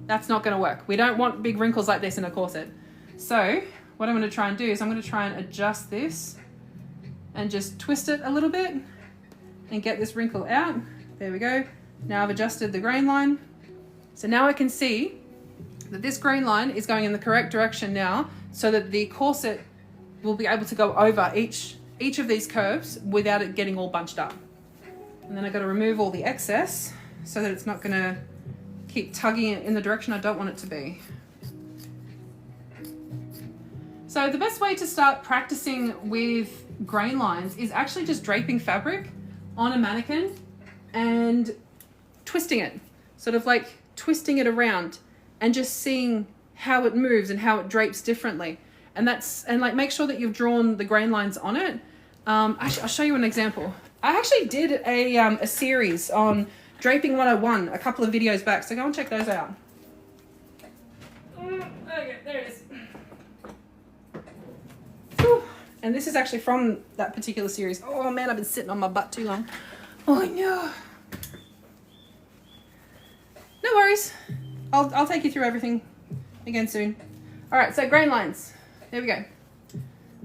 That's not going to work. We don't want big wrinkles like this in a corset. So what I'm going to try and do is I'm going to try and adjust this and just twist it a little bit and get this wrinkle out. There we go. Now I've adjusted the grain line. So now I can see that this grain line is going in the correct direction now so that the corset will be able to go over each of these curves without it getting all bunched up. And then I got to remove all the excess so that it's not going to keep tugging it in the direction I don't want it to be. So the best way to start practicing with grain lines is actually just draping fabric on a mannequin and twisting it, sort of like twisting it around and just seeing how it moves and how it drapes differently. And like make sure that you've drawn the grain lines on it. I'll show you an example. I actually did a series on Draping 101 a couple of videos back, so go and check those out. Okay, there it is. Whew. And this is actually from that particular series. Oh man, I've been sitting on my butt too long. Oh no. No worries. I'll take you through everything again soon. All right, so grain lines. There we go.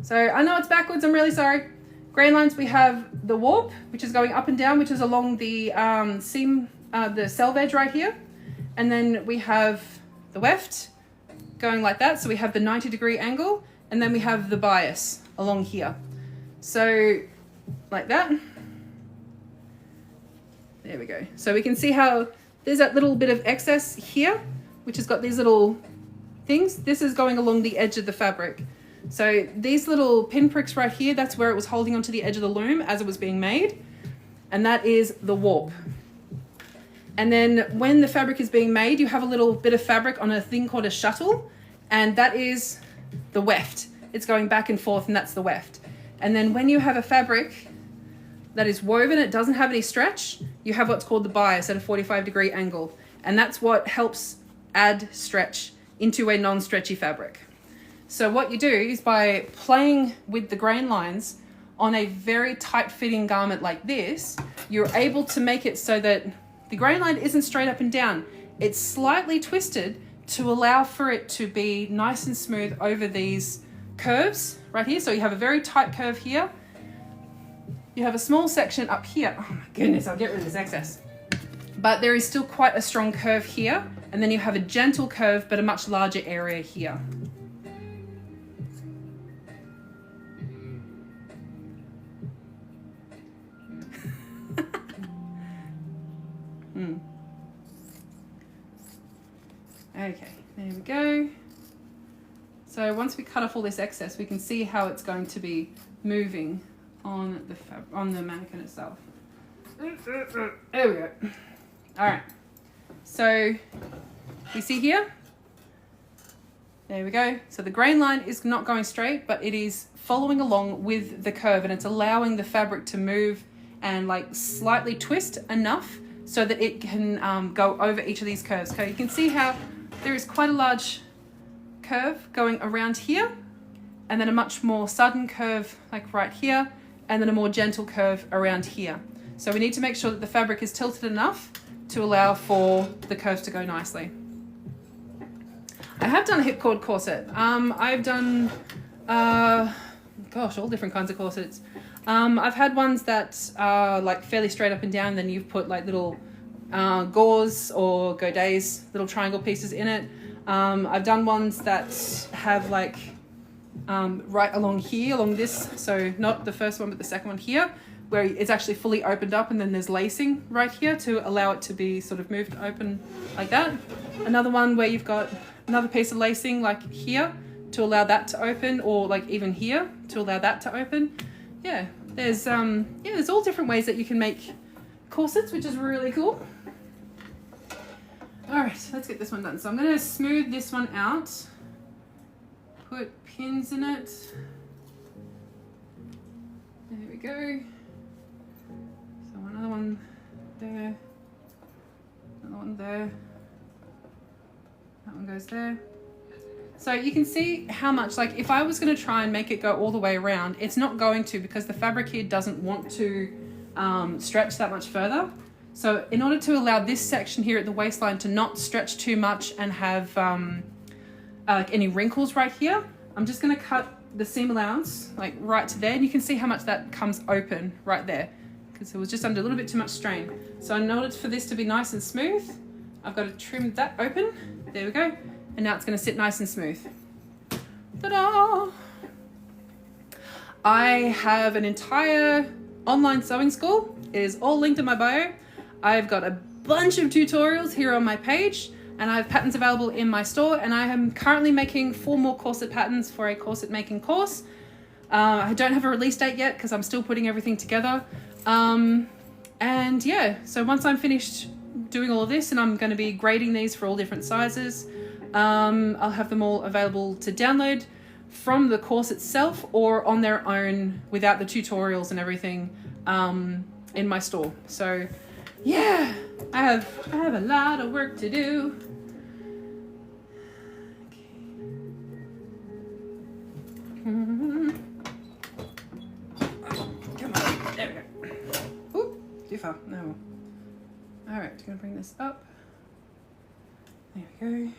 So I know it's backwards, I'm really sorry. Grain lines, we have the warp, which is going up and down, which is along the seam, the selvage right here. And then we have the weft going like that. So we have the 90-degree angle, and then we have the bias along here. So like that. There we go. So we can see how there's that little bit of excess here, which has got these little things. This is going along the edge of the fabric. So these little pinpricks right here, that's where it was holding onto the edge of the loom as it was being made. And that is the warp. And then when the fabric is being made, you have a little bit of fabric on a thing called a shuttle, and that is the weft. It's going back and forth, and that's the weft. And then when you have a fabric that is woven, it doesn't have any stretch, you have what's called the bias at a 45-degree angle. And that's what helps add stretch into a non-stretchy fabric. So what you do is by playing with the grain lines on a very tight-fitting garment like this, you're able to make it so that the grain line isn't straight up and down. It's slightly twisted to allow for it to be nice and smooth over these curves right here. So you have a very tight curve here. You have a small section up here. Oh my goodness, I'll get rid of this excess. But there is still quite a strong curve here. And then you have a gentle curve, but a much larger area here. Okay, there we go. So once we cut off all this excess, we can see how it's going to be moving on the mannequin itself. There we go. All right. So you see here? There we go. So the grain line is not going straight, but it is following along with the curve, and it's allowing the fabric to move and like slightly twist enough so that it can go over each of these curves. Okay, you can see how there is quite a large curve going around here, and then a much more sudden curve like right here, and then a more gentle curve around here. So we need to make sure that the fabric is tilted enough to allow for the curves to go nicely. I have done a hip cord corset. I've done, gosh, all different kinds of corsets. I've had ones that are like fairly straight up and down, then you've put like little gauze or godets, little triangle pieces in it. I've done ones that have like right along here, along this, so not the first one but the second one here, where it's actually fully opened up, and then there's lacing right here to allow it to be sort of moved open like that. Another one where you've got another piece of lacing like here to allow that to open, or like even here to allow that to open. Yeah, there's all different ways that you can make corsets, which is really cool. All right, let's get this one done. So I'm going to smooth this one out, put pins in it. There we go. So another one there, another one there. That one goes there. So you can see how much, like if I was going to try and make it go all the way around, it's not going to, because the fabric here doesn't want to stretch that much further. So in order to allow this section here at the waistline to not stretch too much and have like any wrinkles right here, I'm just going to cut the seam allowance like right to there, and you can see how much that comes open right there, because it was just under a little bit too much strain. So in order for this to be nice and smooth, I've got to trim that open. There we go. And now it's going to sit nice and smooth. Ta-da! I have an entire online sewing school. It is all linked in my bio. I've got a bunch of tutorials here on my page, and I have patterns available in my store, and I am currently making 4 more corset patterns for a corset making course. I don't have a release date yet because I'm still putting everything together. And yeah, so once I'm finished doing all of this, and I'm going to be grading these for all different sizes, I'll have them all available to download from the course itself or on their own without the tutorials and everything in my store. So yeah, I have a lot of work to do. Come on, there we go. Oop, too far, no. All right, gonna bring this up. There we go.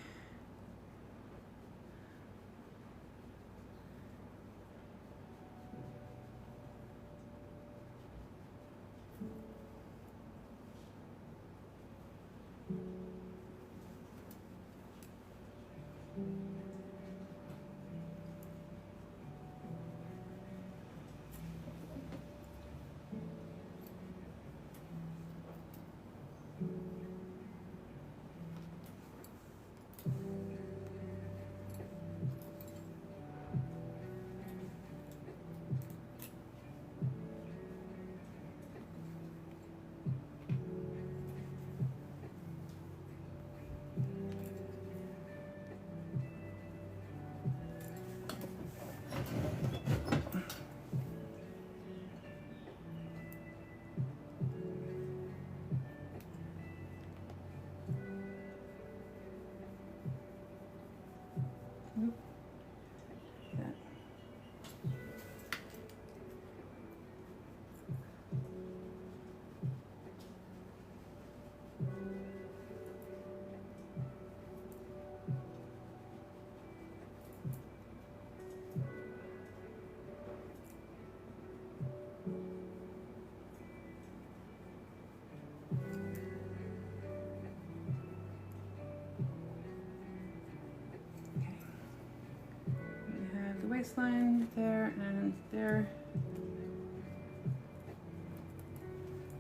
Waistline there and there.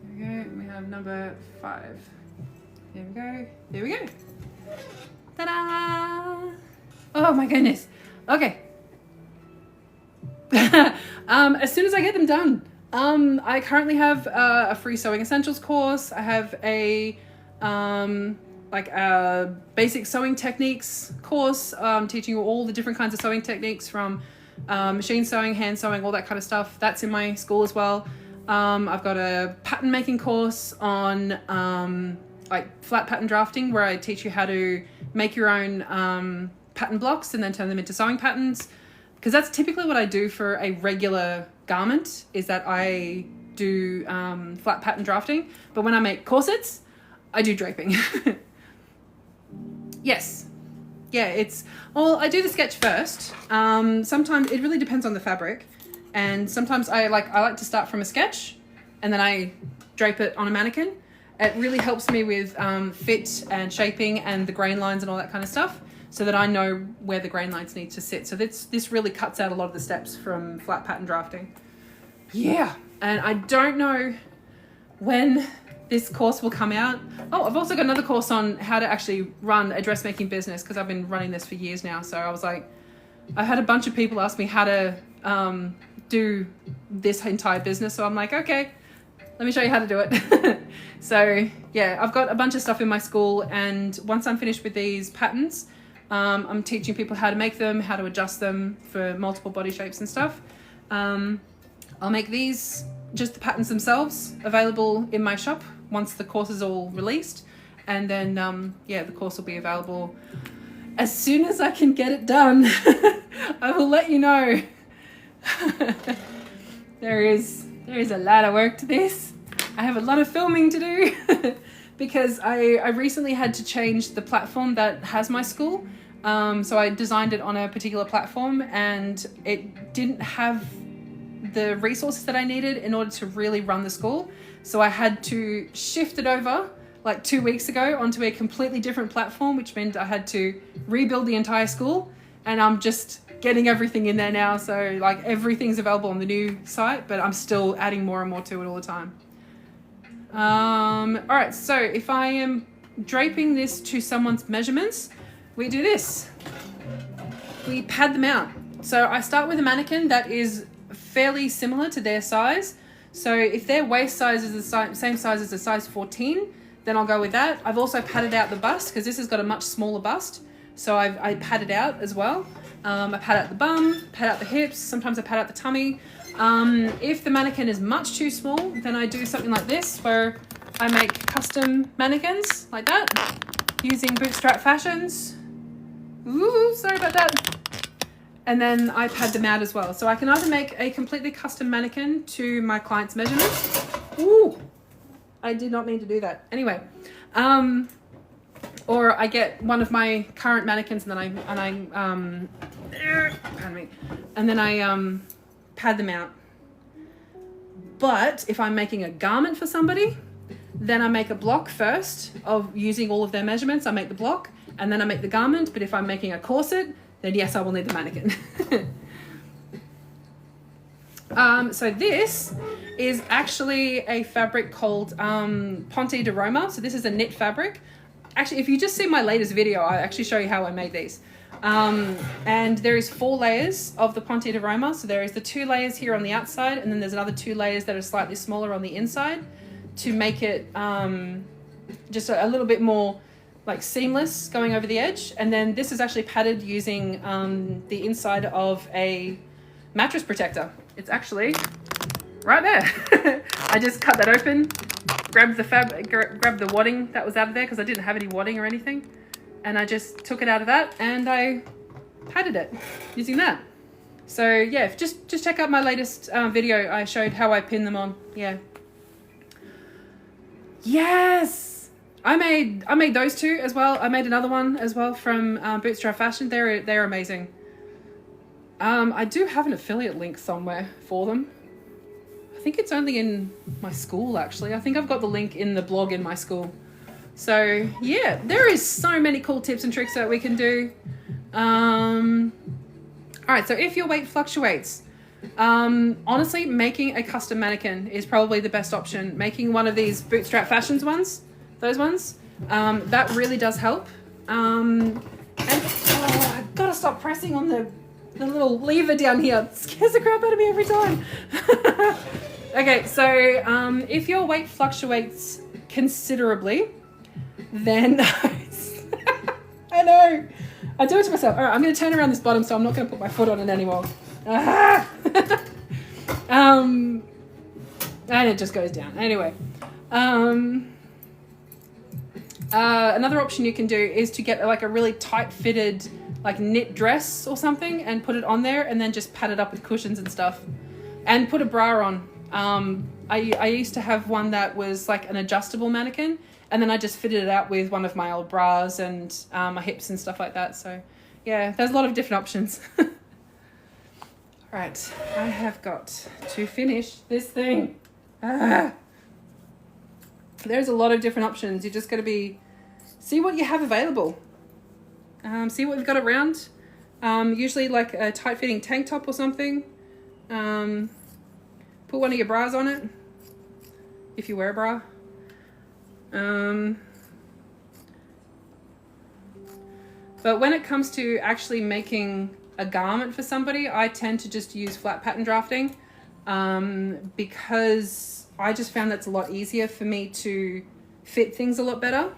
There we go. We have number 5. There we go. There we go. Ta-da! Oh my goodness. Okay. As soon as I get them done. I currently have a free sewing essentials course. I have a basic sewing techniques course, teaching you all the different kinds of sewing techniques from machine sewing, hand sewing, all that kind of stuff. That's in my school as well. I've got a pattern making course on flat pattern drafting, where I teach you how to make your own pattern blocks and then turn them into sewing patterns, because that's typically what I do for a regular garment, is that I do flat pattern drafting, but when I make corsets, I do draping. Yes. Yeah, I do the sketch first. Sometimes it really depends on the fabric. And sometimes I like to start from a sketch and then I drape it on a mannequin. It really helps me with fit and shaping and the grain lines and all that kind of stuff, so that I know where the grain lines need to sit. So this really cuts out a lot of the steps from flat pattern drafting. Yeah, and I don't know when this course will come out. Oh, I've also got another course on how to actually run a dressmaking business, because I've been running this for years now. So I was like, I had a bunch of people ask me how to do this entire business. So I'm like, okay, let me show you how to do it. So yeah, I've got a bunch of stuff in my school, and once I'm finished with these patterns, I'm teaching people how to make them, how to adjust them for multiple body shapes and stuff. I'll make these, just the patterns themselves, available in my shop once the course is all released. And then, the course will be available as soon as I can get it done. I will let you know. There is a lot of work to this. I have a lot of filming to do because I recently had to change the platform that has my school. So I designed it on a particular platform, and it didn't have the resources that I needed in order to really run the school. So I had to shift it over like 2 weeks ago onto a completely different platform, which meant I had to rebuild the entire school. And I'm just getting everything in there now. So like everything's available on the new site, but I'm still adding more and more to it all the time. All right, so if I am draping this to someone's measurements, we do this. We pad them out. So I start with a mannequin that is fairly similar to their size. So if their waist size is the same size as a size 14, then I'll go with that. I've also padded out the bust because this has got a much smaller bust. So I pad it out as well. I pad out the bum, pad out the hips. Sometimes I pad out the tummy. If the mannequin is much too small, then I do something like this where I make custom mannequins like that using bootstrap fashions. Ooh, sorry about that. And then I pad them out as well. So I can either make a completely custom mannequin to my client's measurements. Ooh, I did not mean to do that. Anyway, or I get one of my current mannequins and then I pad them out. But if I'm making a garment for somebody, then I make a block first of using all of their measurements. I make the block and then I make the garment. But if I'm making a corset, then yes, I will need the mannequin. So this is actually a fabric called Ponte de Roma. So this is a knit fabric. Actually, if you just see my latest video, I actually show you how I made these. And there is 4 layers of the Ponte de Roma. So there is the 2 layers here on the outside, and then there's another 2 layers that are slightly smaller on the inside to make it just a little bit more like seamless going over the edge. And then this is actually padded using the inside of a mattress protector. It's actually right there. I just cut that open, grabbed the wadding that was out of there because I didn't have any wadding or anything. And I just took it out of that and I padded it using that. So yeah, just check out my latest video. I showed how I pin them on. Yeah. Yes. I made those 2 as well. I made another one as well from Bootstrap Fashion. They're amazing. I do have an affiliate link somewhere for them. I think it's only in my school actually. I think I've got the link in the blog in my school. So yeah, there is so many cool tips and tricks that we can do. All right, so if your weight fluctuates, honestly, making a custom mannequin is probably the best option. Making one of these Bootstrap Fashions ones, those ones, that really does help. And I've got to stop pressing on the little lever down here. It scares the crap out of me every time. Okay, so if your weight fluctuates considerably, then I know, I do it to myself. All right, I'm going to turn around this bottom, so I'm not going to put my foot on it anymore. And it just goes down. Anyway, another option you can do is to get like a really tight fitted like knit dress or something and put it on there and then just pad it up with cushions and stuff and put a bra on. I used to have one that was like an adjustable mannequin, and then I just fitted it out with one of my old bras and my hips and stuff like that. So yeah, there's a lot of different options. All right, I have got to finish this thing. There's a lot of different options. You just got to see what you have available. See what we've got around. Usually like a tight fitting tank top or something. Put one of your bras on it if you wear a bra. But when it comes to actually making a garment for somebody, I tend to just use flat pattern drafting because I just found that's a lot easier for me to fit things a lot better.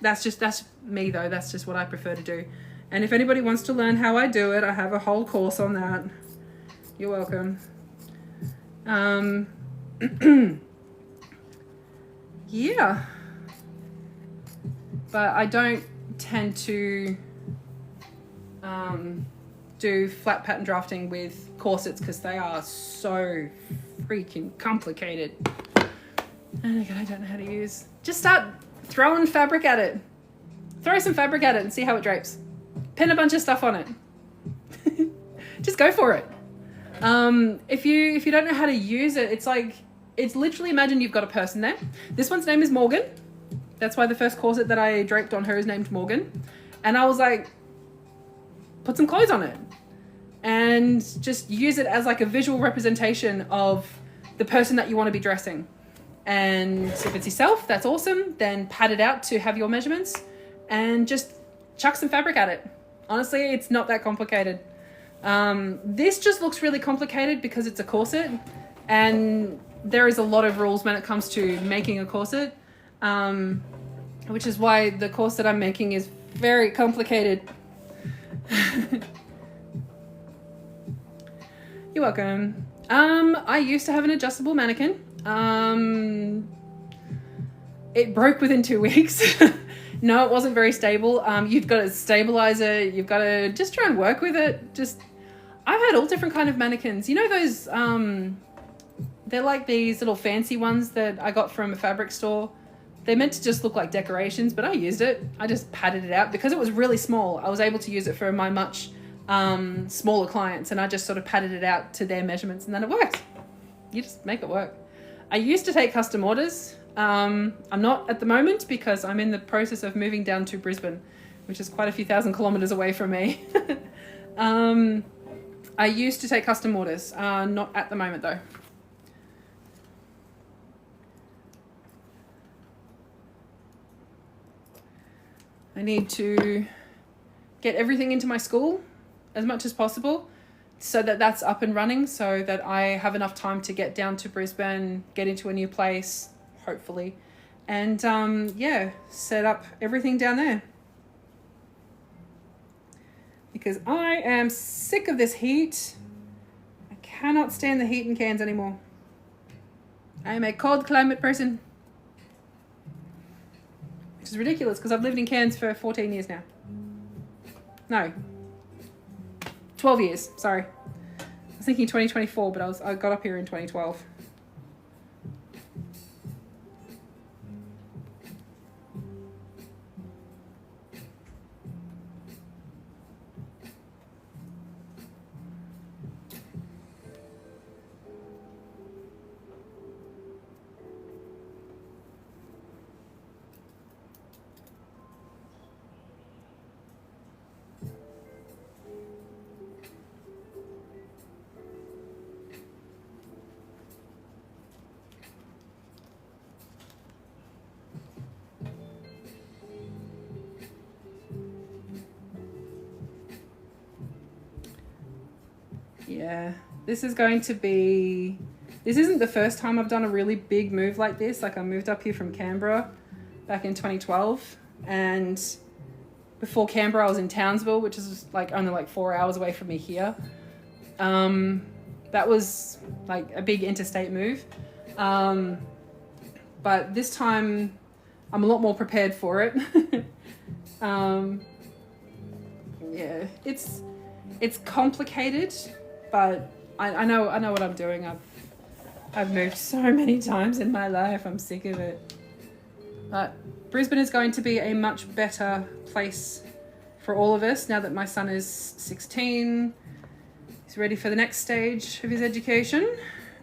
That's me though. That's just what I prefer to do. And if anybody wants to learn how I do it, I have a whole course on that. You're welcome. Yeah. But I don't tend to do flat pattern drafting with corsets because they are so freaking complicated. And again, I don't know how to use. Just start throwing fabric at it. Throw some fabric at it and see how it drapes. Pin a bunch of stuff on it. Just go for it. If you don't know how to use it, it's literally, imagine you've got a person there. This one's name is Morgan. That's why the first corset that I draped on her is named Morgan. And I was like, put some clothes on it and just use it as like a visual representation of the person that you want to be dressing. And if it's yourself, that's awesome. Then pad it out to have your measurements and just chuck some fabric at it. Honestly, it's not that complicated. This just looks really complicated because it's a corset, and there is a lot of rules when it comes to making a corset, which is why the corset I'm making is very complicated. You're welcome. I used to have an adjustable mannequin. It broke within 2 weeks. No, it wasn't very stable. You've got to stabilize it. You've got to just try and work with it. I've had all different kind of mannequins. You know those, they're like these little fancy ones that I got from a fabric store. They're meant to just look like decorations, but I used it. I just padded it out because it was really small. I was able to use it for my much smaller clients, and I just sort of padded it out to their measurements, and then it worked. You just make it work. I used to take custom orders. I'm not at the moment because I'm in the process of moving down to Brisbane, which is quite a few thousand kilometers away from me. I used to take custom orders, not at the moment though. I need to get everything into my school as much as possible so that that's up and running, so that I have enough time to get down to Brisbane, get into a new place, hopefully, and yeah, set up everything down there. Because I am sick of this heat. I cannot stand the heat in Cairns anymore. I am a cold climate person. Which is ridiculous because I've lived in Cairns for 14 years now. No. 12 years, sorry. I was thinking 2024, but I got up here in 2012. Yeah, this isn't the first time I've done a really big move like this. Like, I moved up here from Canberra back in 2012, and before Canberra I was in Townsville, which is like only like 4 hours away from me here. That was like a big interstate move, but this time I'm a lot more prepared for it. Yeah, it's complicated, but I know what I'm doing. I've moved so many times in my life. I'm sick of it. But Brisbane is going to be a much better place for all of us now that my son is 16. He's ready for the next stage of his education,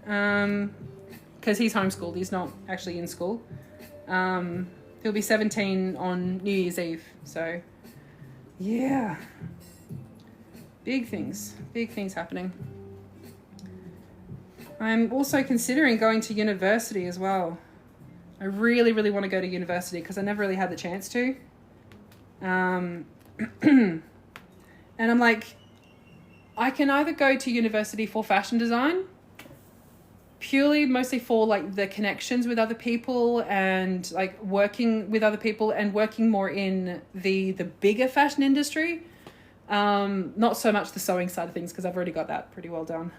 because he's homeschooled. He's not actually in school. He'll be 17 on New Year's Eve. So yeah, big things happening. I'm also considering going to university as well. I really, really want to go to university because I never really had the chance to. And I'm like, I can either go to university for fashion design, mostly for like the connections with other people and like working with other people and working more in the bigger fashion industry. Not so much the sewing side of things because I've already got that pretty well done.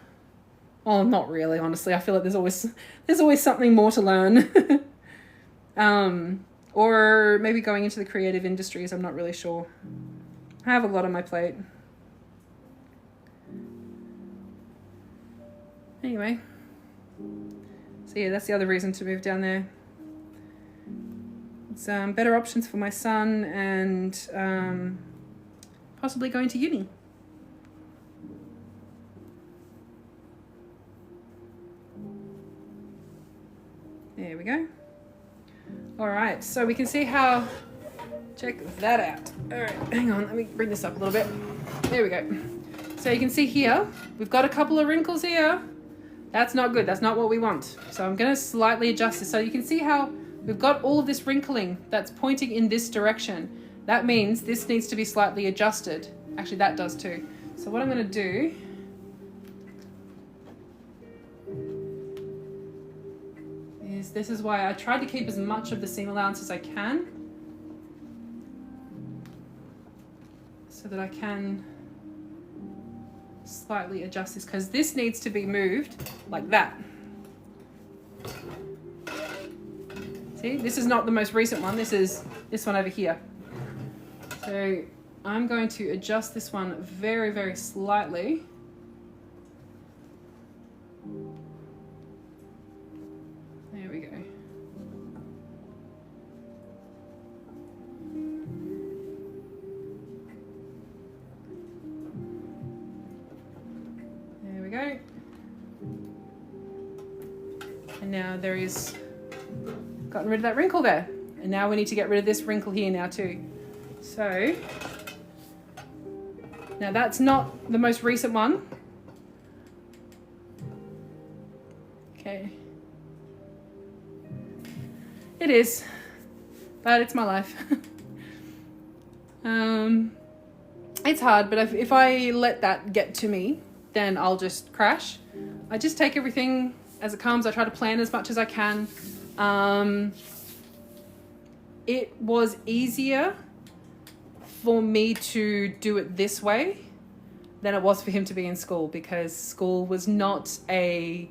Well, not really, honestly. I feel like there's always something more to learn. Or maybe going into the creative industries. I'm not really sure. I have a lot on my plate. Anyway. So yeah, that's the other reason to move down there. It's better options for my son and possibly going to uni. There we go. All right, so we can see how, check that out. All right, hang on, let me bring this up a little bit. There we go. So you can see here, we've got a couple of wrinkles here. That's not good. That's not what we want. So I'm going to slightly adjust this. So you can see how we've got all of this wrinkling that's pointing in this direction. That means this needs to be slightly adjusted. Actually, that does too. So what I'm going to do is, this is why I tried to keep as much of the seam allowance as I can, so that I can slightly adjust this, because this needs to be moved like that. See, this is not the most recent one. This is this one over here. So I'm going to adjust this one very, very slightly. There we go. There we go. And now there is, gotten rid of that wrinkle there. And now we need to get rid of this wrinkle here now too. So, now that's not the most recent one. Okay. It is, but it's my life. It's hard, but if I let that get to me, then I'll just crash. I just take everything as it comes. I try to plan as much as I can. It was easier for me to do it this way than it was for him to be in school, because school was not a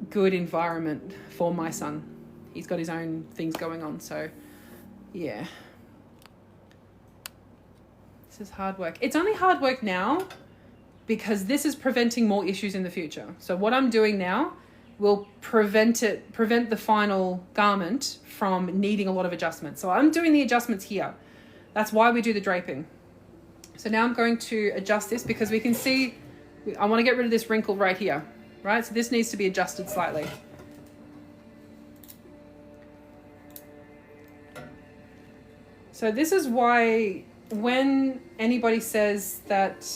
good environment for my son. He's got his own things going on, so yeah. This is hard work. It's only hard work now because this is preventing more issues in the future. So what I'm doing now will prevent the final garment from needing a lot of adjustments. So I'm doing the adjustments here. That's why we do the draping. So now I'm going to adjust this, because we can see, I want to get rid of this wrinkle right here, right? So this needs to be adjusted slightly. So this is why when anybody says that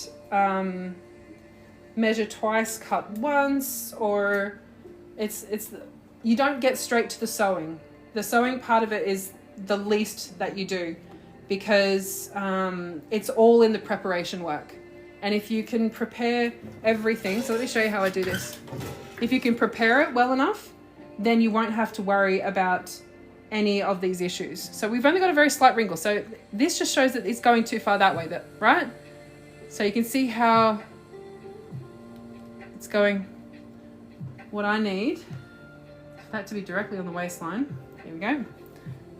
measure twice, cut once, or it's you don't get straight to the sewing. The sewing part of it is the least that you do, because it's all in the preparation work. And if you can prepare everything, so let me show you how I do this. If you can prepare it well enough, then you won't have to worry about any of these issues. So we've only got a very slight wrinkle. So this just shows that it's going too far that way, right? So you can see how it's going. What I need for that to be directly on the waistline. Here we go.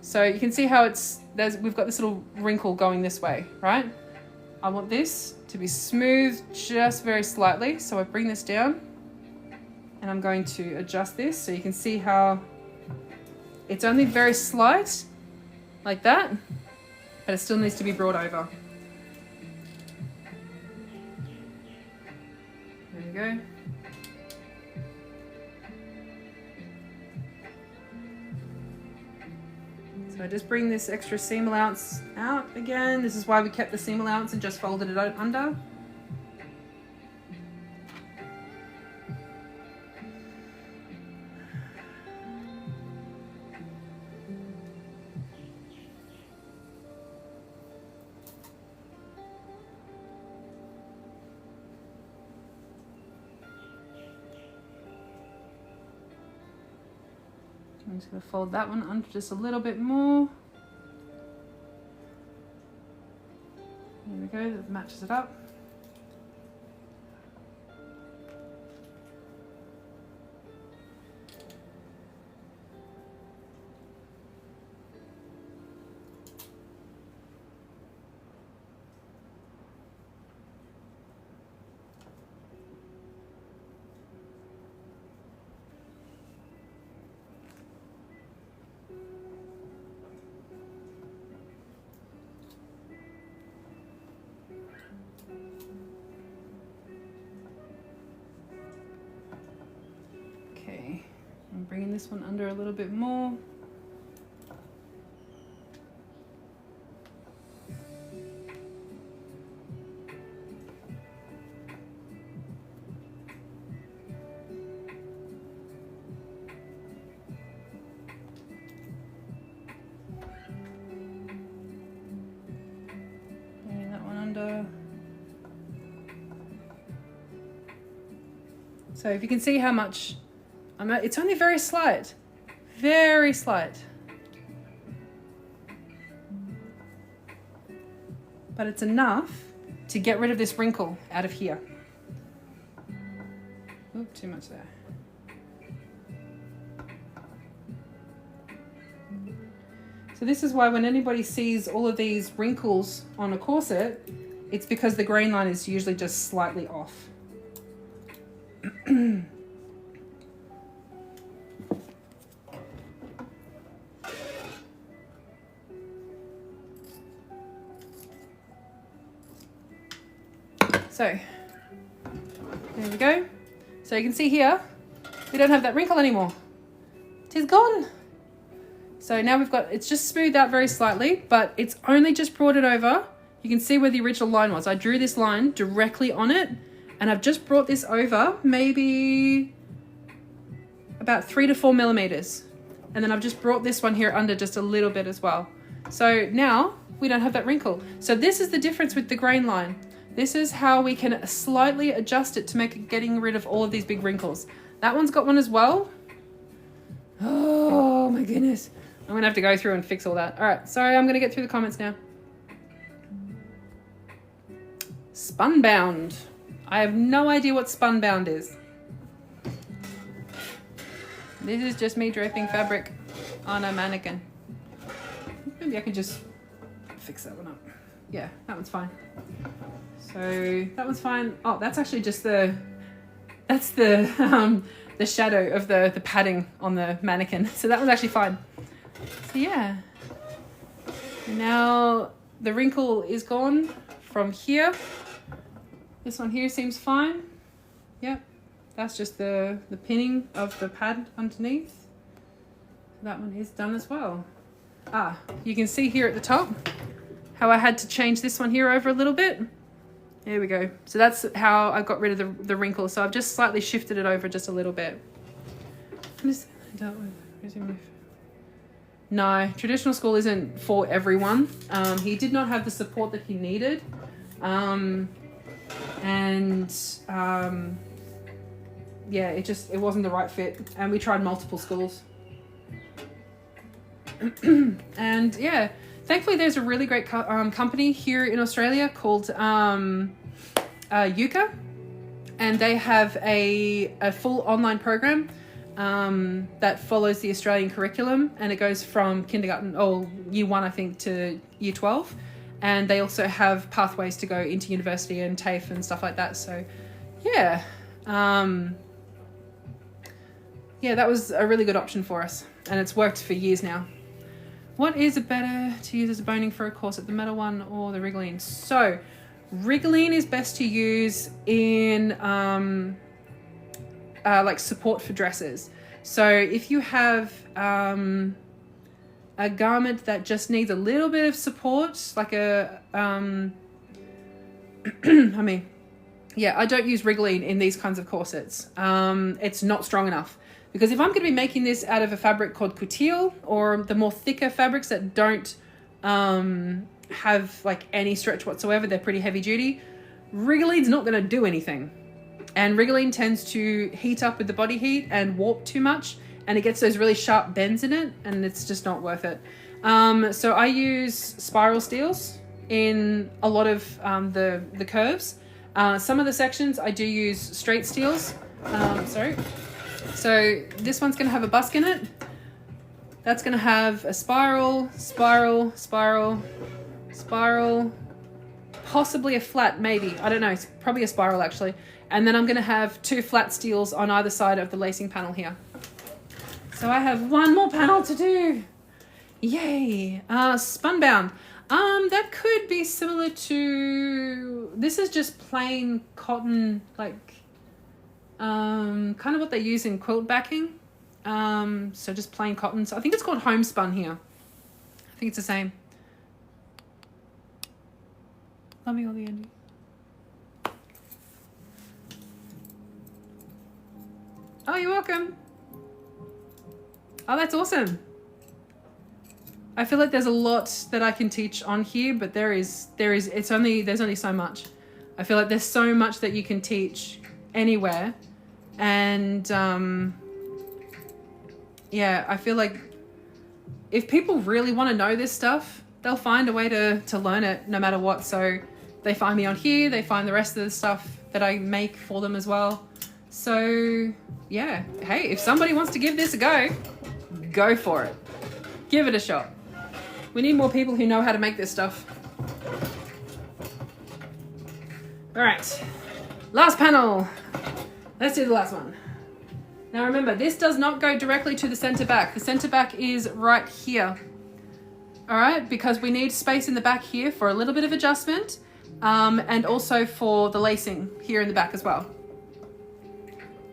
So you can see how we've got this little wrinkle going this way, right? I want this to be smooth just very slightly. So I bring this down and I'm going to adjust this. So you can see how it's only very slight, like that, but it still needs to be brought over. There we go. So I just bring this extra seam allowance out again. This is why we kept the seam allowance and just folded it under. I'm just going to fold that one under just a little bit more. There we go, that matches it up. I'm bringing this one under a little bit more. So if you can see how much it's only very slight, very slight. But it's enough to get rid of this wrinkle out of here. Oop, too much there. So this is why when anybody sees all of these wrinkles on a corset, it's because the grain line is usually just slightly off. So there we go. So you can see here, we don't have that wrinkle anymore. It is gone. So now we've got, it's just smoothed out very slightly, but it's only just brought it over. You can see where the original line was. I drew this line directly on it, and I've just brought this over maybe about 3 to 4 millimeters. And then I've just brought this one here under just a little bit as well. So now we don't have that wrinkle. So this is the difference with the grain line. This is how we can slightly adjust it to make it getting rid of all of these big wrinkles. That one's got one as well. Oh my goodness. I'm gonna have to go through and fix all that. All right, sorry, I'm gonna get through the comments now. Spunbound. I have no idea what spunbound is. This is just me draping fabric on a mannequin. Maybe I can just fix that one up. Yeah, that one's fine. So that one's fine. Oh, that's actually just the shadow of the padding on the mannequin. So that was actually fine. So yeah. Now the wrinkle is gone from here. This one here seems fine. Yep. That's just the pinning of the pad underneath. That one is done as well. Ah, you can see here at the top how I had to change this one here over a little bit. There we go. So that's how I got rid of the wrinkle. So I've just slightly shifted it over just a little bit. No, traditional school isn't for everyone. He did not have the support that he needed. Yeah, it wasn't the right fit. And we tried multiple schools. And yeah, thankfully there's a really great company here in Australia called Yuka, and they have a full online program that follows the Australian curriculum, and it goes from kindergarten, year 1 I think, to year 12, and they also have pathways to go into university and TAFE and stuff like that. So yeah, yeah, that was a really good option for us, and it's worked for years now. What is it better to use as a boning for a corset, the metal one or the Wriggling? So Wriggling is best to use in like support for dresses. So if you have a garment that just needs a little bit of support, like I mean, yeah, I don't use Wriggling in these kinds of corsets. It's not strong enough. Because if I'm going to be making this out of a fabric called coutil, or the more thicker fabrics that don't have like any stretch whatsoever, they're pretty heavy duty, Wriggling's not going to do anything. And Wriggling tends to heat up with the body heat and warp too much, and it gets those really sharp bends in it, and it's just not worth it. So I use spiral steels in a lot of the curves. Some of the sections I do use straight steels. So this one's going to have a busk in it. That's going to have a spiral, spiral, spiral, spiral, possibly a flat, maybe. I don't know. It's probably a spiral, actually. And then I'm going to have 2 flat steels on either side of the lacing panel here. So I have one more panel to do. Yay. Spunbound. That could be similar to... This is just plain cotton, like... kind of what they use in quilt backing. So just plain cotton. So I think it's called homespun here. I think it's the same. Love me all the Andy. Oh, you're welcome. Oh, that's awesome. I feel like there's a lot that I can teach on here, but there's only so much. I feel like there's so much that you can teach anywhere. And yeah, I feel like if people really want to know this stuff, they'll find a way to learn it no matter what. So they find me on here, they find the rest of the stuff that I make for them as well. So yeah, hey, if somebody wants to give this a go for it. Give it a shot. We need more people who know how to make this stuff. All right, last panel. Let's do the last one. Now remember, this does not go directly to the center back. The center back is right here. All right, because we need space in the back here for a little bit of adjustment, and also for the lacing here in the back as well.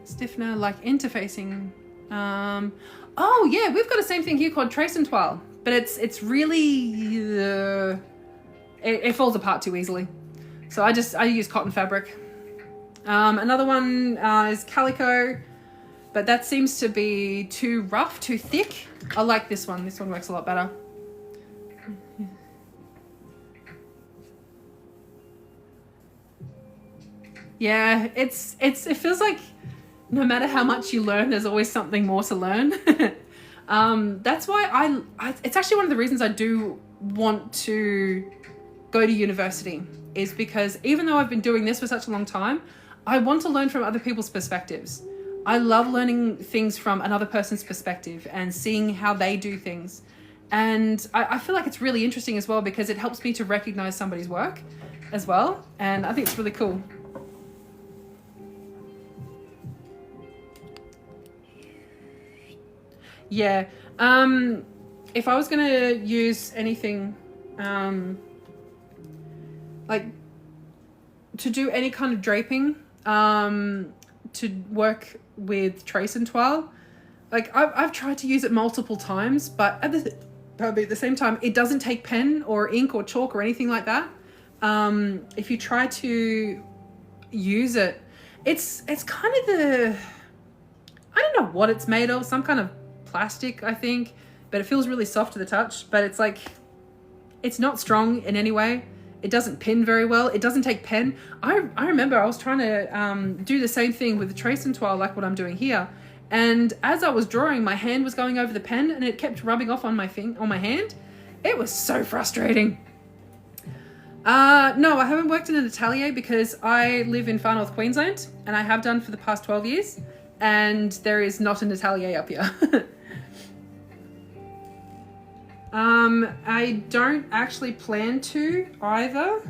Stiffener, like interfacing. Oh yeah, we've got the same thing here called trace and toile, but it's really, it falls apart too easily. So I use cotton fabric. Another one is calico, but that seems to be too rough, too thick. I like this one. This one works a lot better. Yeah, it feels like no matter how much you learn, there's always something more to learn. That's why it's actually one of the reasons I do want to go to university, is because even though I've been doing this for such a long time, I want to learn from other people's perspectives. I love learning things from another person's perspective and seeing how they do things. And I feel like it's really interesting as well, because it helps me to recognize somebody's work as well. And I think it's really cool. Yeah. If I was going to use anything, like to do any kind of draping, to work with trace and toile, like I've tried to use it multiple times, but at the same time, it doesn't take pen or ink or chalk or anything like that. If you try to use it, it's kind of I don't know what it's made of, some kind of plastic, I think, but it feels really soft to the touch, but it's like, it's not strong in any way. It doesn't pin very well. It doesn't take pen. I remember I was trying to do the same thing with the trace and toile, like what I'm doing here. And as I was drawing, my hand was going over the pen and it kept rubbing off on my hand. It was so frustrating. No, I haven't worked in an atelier because I live in far north Queensland, and I have done for the past 12 years. And there is not an atelier up here. I don't actually plan to either.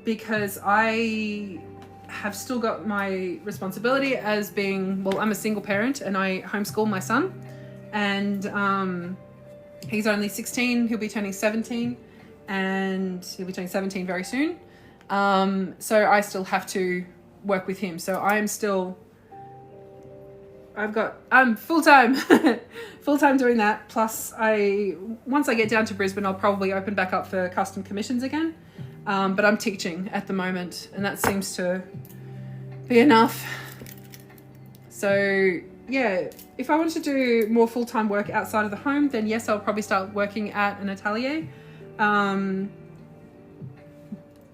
Because I have still got my responsibility as being, well, I'm a single parent and I homeschool my son, and he's only 16, he'll be turning 17, and he'll be turning 17 very soon. So I still have to work with him. So I'm full-time, full-time doing that. Plus once I get down to Brisbane, I'll probably open back up for custom commissions again. But I'm teaching at the moment, and that seems to be enough. So yeah, if I want to do more full-time work outside of the home, then yes, I'll probably start working at an atelier.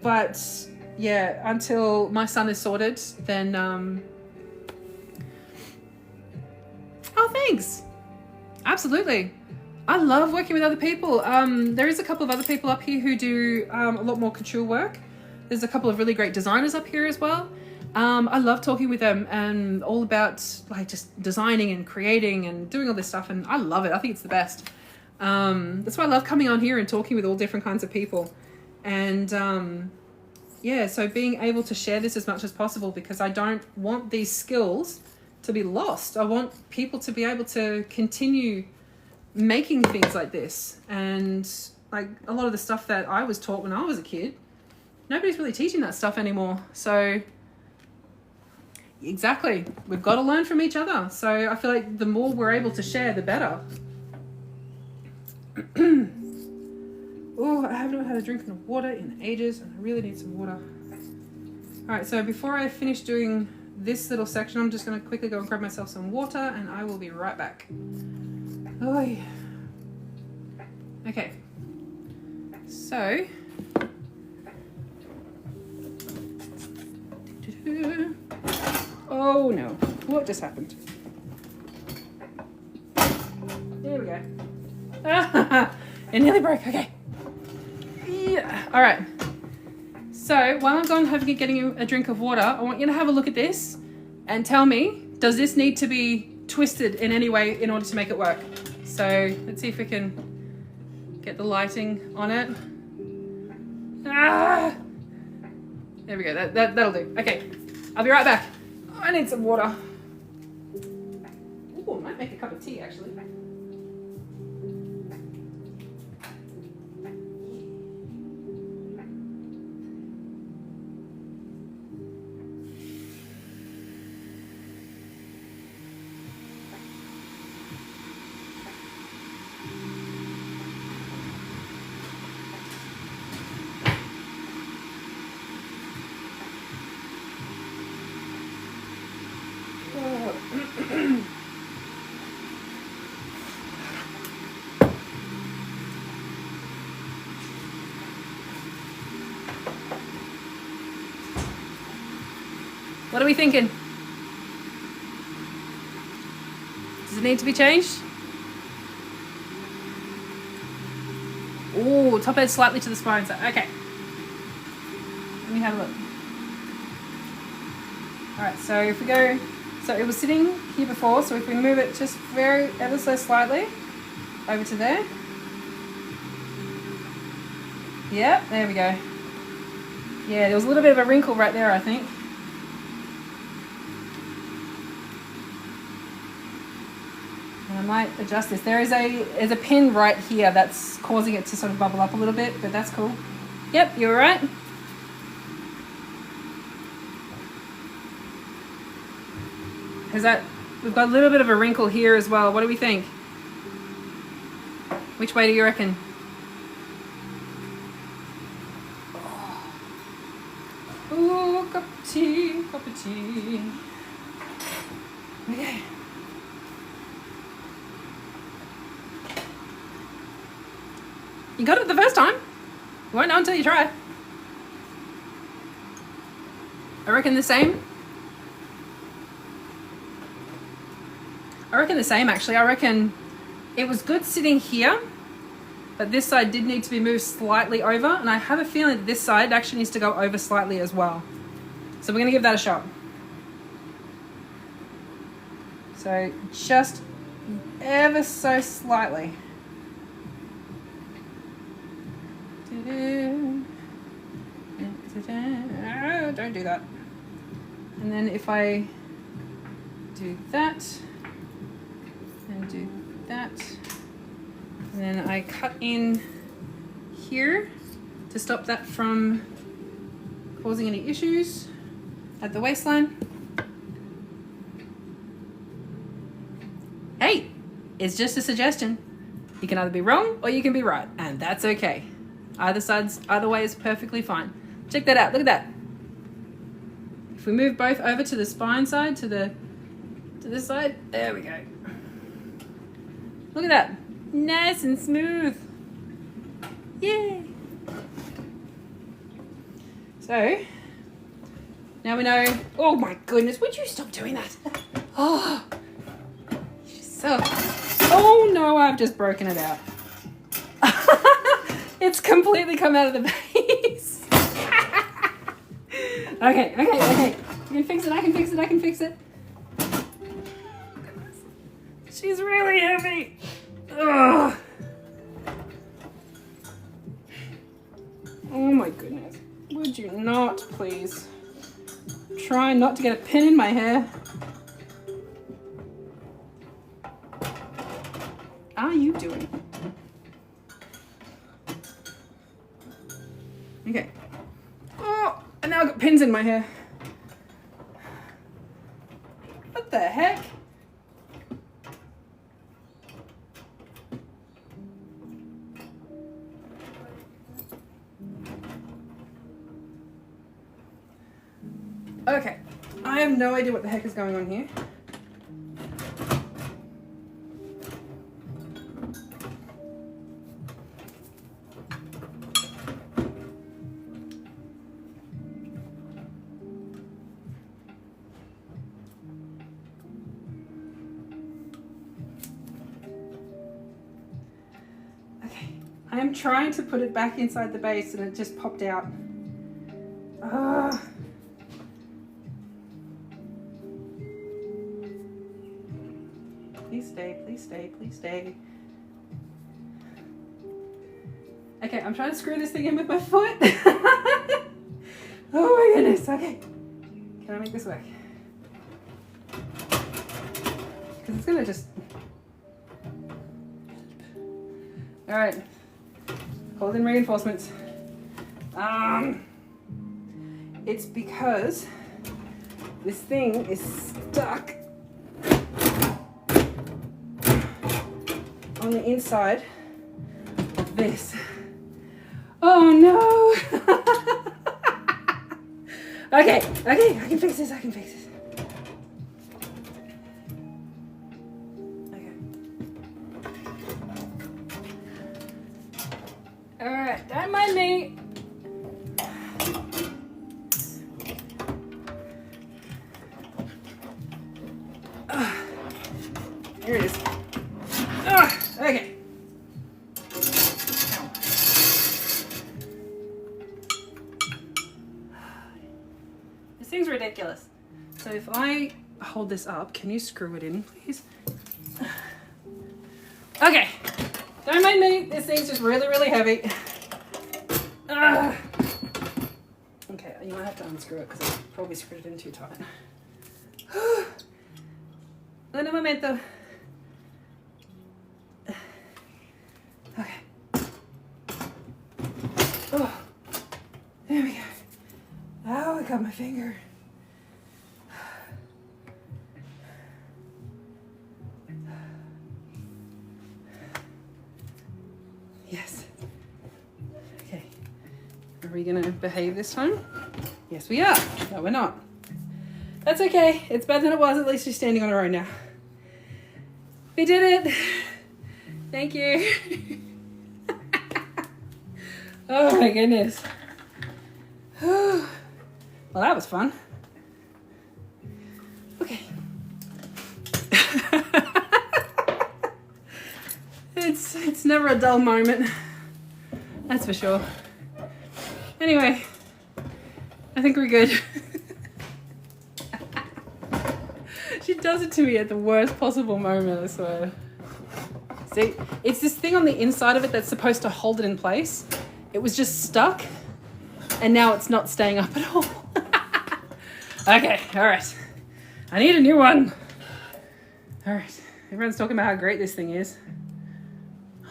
But yeah, until my son is sorted, then oh, thanks. Absolutely. I love working with other people. There is a couple of other people up here who do a lot more couture work. There's a couple of really great designers up here as well. I love talking with them and all about like just designing and creating and doing all this stuff, and I love it. I think it's the best. That's why I love coming on here and talking with all different kinds of people. And yeah, so being able to share this as much as possible, because I don't want these skills to be lost. I want people to be able to continue making things like this. And like a lot of the stuff that I was taught when I was a kid, nobody's really teaching that stuff anymore. So exactly, we've got to learn from each other. So I feel like the more we're able to share, the better. Oh, I have not had a drink of water in ages, and I really need some water. All right, so before I finish doing this little section, I'm just going to quickly go and grab myself some water, and I will be right back. Oh, yeah. Okay. So Oh no, what just happened? There we go. It nearly broke, okay. Yeah, all right. So while I'm gone getting you a drink of water, I want you to have a look at this and tell me, does this need to be twisted in any way in order to make it work? So let's see if we can get the lighting on it. Ah! There we go, that'll do. Okay, I'll be right back. I need some water. Ooh, I might make a cup of tea actually. What are we thinking? Does it need to be changed? Oh, top edge slightly to the spine side. Okay. Let me have a look. Alright, so if we go, so it was sitting here before, so if we move it just ever so slightly over to there. Yep, there we go. Yeah, there was a little bit of a wrinkle right there, I think. And I might adjust this. There's a pin right here that's causing it to sort of bubble up a little bit, but that's cool. Yep, you're right. We've got a little bit of a wrinkle here as well. What do we think? Which way do you reckon? Oh, cup of tea, cup of tea. Okay. You got it the first time. You won't know until you try. I reckon the same. Actually. I reckon it was good sitting here, but this side did need to be moved slightly over, and I have a feeling that this side actually needs to go over slightly as well. So we're going to give that a shot. So just ever so slightly. Oh, don't do that. And then if I do that and do that, and then I cut in here to stop that from causing any issues at the waistline. Hey, it's just a suggestion. You can either be wrong or you can be right, and that's okay. Either way is perfectly fine. Check that out, look at that. If we move both over to the spine side, to this side, there we go. Look at that, nice and smooth. Yay. So, now we know, oh my goodness, would you stop doing that? Oh, so, oh no, I've just broken it out. It's completely come out of the base. Okay. You can fix it, I can fix it. She's really heavy. Ugh. Oh my goodness. Would you not, please? Try not to get a pin in my hair. What are you doing? Okay. Oh, and now I've got pins in my hair. What the heck? Okay, I have no idea what the heck is going on here. I am trying to put it back inside the base and it just popped out. Ah. Please stay, please stay, please stay. Okay, I'm trying to screw this thing in with my foot. Oh my goodness, okay. Can I make this work? Because it's gonna just... All right, hold in reinforcements. It's because this thing is stuck on the inside of this. Oh no! Okay, I can fix this, Okay. All right, don't mind me. Here it is. Okay. This thing's ridiculous. So if I hold this up, can you screw it in, please? Okay. Don't mind me. This thing's just really, really heavy. Okay, you might have to unscrew it because I probably screwed it in too tight. Un momento. Okay. Oh, there we go. Oh, I got my finger. Yes. Okay. Are we gonna behave this time? Yes, we are. No, we're not. That's okay. It's better than it was. At least she's standing on her own now. We did it. Thank you. Oh my goodness. Well, that was fun. Okay. It's never a dull moment. That's for sure. Anyway, I think we're good. She does it to me at the worst possible moment, I swear. See, it's this thing on the inside of it that's supposed to hold it in place. It was just stuck, and now it's not staying up at all. Okay, all right. I need a new one. All right, everyone's talking about how great this thing is.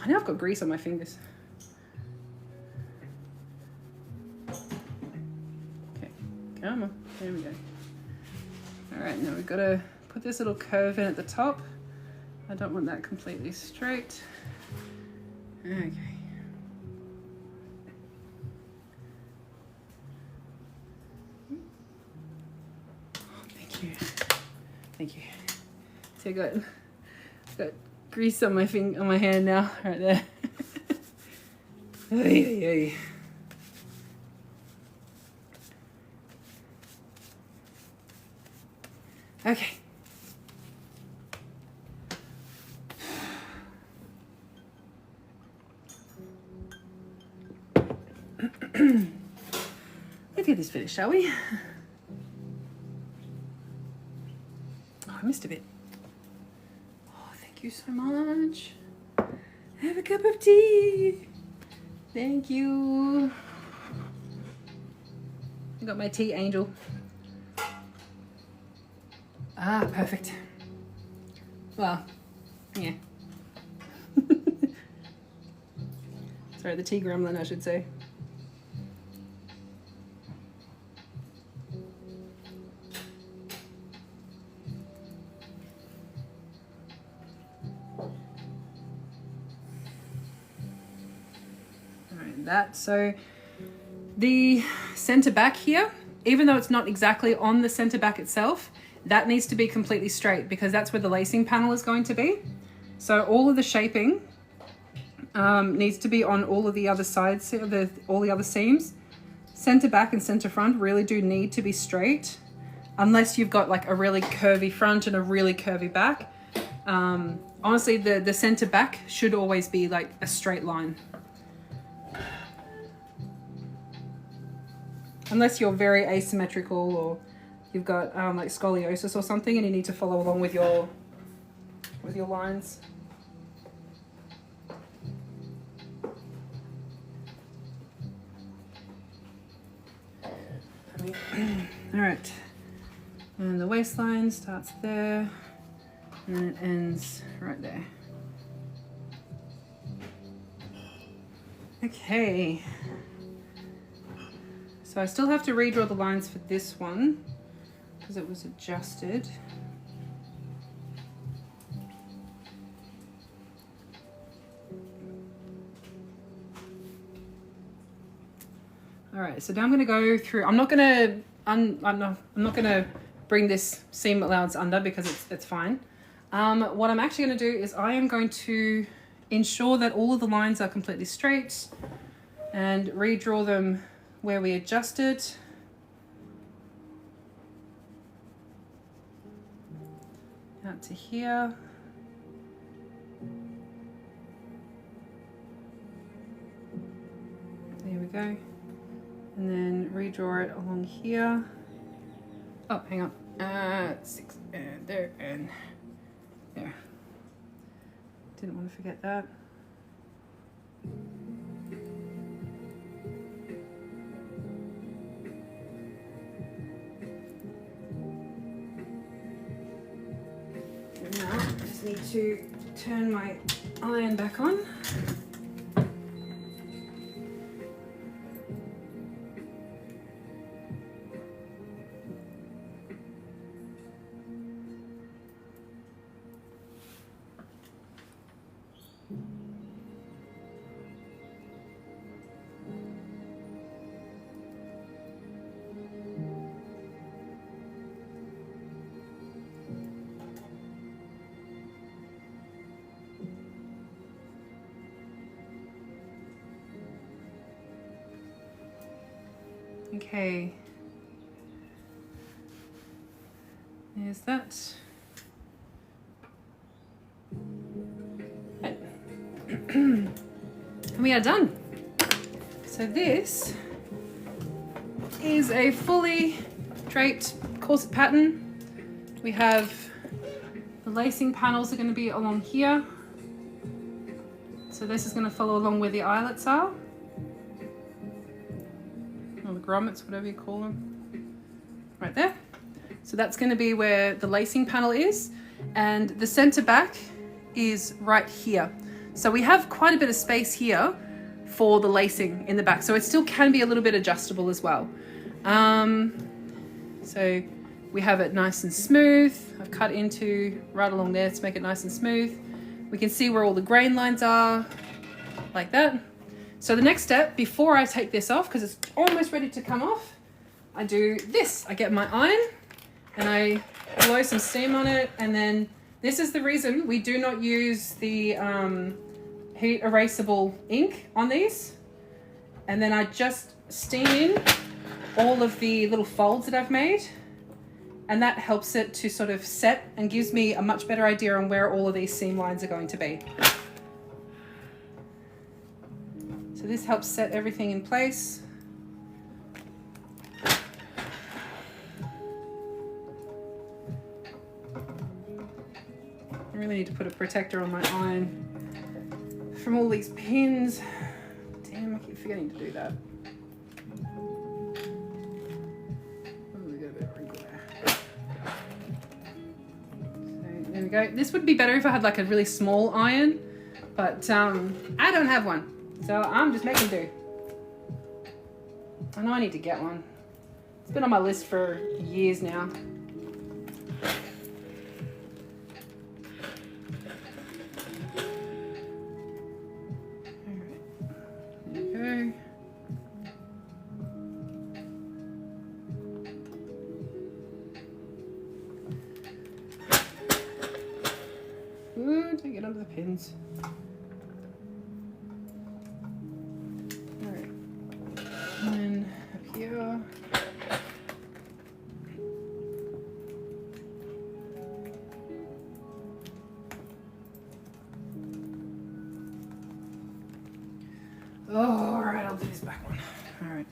I know I've got grease on my fingers. Okay, come on, there we go. All right, now we've got to put this little curve in at the top. I don't want that completely straight. Okay. Thank you. Thank you. See, I've got grease on my finger, on my hand now, right there. Oy, oy. Okay. Let's get this finished, shall we? Oh, I missed a bit. Oh, thank you so much. Have a cup of tea. Thank you. I got my tea angel. Ah, perfect. Well, yeah. Sorry, the tea gremlin, I should say. That. So the center back here, even though it's not exactly on the center back itself, that needs to be completely straight because that's where the lacing panel is going to be. So all of the shaping needs to be on all of the other sides, all the other seams. Center back and center front really do need to be straight unless you've got like a really curvy front and a really curvy back. Honestly, the center back should always be like a straight line. unless you're very asymmetrical or you've got like scoliosis or something and you need to follow along with your lines. All right, and the waistline starts there and it ends right there. Okay, so I still have to redraw the lines for this one because it was adjusted. All right, so now I'm going to go through. I'm not going to bring this seam allowance under because it's fine. What I'm actually going to do is I am going to ensure that all of the lines are completely straight and redraw them where we adjusted. Out to here. There we go. And then redraw it along here. Oh, hang on. 6 and there and there. Didn't want to forget that. And now I just need to turn my iron back on. Okay, there's that. And we are done. So this is a fully draped corset pattern. We have the lacing panels are going to be along here. So this is going to follow along where the eyelets are. Or the grommets, whatever you call them. Right there. So that's going to be where the lacing panel is. And the center back is right here. So we have quite a bit of space here for the lacing in the back. So it still can be a little bit adjustable as well. So we have it nice and smooth. I've cut into right along there to make it nice and smooth. We can see where all the grain lines are, like that. So the next step, before I take this off, because it's almost ready to come off, I do this. I get my iron and I blow some steam on it. And then this is the reason we do not use the heat erasable ink on these. And then I just steam in all of the little folds that I've made. And that helps it to sort of set and gives me a much better idea on where all of these seam lines are going to be. So this helps set everything in place. I really need to put a protector on my iron from all these pins. Damn, I keep forgetting to do that. Oh, we got a bit of wrinkle there. So there we go. This would be better if I had like a really small iron, but I don't have one. So I'm just making do. I know I need to get one. It's been on my list for years now. Alright, there we go. Ooh, don't get under the pins. And up here. Oh, all right, I'll do this back one. All right.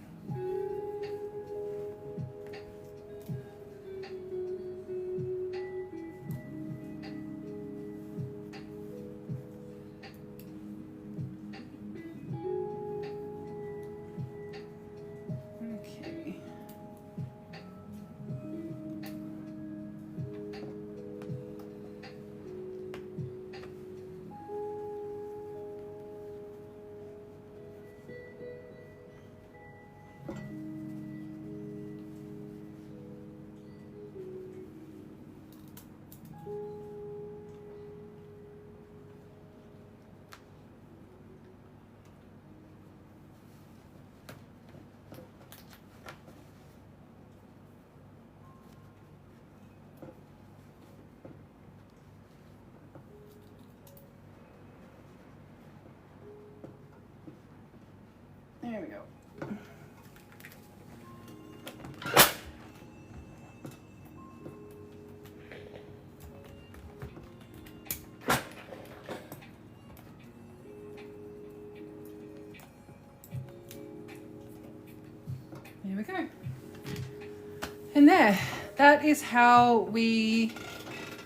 yeah, that is how we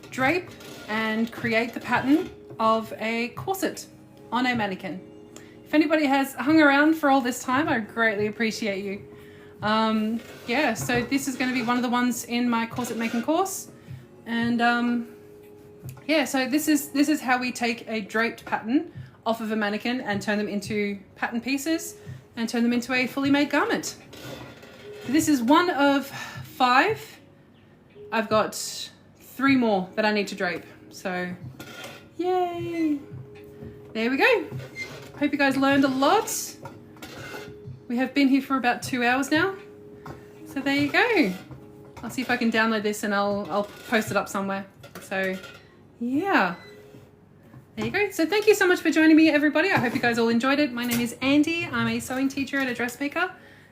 drape and create the pattern of a corset on a mannequin. If anybody has hung around for all this time, I greatly appreciate you. Yeah, so this is going to be one of the ones in my corset making course. And yeah, so this is how we take a draped pattern off of a mannequin and turn them into pattern pieces and turn them into a fully made garment. This is one of 5. I've got 3 more that I need to drape. So yay! There we go. Hope you guys learned a lot. We have been here for about 2 hours now. So there you go. I'll see if I can download this and I'll post it up somewhere. So yeah. There you go. So thank you so much for joining me, everybody. I hope you guys all enjoyed it. My name is Andy. I'm a sewing teacher at a dressmaker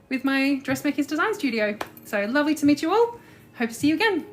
with my Dressmakers Design Studio. So lovely to meet you all. Hope to see you again.